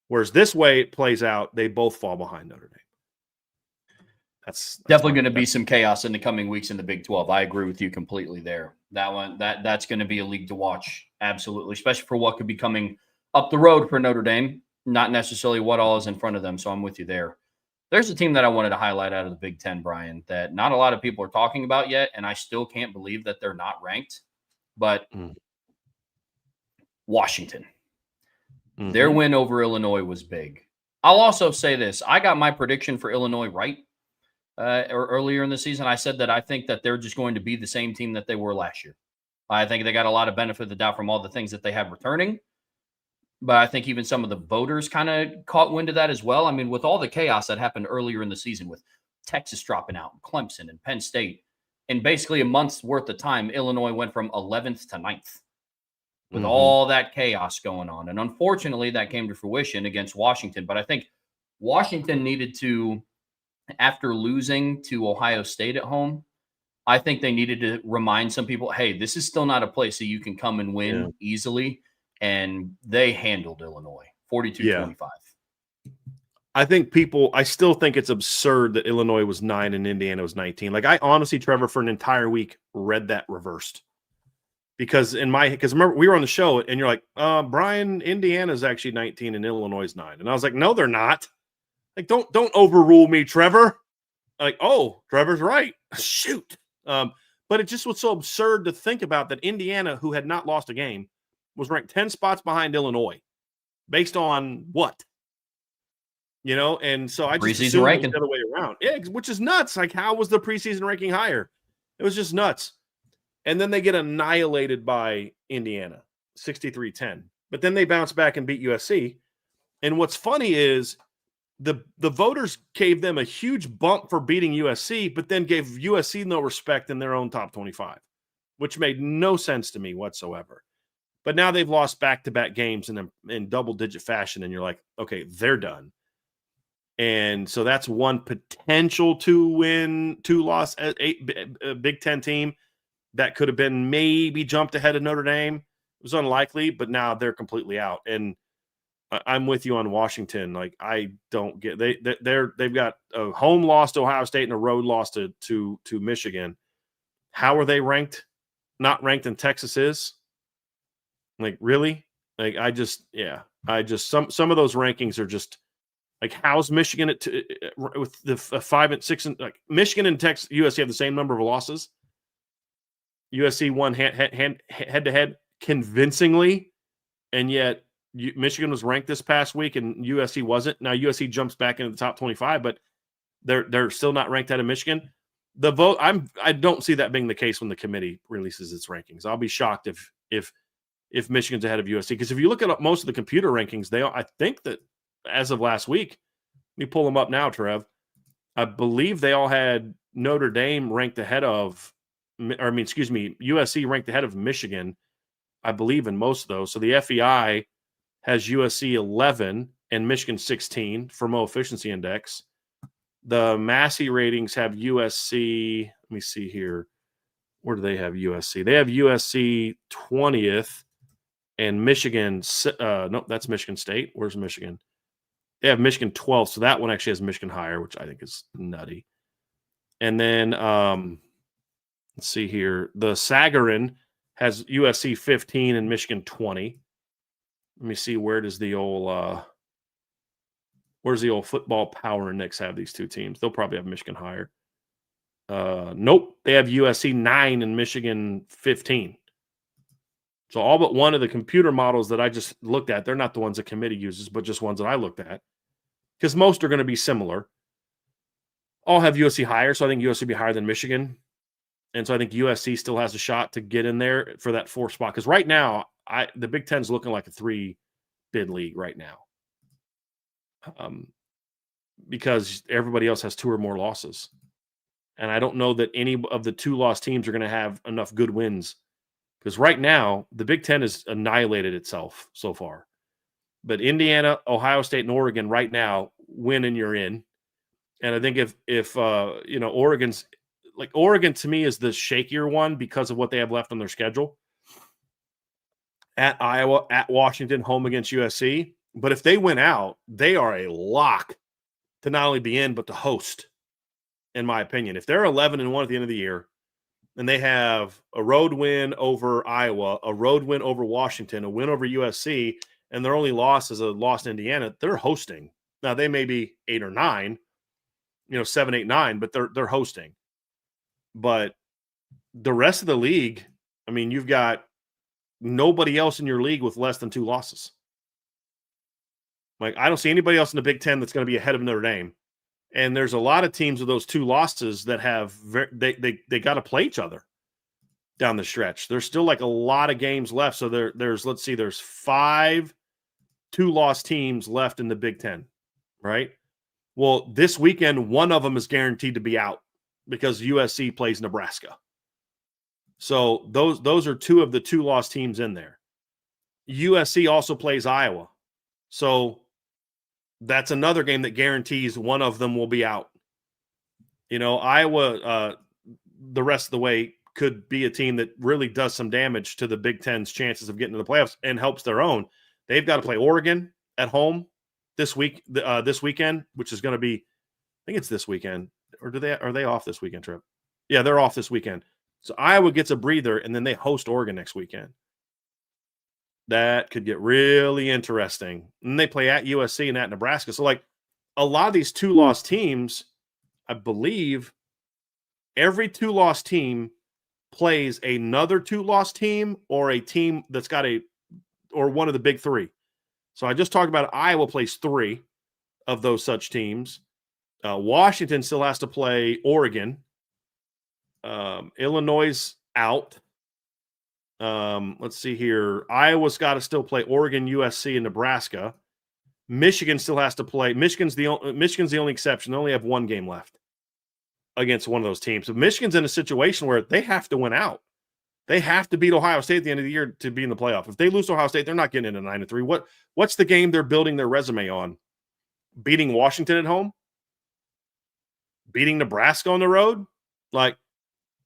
Whereas this way it plays out, they both fall behind Notre Dame. That's definitely going to be some chaos in the coming weeks in the Big 12. I agree with you completely there. That's going to be a league to watch, absolutely, especially for what could be coming up the road for Notre Dame, not necessarily what all is in front of them. So I'm with you there. There's a team that I wanted to highlight out of the Big Ten, Brian, that not a lot of people are talking about yet, and I still can't believe that they're not ranked. But Washington. Their win over Illinois was big. I'll also say this. I got my prediction for Illinois right earlier in the season. I said that I think that they're just going to be the same team that they were last year. I think they got a lot of benefit of the doubt from all the things that they had returning. But I think even some of the voters kind of caught wind of that as well. I mean, with all the chaos that happened earlier in the season with Texas dropping out, Clemson and Penn State, in basically a month's worth of time, Illinois went from 11th to 9th. With all that chaos going on. And unfortunately, that came to fruition against Washington. But I think Washington needed to, after losing to Ohio State at home, I think they needed to remind some people, hey, this is still not a place that you can come and win easily. And they handled Illinois 42-25. I still think it's absurd that Illinois was 9 and Indiana was 19. Like, I honestly, Trevor, for an entire week, read that reversed. Because remember, we were on the show and you're like, Brian, Indiana's actually 19 and Illinois is 9. And I was like, no, they're not. Like, don't overrule me, Trevor. Like, oh, Trevor's right. Shoot. But it just was so absurd to think about that Indiana, who had not lost a game, was ranked 10 spots behind Illinois. Based on what? You know, and so I just assumed it was the other way around. Yeah, which is nuts. Like, how was the preseason ranking higher? It was just nuts. And then they get annihilated by Indiana, 63-10. But then they bounce back and beat USC. And what's funny is the voters gave them a huge bump for beating USC, but then gave USC no respect in their own top 25, which made no sense to me whatsoever. But now they've lost back-to-back games in double-digit fashion, and you're like, okay, they're done. And so that's one potential 2-win, 2-loss Big Ten team that could have been maybe jumped ahead of Notre Dame. It was unlikely, but now they're completely out. And I'm with you on Washington. Like, I don't get they've got a home loss to Ohio State and a road loss to Michigan. How are they ranked? Not ranked, and Texas is. Like, really? Like, some of those rankings are just like, how's Michigan with the 5 and 6 and like Michigan and Texas USC have the same number of losses. USC won head-to-head convincingly, and yet Michigan was ranked this past week, and USC wasn't. Now USC jumps back into the top 25, but they're still not ranked out of Michigan. The vote, I don't see that being the case when the committee releases its rankings. I'll be shocked if Michigan's ahead of USC, because if you look at most of the computer rankings, I think that as of last week, let me pull them up now, Trev. I believe they all had Notre Dame ranked ahead of. USC ranked ahead of Michigan, I believe, in most of those. So the FEI has USC 11 and Michigan 16 for Mo Efficiency Index. The Massey ratings have USC. Let me see here. Where do they have USC? They have USC 20th and Michigan. Nope, that's Michigan State. Where's Michigan? They have Michigan 12th. So that one actually has Michigan higher, which I think is nutty. And then, let's see here. The Sagarin has USC 15 and Michigan 20. Let me see, where's the old football power index have these two teams? They'll probably have Michigan higher. Nope. They have USC 9 and Michigan 15. So all but one of the computer models that I just looked at, they're not the ones the committee uses, but just ones that I looked at. Because most are going to be similar. All have USC higher, so I think USC will be higher than Michigan. And so I think USC still has a shot to get in there for that 4th spot. Because right now, the Big Ten's looking like a 3-bid league right now. Because everybody else has 2 or more losses. And I don't know that any of the 2-loss teams are going to have enough good wins. Because right now, the Big Ten has annihilated itself so far. But Indiana, Ohio State, and Oregon right now win and you're in. And I think if Oregon's like Oregon to me is the shakier one because of what they have left on their schedule. At Iowa, at Washington, home against USC. But if they win out, they are a lock to not only be in, but to host, in my opinion. If they're 11-1 at the end of the year, and they have a road win over Iowa, a road win over Washington, a win over USC, and their only loss is a loss to Indiana, they're hosting. Now, they may be 8 or 9, 7, 8, 9, but they're hosting. But the rest of the league, I mean, you've got nobody else in your league with less than 2 losses. Like, I don't see anybody else in the Big Ten that's going to be ahead of Notre Dame. And there's a lot of teams with those 2 losses that have they got to play each other down the stretch. There's still like a lot of games left. So there's 5 2-loss teams left in the Big Ten, right? Well, this weekend, one of them is guaranteed to be out because USC plays Nebraska. So those are 2 of the 2-loss teams in there. USC also plays Iowa. So that's another game that guarantees one of them will be out. Iowa, the rest of the way, could be a team that really does some damage to the Big Ten's chances of getting to the playoffs and helps their own. They've got to play Oregon at home this weekend, which is going to be, I think it's this weekend. Or are they off this weekend, Trip? Yeah, they're off this weekend. So Iowa gets a breather, and then they host Oregon next weekend. That could get really interesting. And they play at USC and at Nebraska. So, like, a lot of these 2-loss teams, I believe every 2-loss team plays another 2-loss team or a team that's got or one of the big 3. So I just talked about Iowa plays 3 of those such teams. Washington still has to play Oregon. Illinois out. Let's see here. Iowa's got to still play Oregon, USC, and Nebraska. Michigan still has to play. Michigan's the only exception. They only have 1 game left against one of those teams. So Michigan's in a situation where they have to win out. They have to beat Ohio State at the end of the year to be in the playoff. If they lose to Ohio State, they're not getting into 9-3. What's the game they're building their resume on? Beating Washington at home? Beating Nebraska on the road? Like,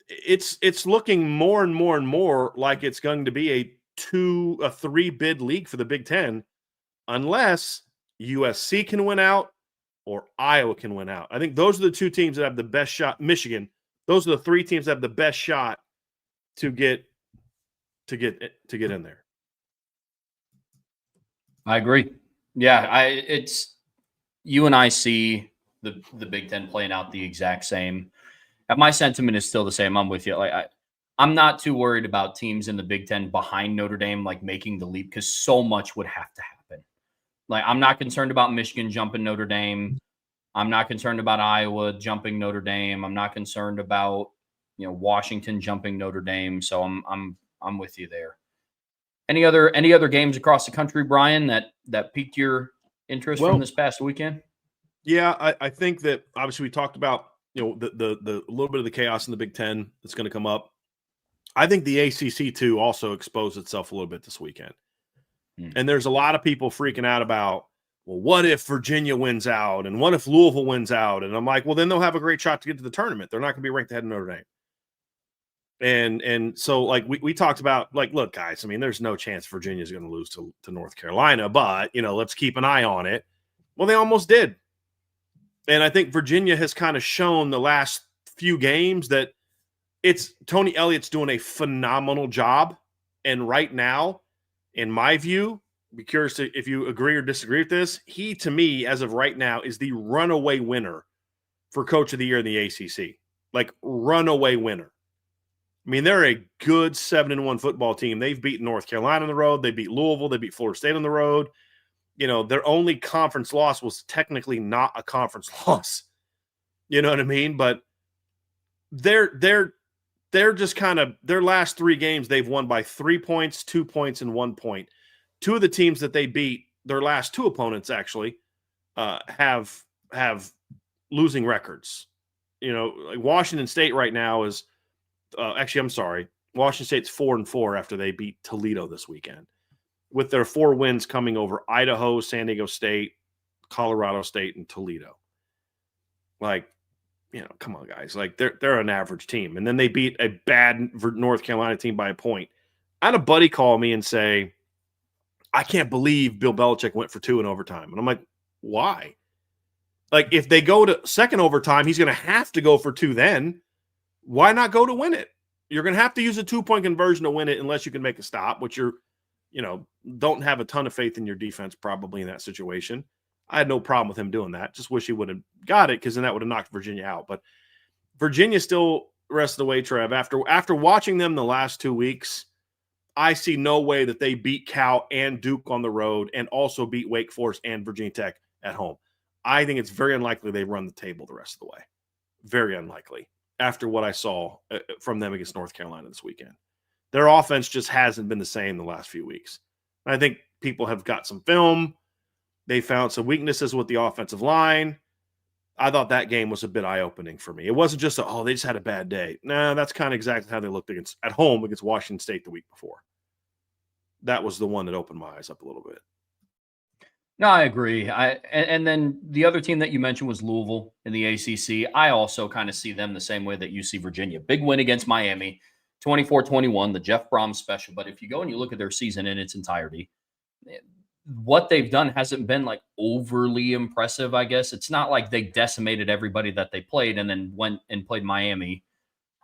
it's looking more and more and more like it's going to be a 3-bid league for the Big Ten, unless USC can win out or Iowa can win out. I think those are the 2 teams that have the best shot. Michigan. Those are the 3 teams that have the best shot to get in there. I agree. Yeah, it's you and I see the Big Ten playing out the exact same. My sentiment is still the same. I'm with you. Like I'm not too worried about teams in the Big Ten behind Notre Dame like making the leap because so much would have to happen. Like I'm not concerned about Michigan jumping Notre Dame. I'm not concerned about Iowa jumping Notre Dame. I'm not concerned about Washington jumping Notre Dame. So I'm with you there. Any other games across the country, Bryan, that piqued your interest from this past weekend? Yeah, I think that obviously we talked about the little bit of the chaos in the Big Ten that's going to come up. I think the ACC too also exposed itself a little bit this weekend. And there's a lot of people freaking out about, well, what if Virginia wins out and what if Louisville wins out? And I'm like, well, then they'll have a great shot to get to the tournament. They're not going to be ranked ahead of Notre Dame. And so like we talked about, like, look, guys, I mean, there's no chance Virginia's going to lose to North Carolina, but let's keep an eye on it. Well, they almost did. And I think Virginia has kind of shown the last few games that it's Tony Elliott's doing a phenomenal job. And right now, in my view, be curious if you agree or disagree with this. He, to me, as of right now, is the runaway winner for Coach of the Year in the ACC. Like, runaway winner. I mean, they're a good 7-1 football team. They've beaten North Carolina on the road. They beat Louisville. They beat Florida State on the road. Their only conference loss was technically not a conference loss. You know what I mean? But they're they're just kind of their last 3 games they've won by 3 points, 2 points, and 1 point. 2 of the teams that they beat, their last 2 opponents actually, have losing records. Like Washington State right now is actually, I'm sorry, Washington State's 4-4 after they beat Toledo this weekend, with their 4 wins coming over Idaho, San Diego State, Colorado State, and Toledo. Like, come on, guys. Like, they're an average team. And then they beat a bad North Carolina team by a point. I had a buddy call me and say, I can't believe Bill Belichick went for 2 in overtime. And I'm like, why? Like, if they go to second overtime, he's going to have to go for 2 then. Why not go to win it? You're going to have to use a 2-point conversion to win it unless you can make a stop, which don't have a ton of faith in your defense probably in that situation. I had no problem with him doing that. Just wish he would have got it, because then that would have knocked Virginia out. But Virginia still rests the way, Trev. After watching them the last 2 weeks, I see no way that they beat Cal and Duke on the road and also beat Wake Forest and Virginia Tech at home. I think it's very unlikely they run the table the rest of the way. Very unlikely after what I saw from them against North Carolina this weekend. Their offense just hasn't been the same the last few weeks. I think people have got some film. They found some weaknesses with the offensive line. I thought that game was a bit eye-opening for me. It wasn't just they just had a bad day. Nah, that's kind of exactly how they looked at home against Washington State the week before. That was the one that opened my eyes up a little bit. No, I agree. And then the other team that you mentioned was Louisville in the ACC. I also kind of see them the same way that you see Virginia. Big win against Miami, 24-21, the Jeff Brom special. But if you go and you look at their season in its entirety, what they've done hasn't been like overly impressive, I guess. It's not like they decimated everybody that they played and then went and played Miami,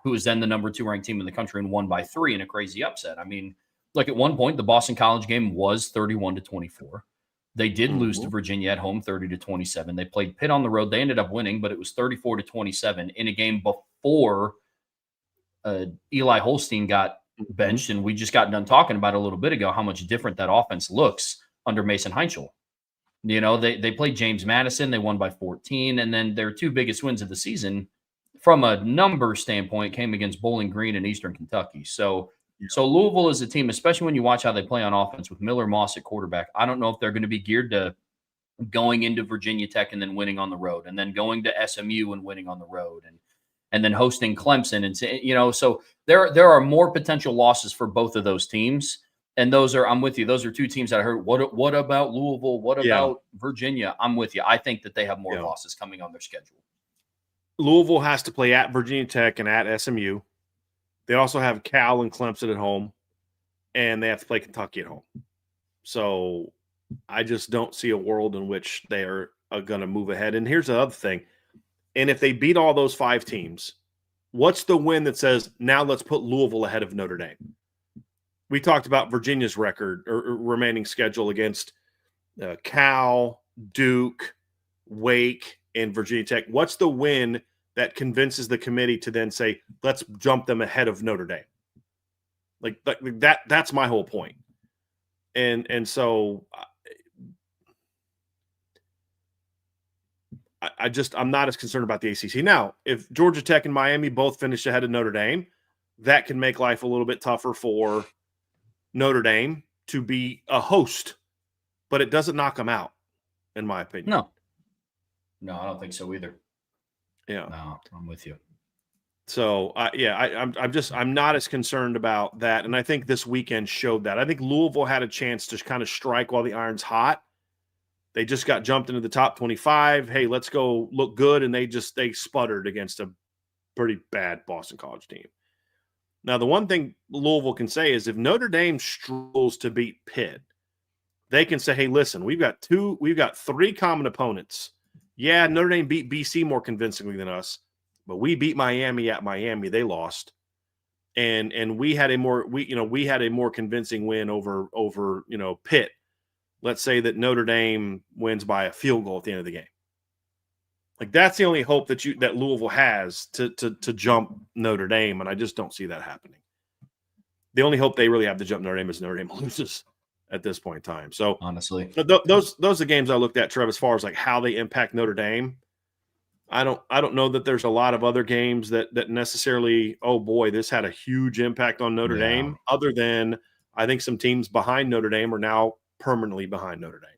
who was then the number 2 ranked team in the country, and won by 3 in a crazy upset. I mean, look, at one point, the Boston College game was 31-24. They did lose to Virginia at home 30-27. They played Pitt on the road. They ended up winning, but it was 34-27 in a game before Eli Holstein got benched. And we just got done talking about a little bit ago how much different that offense looks under Mason Heinchel. They played James Madison. They won by 14. And then their 2 biggest wins of the season from a number standpoint came against Bowling Green and Eastern Kentucky. So Louisville is a team, especially when you watch how they play on offense with Miller Moss at quarterback. I don't know if they're going to be geared to going into Virginia Tech and then winning on the road, and then going to SMU and winning on the road, and then hosting Clemson. And so there are more potential losses for both of those teams. And I'm with you. Those are 2 teams that I heard. What about Louisville? What about Virginia? I'm with you. I think that they have more losses coming on their schedule. Louisville has to play at Virginia Tech and at SMU. They also have Cal and Clemson at home, and they have to play Kentucky at home. So I just don't see a world in which they are going to move ahead. And here's the other thing. And if they beat all those 5 teams, what's the win that says, now let's put Louisville ahead of Notre Dame? We talked about Virginia's record or remaining schedule against Cal, Duke, Wake, and Virginia Tech. What's the win that convinces the committee to then say, let's jump them ahead of Notre Dame? Like that's my whole point. And so I'm not as concerned about the ACC. Now, if Georgia Tech and Miami both finish ahead of Notre Dame, that can make life a little bit tougher for Notre Dame to be a host, but it doesn't knock them out, in my opinion. No, I don't think so either. Yeah, no, I'm with you. So I'm not as concerned about that, and I think this weekend showed that. I think Louisville had a chance to kind of strike while the iron's hot. They just got jumped into the top 25. Hey, let's go look good, and they sputtered against a pretty bad Boston College team. Now, the one thing Louisville can say is if Notre Dame struggles to beat Pitt, they can say, hey, listen, we've got 3 common opponents. Yeah, Notre Dame beat BC more convincingly than us, but we beat Miami at Miami. They lost, and we had a more convincing win over Pitt. Let's say that Notre Dame wins by a field goal at the end of the game. Like that's the only hope that Louisville has to jump Notre Dame, and I just don't see that happening. The only hope they really have to jump Notre Dame is Notre Dame loses at this point in time. So honestly, those are the games I looked at, Trev, as far as like how they impact Notre Dame. I don't know that there's a lot of other games that necessarily, oh boy, this had a huge impact on Notre Dame, other than I think some teams behind Notre Dame are now permanently behind Notre Dame.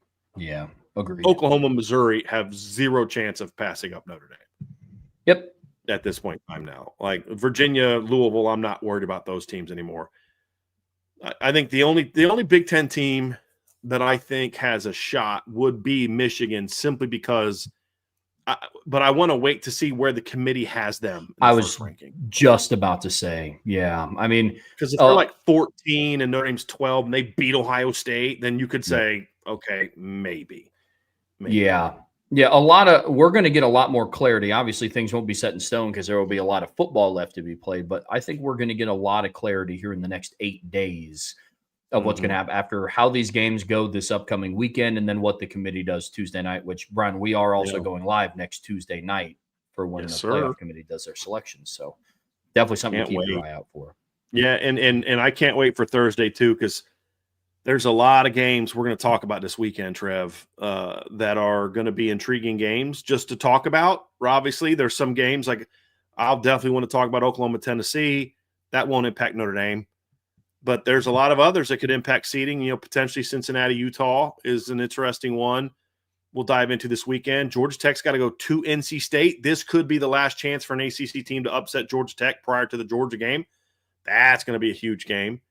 Yeah, agreed. Oklahoma, Missouri have zero chance of passing up Notre Dame. Yep. At this point in time now. Like Virginia, Louisville, I'm not worried about those teams anymore. I think the only Big Ten team that I think has a shot would be Michigan, simply because but I want to wait to see where the committee has them in the first ranking. Just about to say, yeah. I mean, because if they're like 14 and Notre Dame's 12 and they beat Ohio State, then you could say, okay, maybe. Yeah. We're going to get a lot more clarity. Obviously, things won't be set in stone because there will be a lot of football left to be played, but I think we're going to get a lot of clarity here in the next 8 days of what's going to happen after how these games go this upcoming weekend, and then what the committee does Tuesday night, which, Brian, we are also going live next Tuesday night for when the playoff committee does their selections. So definitely something to keep your eye out for. Yeah, and I can't wait for Thursday too, because there's a lot of games we're going to talk about this weekend, Trev, that are going to be intriguing games just to talk about. Obviously, there's some games like I'll definitely want to talk about Oklahoma, Tennessee. That won't impact Notre Dame. But there's a lot of others that could impact seeding. You know, potentially Cincinnati, Utah is an interesting one we'll dive into this weekend. Georgia Tech's got to go to NC State. This could be the last chance for an ACC team to upset Georgia Tech prior to the Georgia game. That's going to be a huge game.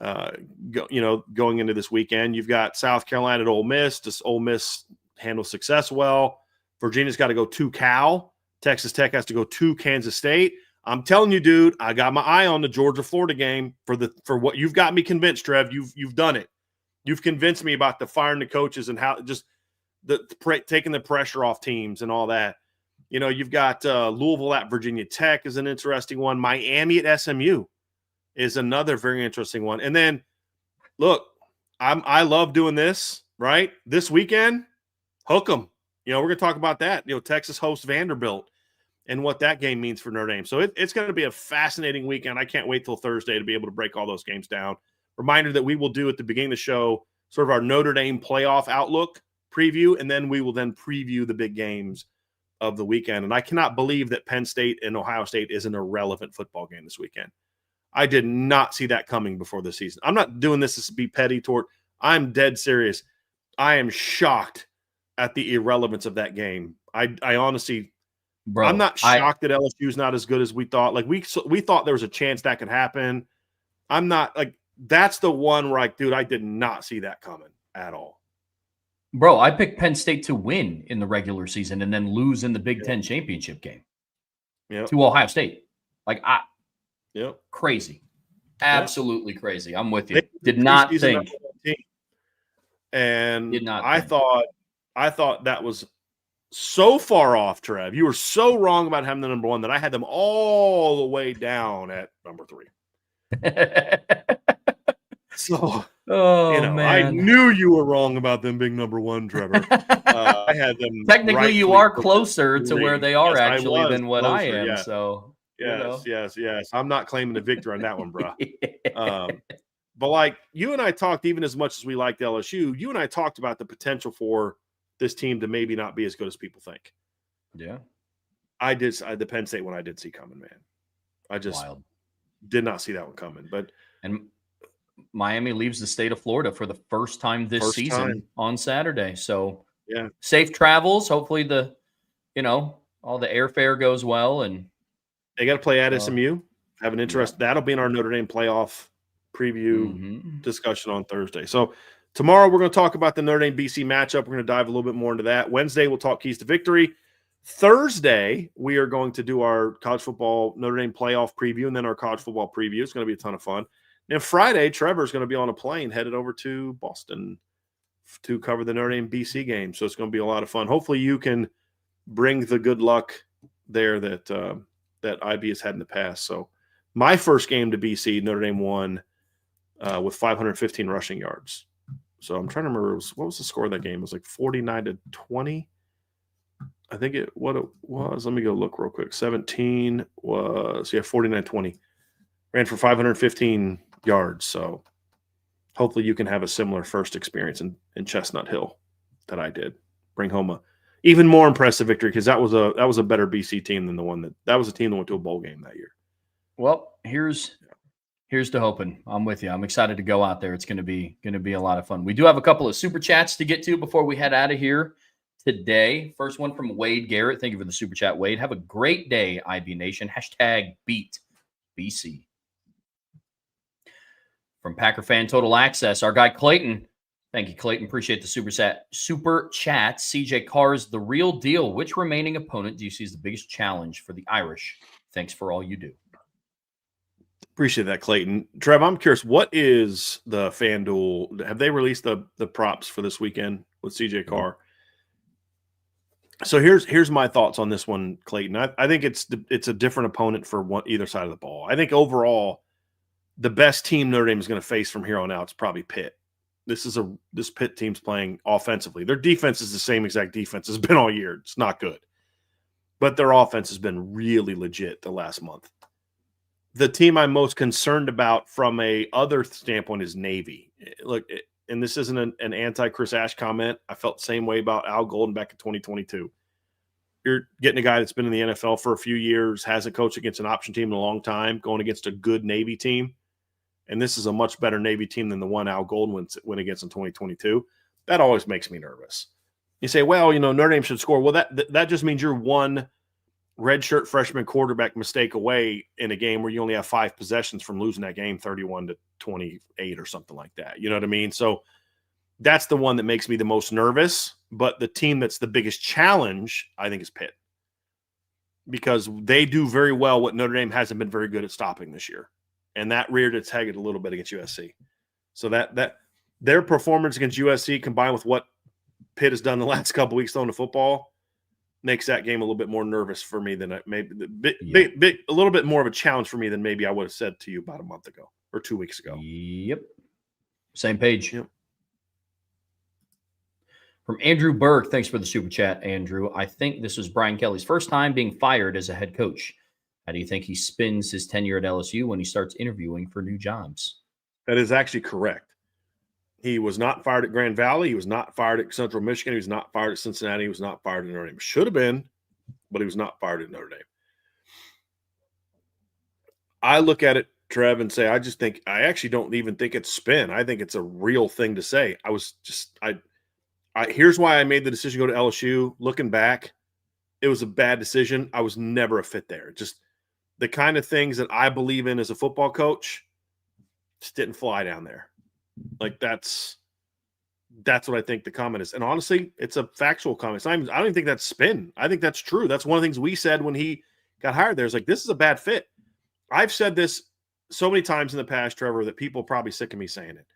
Going into this weekend, you've got South Carolina at Ole Miss. Does Ole Miss handle success well? Virginia's got to go to Cal. Texas Tech has to go to Kansas State. I'm telling you, dude, I got my eye on the Georgia-Florida game for what you've got me convinced, Trev. You've done it. You've convinced me about the firing the coaches and how just taking the pressure off teams and all that. You know, you've got Louisville at Virginia Tech is an interesting one. Miami at SMU is another very interesting one. And then, look, I love doing this, right? This weekend, hook 'em. You know, we're going to talk about that. You know, Texas hosts Vanderbilt and what that game means for Notre Dame. So it's going to be a fascinating weekend. I can't wait till Thursday to be able to break all those games down. Reminder that we will do at the beginning of the show sort of our Notre Dame playoff outlook preview, and then we will then preview the big games of the weekend. And I cannot believe that Penn State and Ohio State is an irrelevant football game this weekend. I did not see that coming before the season. I'm not doing this to be petty toward. I'm dead serious. I am shocked at the irrelevance of that game. I honestly, bro, I'm not shocked that LSU is not as good as we thought. Like we thought there was a chance that could happen. I'm not like, that's the one where dude, I did not see that coming at all. Bro, I picked Penn State to win in the regular season and then lose in the Big Ten championship game to Ohio State. Crazy. Absolutely crazy. I'm with you. Did not think. And I thought that was so far off, Trev. You were so wrong about having the number one that I had them all the way down at number 3. So, man. I knew you were wrong about them being number 1, Trevor. I had them. Technically, you are closer to where they are than what I am. Yeah. So, yes. I'm not claiming the victory on that one, bro. But like you and I talked, even as much as we liked LSU, you and I talked about the potential for this team to maybe not be as good as people think. Yeah. The Penn State one I did see coming, man. I just did not see that one coming. And Miami leaves the state of Florida for the first time this season on Saturday. So safe travels. Hopefully all the airfare goes well. And they got to play at SMU. Have an interest. That'll be in our Notre Dame playoff preview discussion on Thursday. So tomorrow we're going to talk about the Notre Dame BC matchup. We're going to dive a little bit more into that. Wednesday we'll talk keys to victory. Thursday we are going to do our college football Notre Dame playoff preview and then our college football preview. It's going to be a ton of fun. And Friday Trevor's going to be on a plane headed over to Boston to cover the Notre Dame BC game. So it's going to be a lot of fun. Hopefully you can bring the good luck there that IB has had in the past. So my first game to BC, Notre Dame won with 515 rushing yards. So I'm trying to remember what was the score of that game? It was like 49-20. I think what it was. Let me go look real quick. 17 was 49-20. Ran for 515 yards. So hopefully you can have a similar first experience in Chestnut Hill that I did. Bring home even more impressive victory because that was a better BC team than the one that was a team that went to a bowl game that year. Well, here's to hoping. I'm with you. I'm excited to go out there. It's going to be a lot of fun. We do have a couple of super chats to get to before we head out of here today. First one from Wade Garrett. Thank you for the super chat, Wade. Have a great day, IB Nation. #beat BC. From Packer Fan Total Access, our guy Clayton. Thank you, Clayton. Appreciate the super chat. CJ Carr's the real deal. Which remaining opponent do you see as the biggest challenge for the Irish? Thanks for all you do. Appreciate that, Clayton. Trev, I'm curious, what is the FanDuel? Have they released the props for this weekend with CJ Carr? So here's my thoughts on this one, Clayton. I think it's a different opponent for either side of the ball. I think overall, the best team Notre Dame is going to face from here on out is probably Pitt. This Pitt team's playing offensively. Their defense is the same exact defense it's been all year. It's not good, but their offense has been really legit the last month. The team I'm most concerned about from a other standpoint is Navy. Look, and this isn't an anti-Chris Ash comment. I felt the same way about Al Golden back in 2022. You're getting a guy that's been in the NFL for a few years, hasn't coached against an option team in a long time, going against a good Navy team. And this is a much better Navy team than the one Al Golden went against in 2022. That always makes me nervous. You say, well, Notre Dame should score. Well, that just means you're one redshirt freshman quarterback mistake away in a game where you only have 5 possessions from losing that game 31-28 or something like that. You know what I mean? So that's the one that makes me the most nervous. But the team that's the biggest challenge, I think, is Pitt. Because they do very well what Notre Dame hasn't been very good at stopping this year. And that reared its head a little bit against USC. So that their performance against USC combined with what Pitt has done the last couple weeks throwing the football makes that game a little bit more nervous for me than a little bit more of a challenge for me than maybe I would have said to you about a month ago or 2 weeks ago. Yep. Same page. Yep. From Andrew Burke, thanks for the super chat, Andrew. I think this was Brian Kelly's first time being fired as a head coach. How do you think he spins his tenure at LSU when he starts interviewing for new jobs? That is actually correct. He was not fired at Grand Valley. He was not fired at Central Michigan. He was not fired at Cincinnati. He was not fired at Notre Dame. Should have been, but he was not fired at Notre Dame. I look at it, Trev, and say, I actually don't even think it's spin. I think it's a real thing to say. Here's why I made the decision to go to LSU. Looking back, it was a bad decision. I was never a fit there. Just the kind of things that I believe in as a football coach just didn't fly down there. Like that's what I think the comment is. And honestly, it's a factual comment. I don't even think that's spin. I think that's true. That's one of the things we said when he got hired there. It's like, this is a bad fit. I've said this so many times in the past, Trevor, that people are probably sick of me saying it.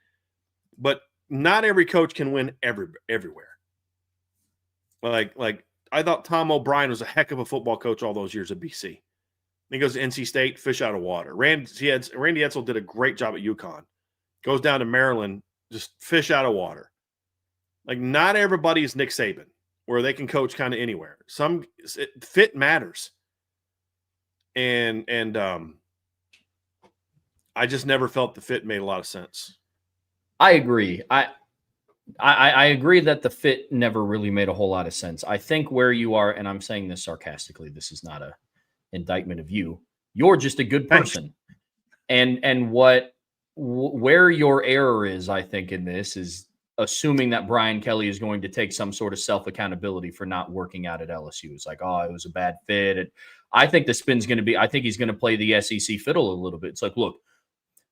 But not every coach can win everywhere. Like I thought Tom O'Brien was a heck of a football coach all those years at BC. Then he goes to NC State, fish out of water. Randy Edsel did a great job at UConn. Goes down to Maryland, just fish out of water. Like, not everybody is Nick Saban, where they can coach kind of anywhere. Fit matters. And I just never felt the fit made a lot of sense. I agree. I agree that the fit never really made a whole lot of sense. I think where you are, and I'm saying this sarcastically, this is not a indictment of you. You're just a good person. Thanks. And where your error is, I think, in this is assuming that Brian Kelly is going to take some sort of self-accountability for not working out at LSU. It's like, oh, it was a bad fit. I think the spin's going to be, I think he's going to play the SEC fiddle a little bit. It's like, look,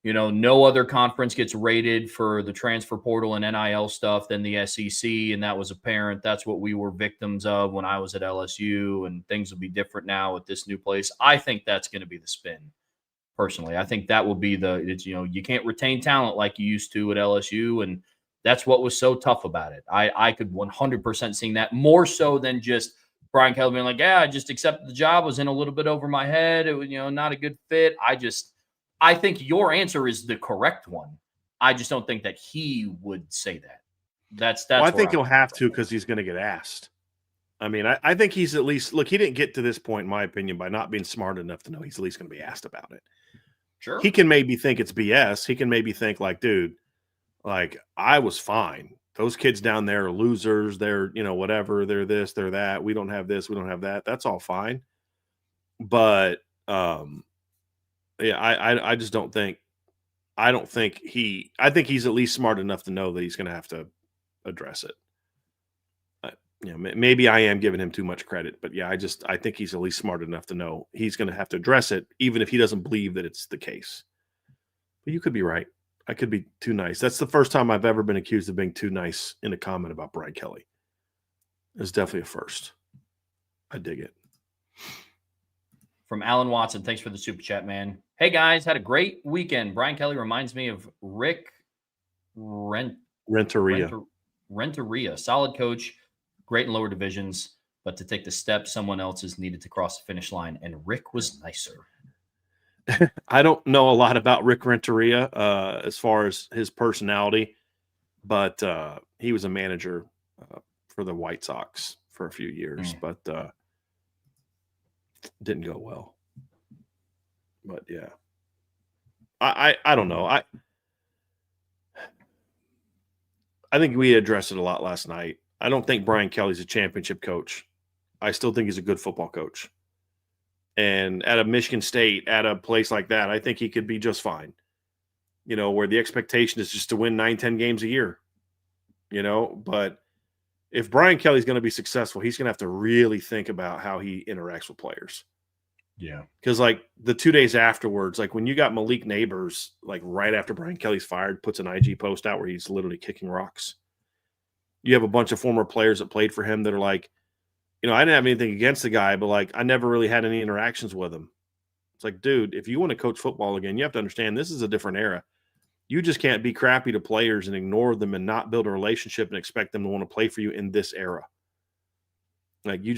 no other conference gets rated for the transfer portal and NIL stuff than the SEC, and that was apparent. That's what we were victims of when I was at LSU, and things will be different now at this new place. I think that's going to be the spin. Personally, I think that will be you can't retain talent like you used to at LSU, and that's what was so tough about it. I could 100% see that, more so than just Brian Kelly being like, yeah, I just accepted the job, was in a little bit over my head. It was, not a good fit. I think your answer is the correct one. I just don't think that he would say that. That's. Well, I think he'll have to, because he's going to get asked. I mean, I think he's at least, look, he didn't get to this point, in my opinion, by not being smart enough to know he's at least going to be asked about it. Sure. He can maybe think it's BS. He can maybe think like, dude, like, I was fine those kids down there are losers. They're, whatever. They're this, they're that. We don't have this. We don't have that. That's all fine. But, yeah, I just don't think, I think he's at least smart enough to know that he's going to have to address it. Maybe I am giving him too much credit, but yeah, I think he's at least smart enough to know he's going to have to address it, even if he doesn't believe that it's the case. But you could be right. I could be too nice. That's the first time I've ever been accused of being too nice in a comment about Brian Kelly. It's definitely a first. I dig it. From Alan Watson, thanks for the super chat, man. Hey guys, had a great weekend. Brian Kelly reminds me of Rick Renteria. Solid coach, great in lower divisions, but to take the step, someone else is needed to cross the finish line, and Rick was nicer. I don't know a lot about Rick Renteria as far as his personality, but he was a manager for the White Sox for a few years, but didn't go well. But yeah, I don't know. I think we addressed it a lot last night. I don't think Brian Kelly's a championship coach. I still think he's a good football coach. And at a Michigan State, at a place like that, I think he could be just fine. Where the expectation is just to win 9-10 games a year. But if Brian Kelly's going to be successful, he's going to have to really think about how he interacts with players. Yeah. Because, the 2 days afterwards, when you got Malik Neighbors, right after Brian Kelly's fired, puts an IG post out where he's literally kicking rocks. You have a bunch of former players that played for him that are I didn't have anything against the guy, but, I never really had any interactions with him. It's dude, if you want to coach football again, you have to understand this is a different era. You just can't be crappy to players and ignore them and not build a relationship and expect them to want to play for you in this era. You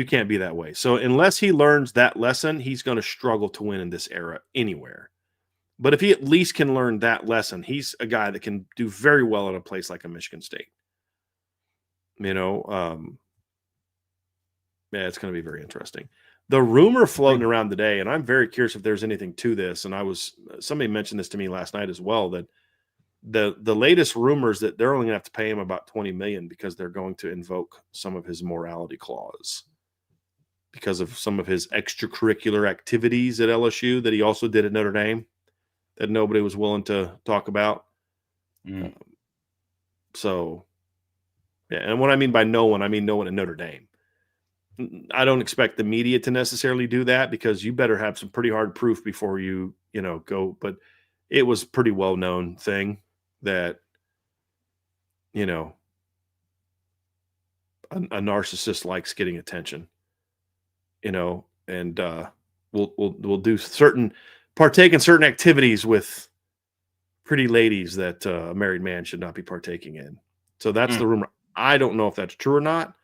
can't be that way. So unless he learns that lesson, he's going to struggle to win in this era anywhere. But if he at least can learn that lesson, he's a guy that can do very well in a place like a Michigan State. Yeah, it's going to be very interesting. The rumor floating around today, and I'm very curious if there's anything to this, and somebody mentioned this to me last night as well, that the latest rumors that they're only going to have to pay him about $20 million because they're going to invoke some of his morality clause because of some of his extracurricular activities at LSU that he also did at Notre Dame that nobody was willing to talk about. So, yeah, and what I mean by no one, I mean no one at Notre Dame. I don't expect the media to necessarily do that because you better have some pretty hard proof before you go. But it was a pretty well-known thing that, a narcissist likes getting attention, and we'll partake in certain activities with pretty ladies that a married man should not be partaking in. So that's the rumor. I don't know if that's true or not,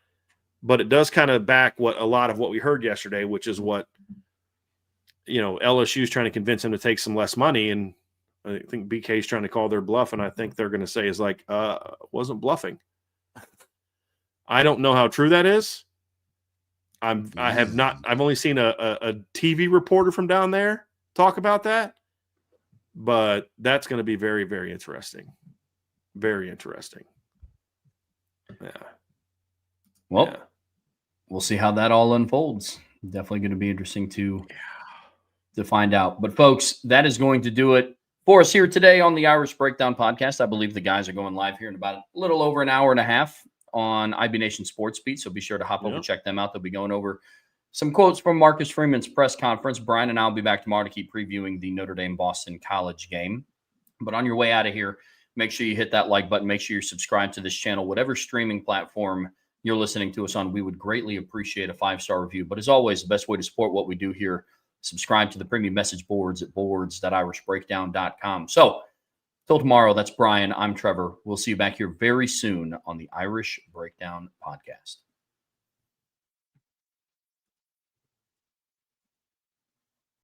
but it does kind of back a lot of what we heard yesterday, which is what, LSU is trying to convince him to take some less money. And I think BK is trying to call their bluff. And I think they're going to say is wasn't bluffing. I don't know how true that is. I've only seen a TV reporter from down there talk about that, but that's going to be very, very interesting. Very interesting. Yeah. Well, we'll see how that all unfolds. Definitely going to be interesting to find out. But folks, that is going to do it for us here today on the Irish Breakdown Podcast. I believe the guys are going live here in about a little over an hour and a half on IB Nation Sports Beat. So be sure to hop over, check them out. They'll be going over some quotes from Marcus Freeman's press conference. Brian and I will be back tomorrow to keep previewing the Notre Dame Boston College game. But on your way out of here, make sure you hit that like button. Make sure you're subscribed to this channel, whatever streaming platform you're listening to us on. We would greatly appreciate a 5-star review. But as always, the best way to support what we do here, subscribe to the premium message boards at boards.irishbreakdown.com. So till tomorrow, that's Brian. I'm Trevor. We'll see you back here very soon on the Irish Breakdown Podcast.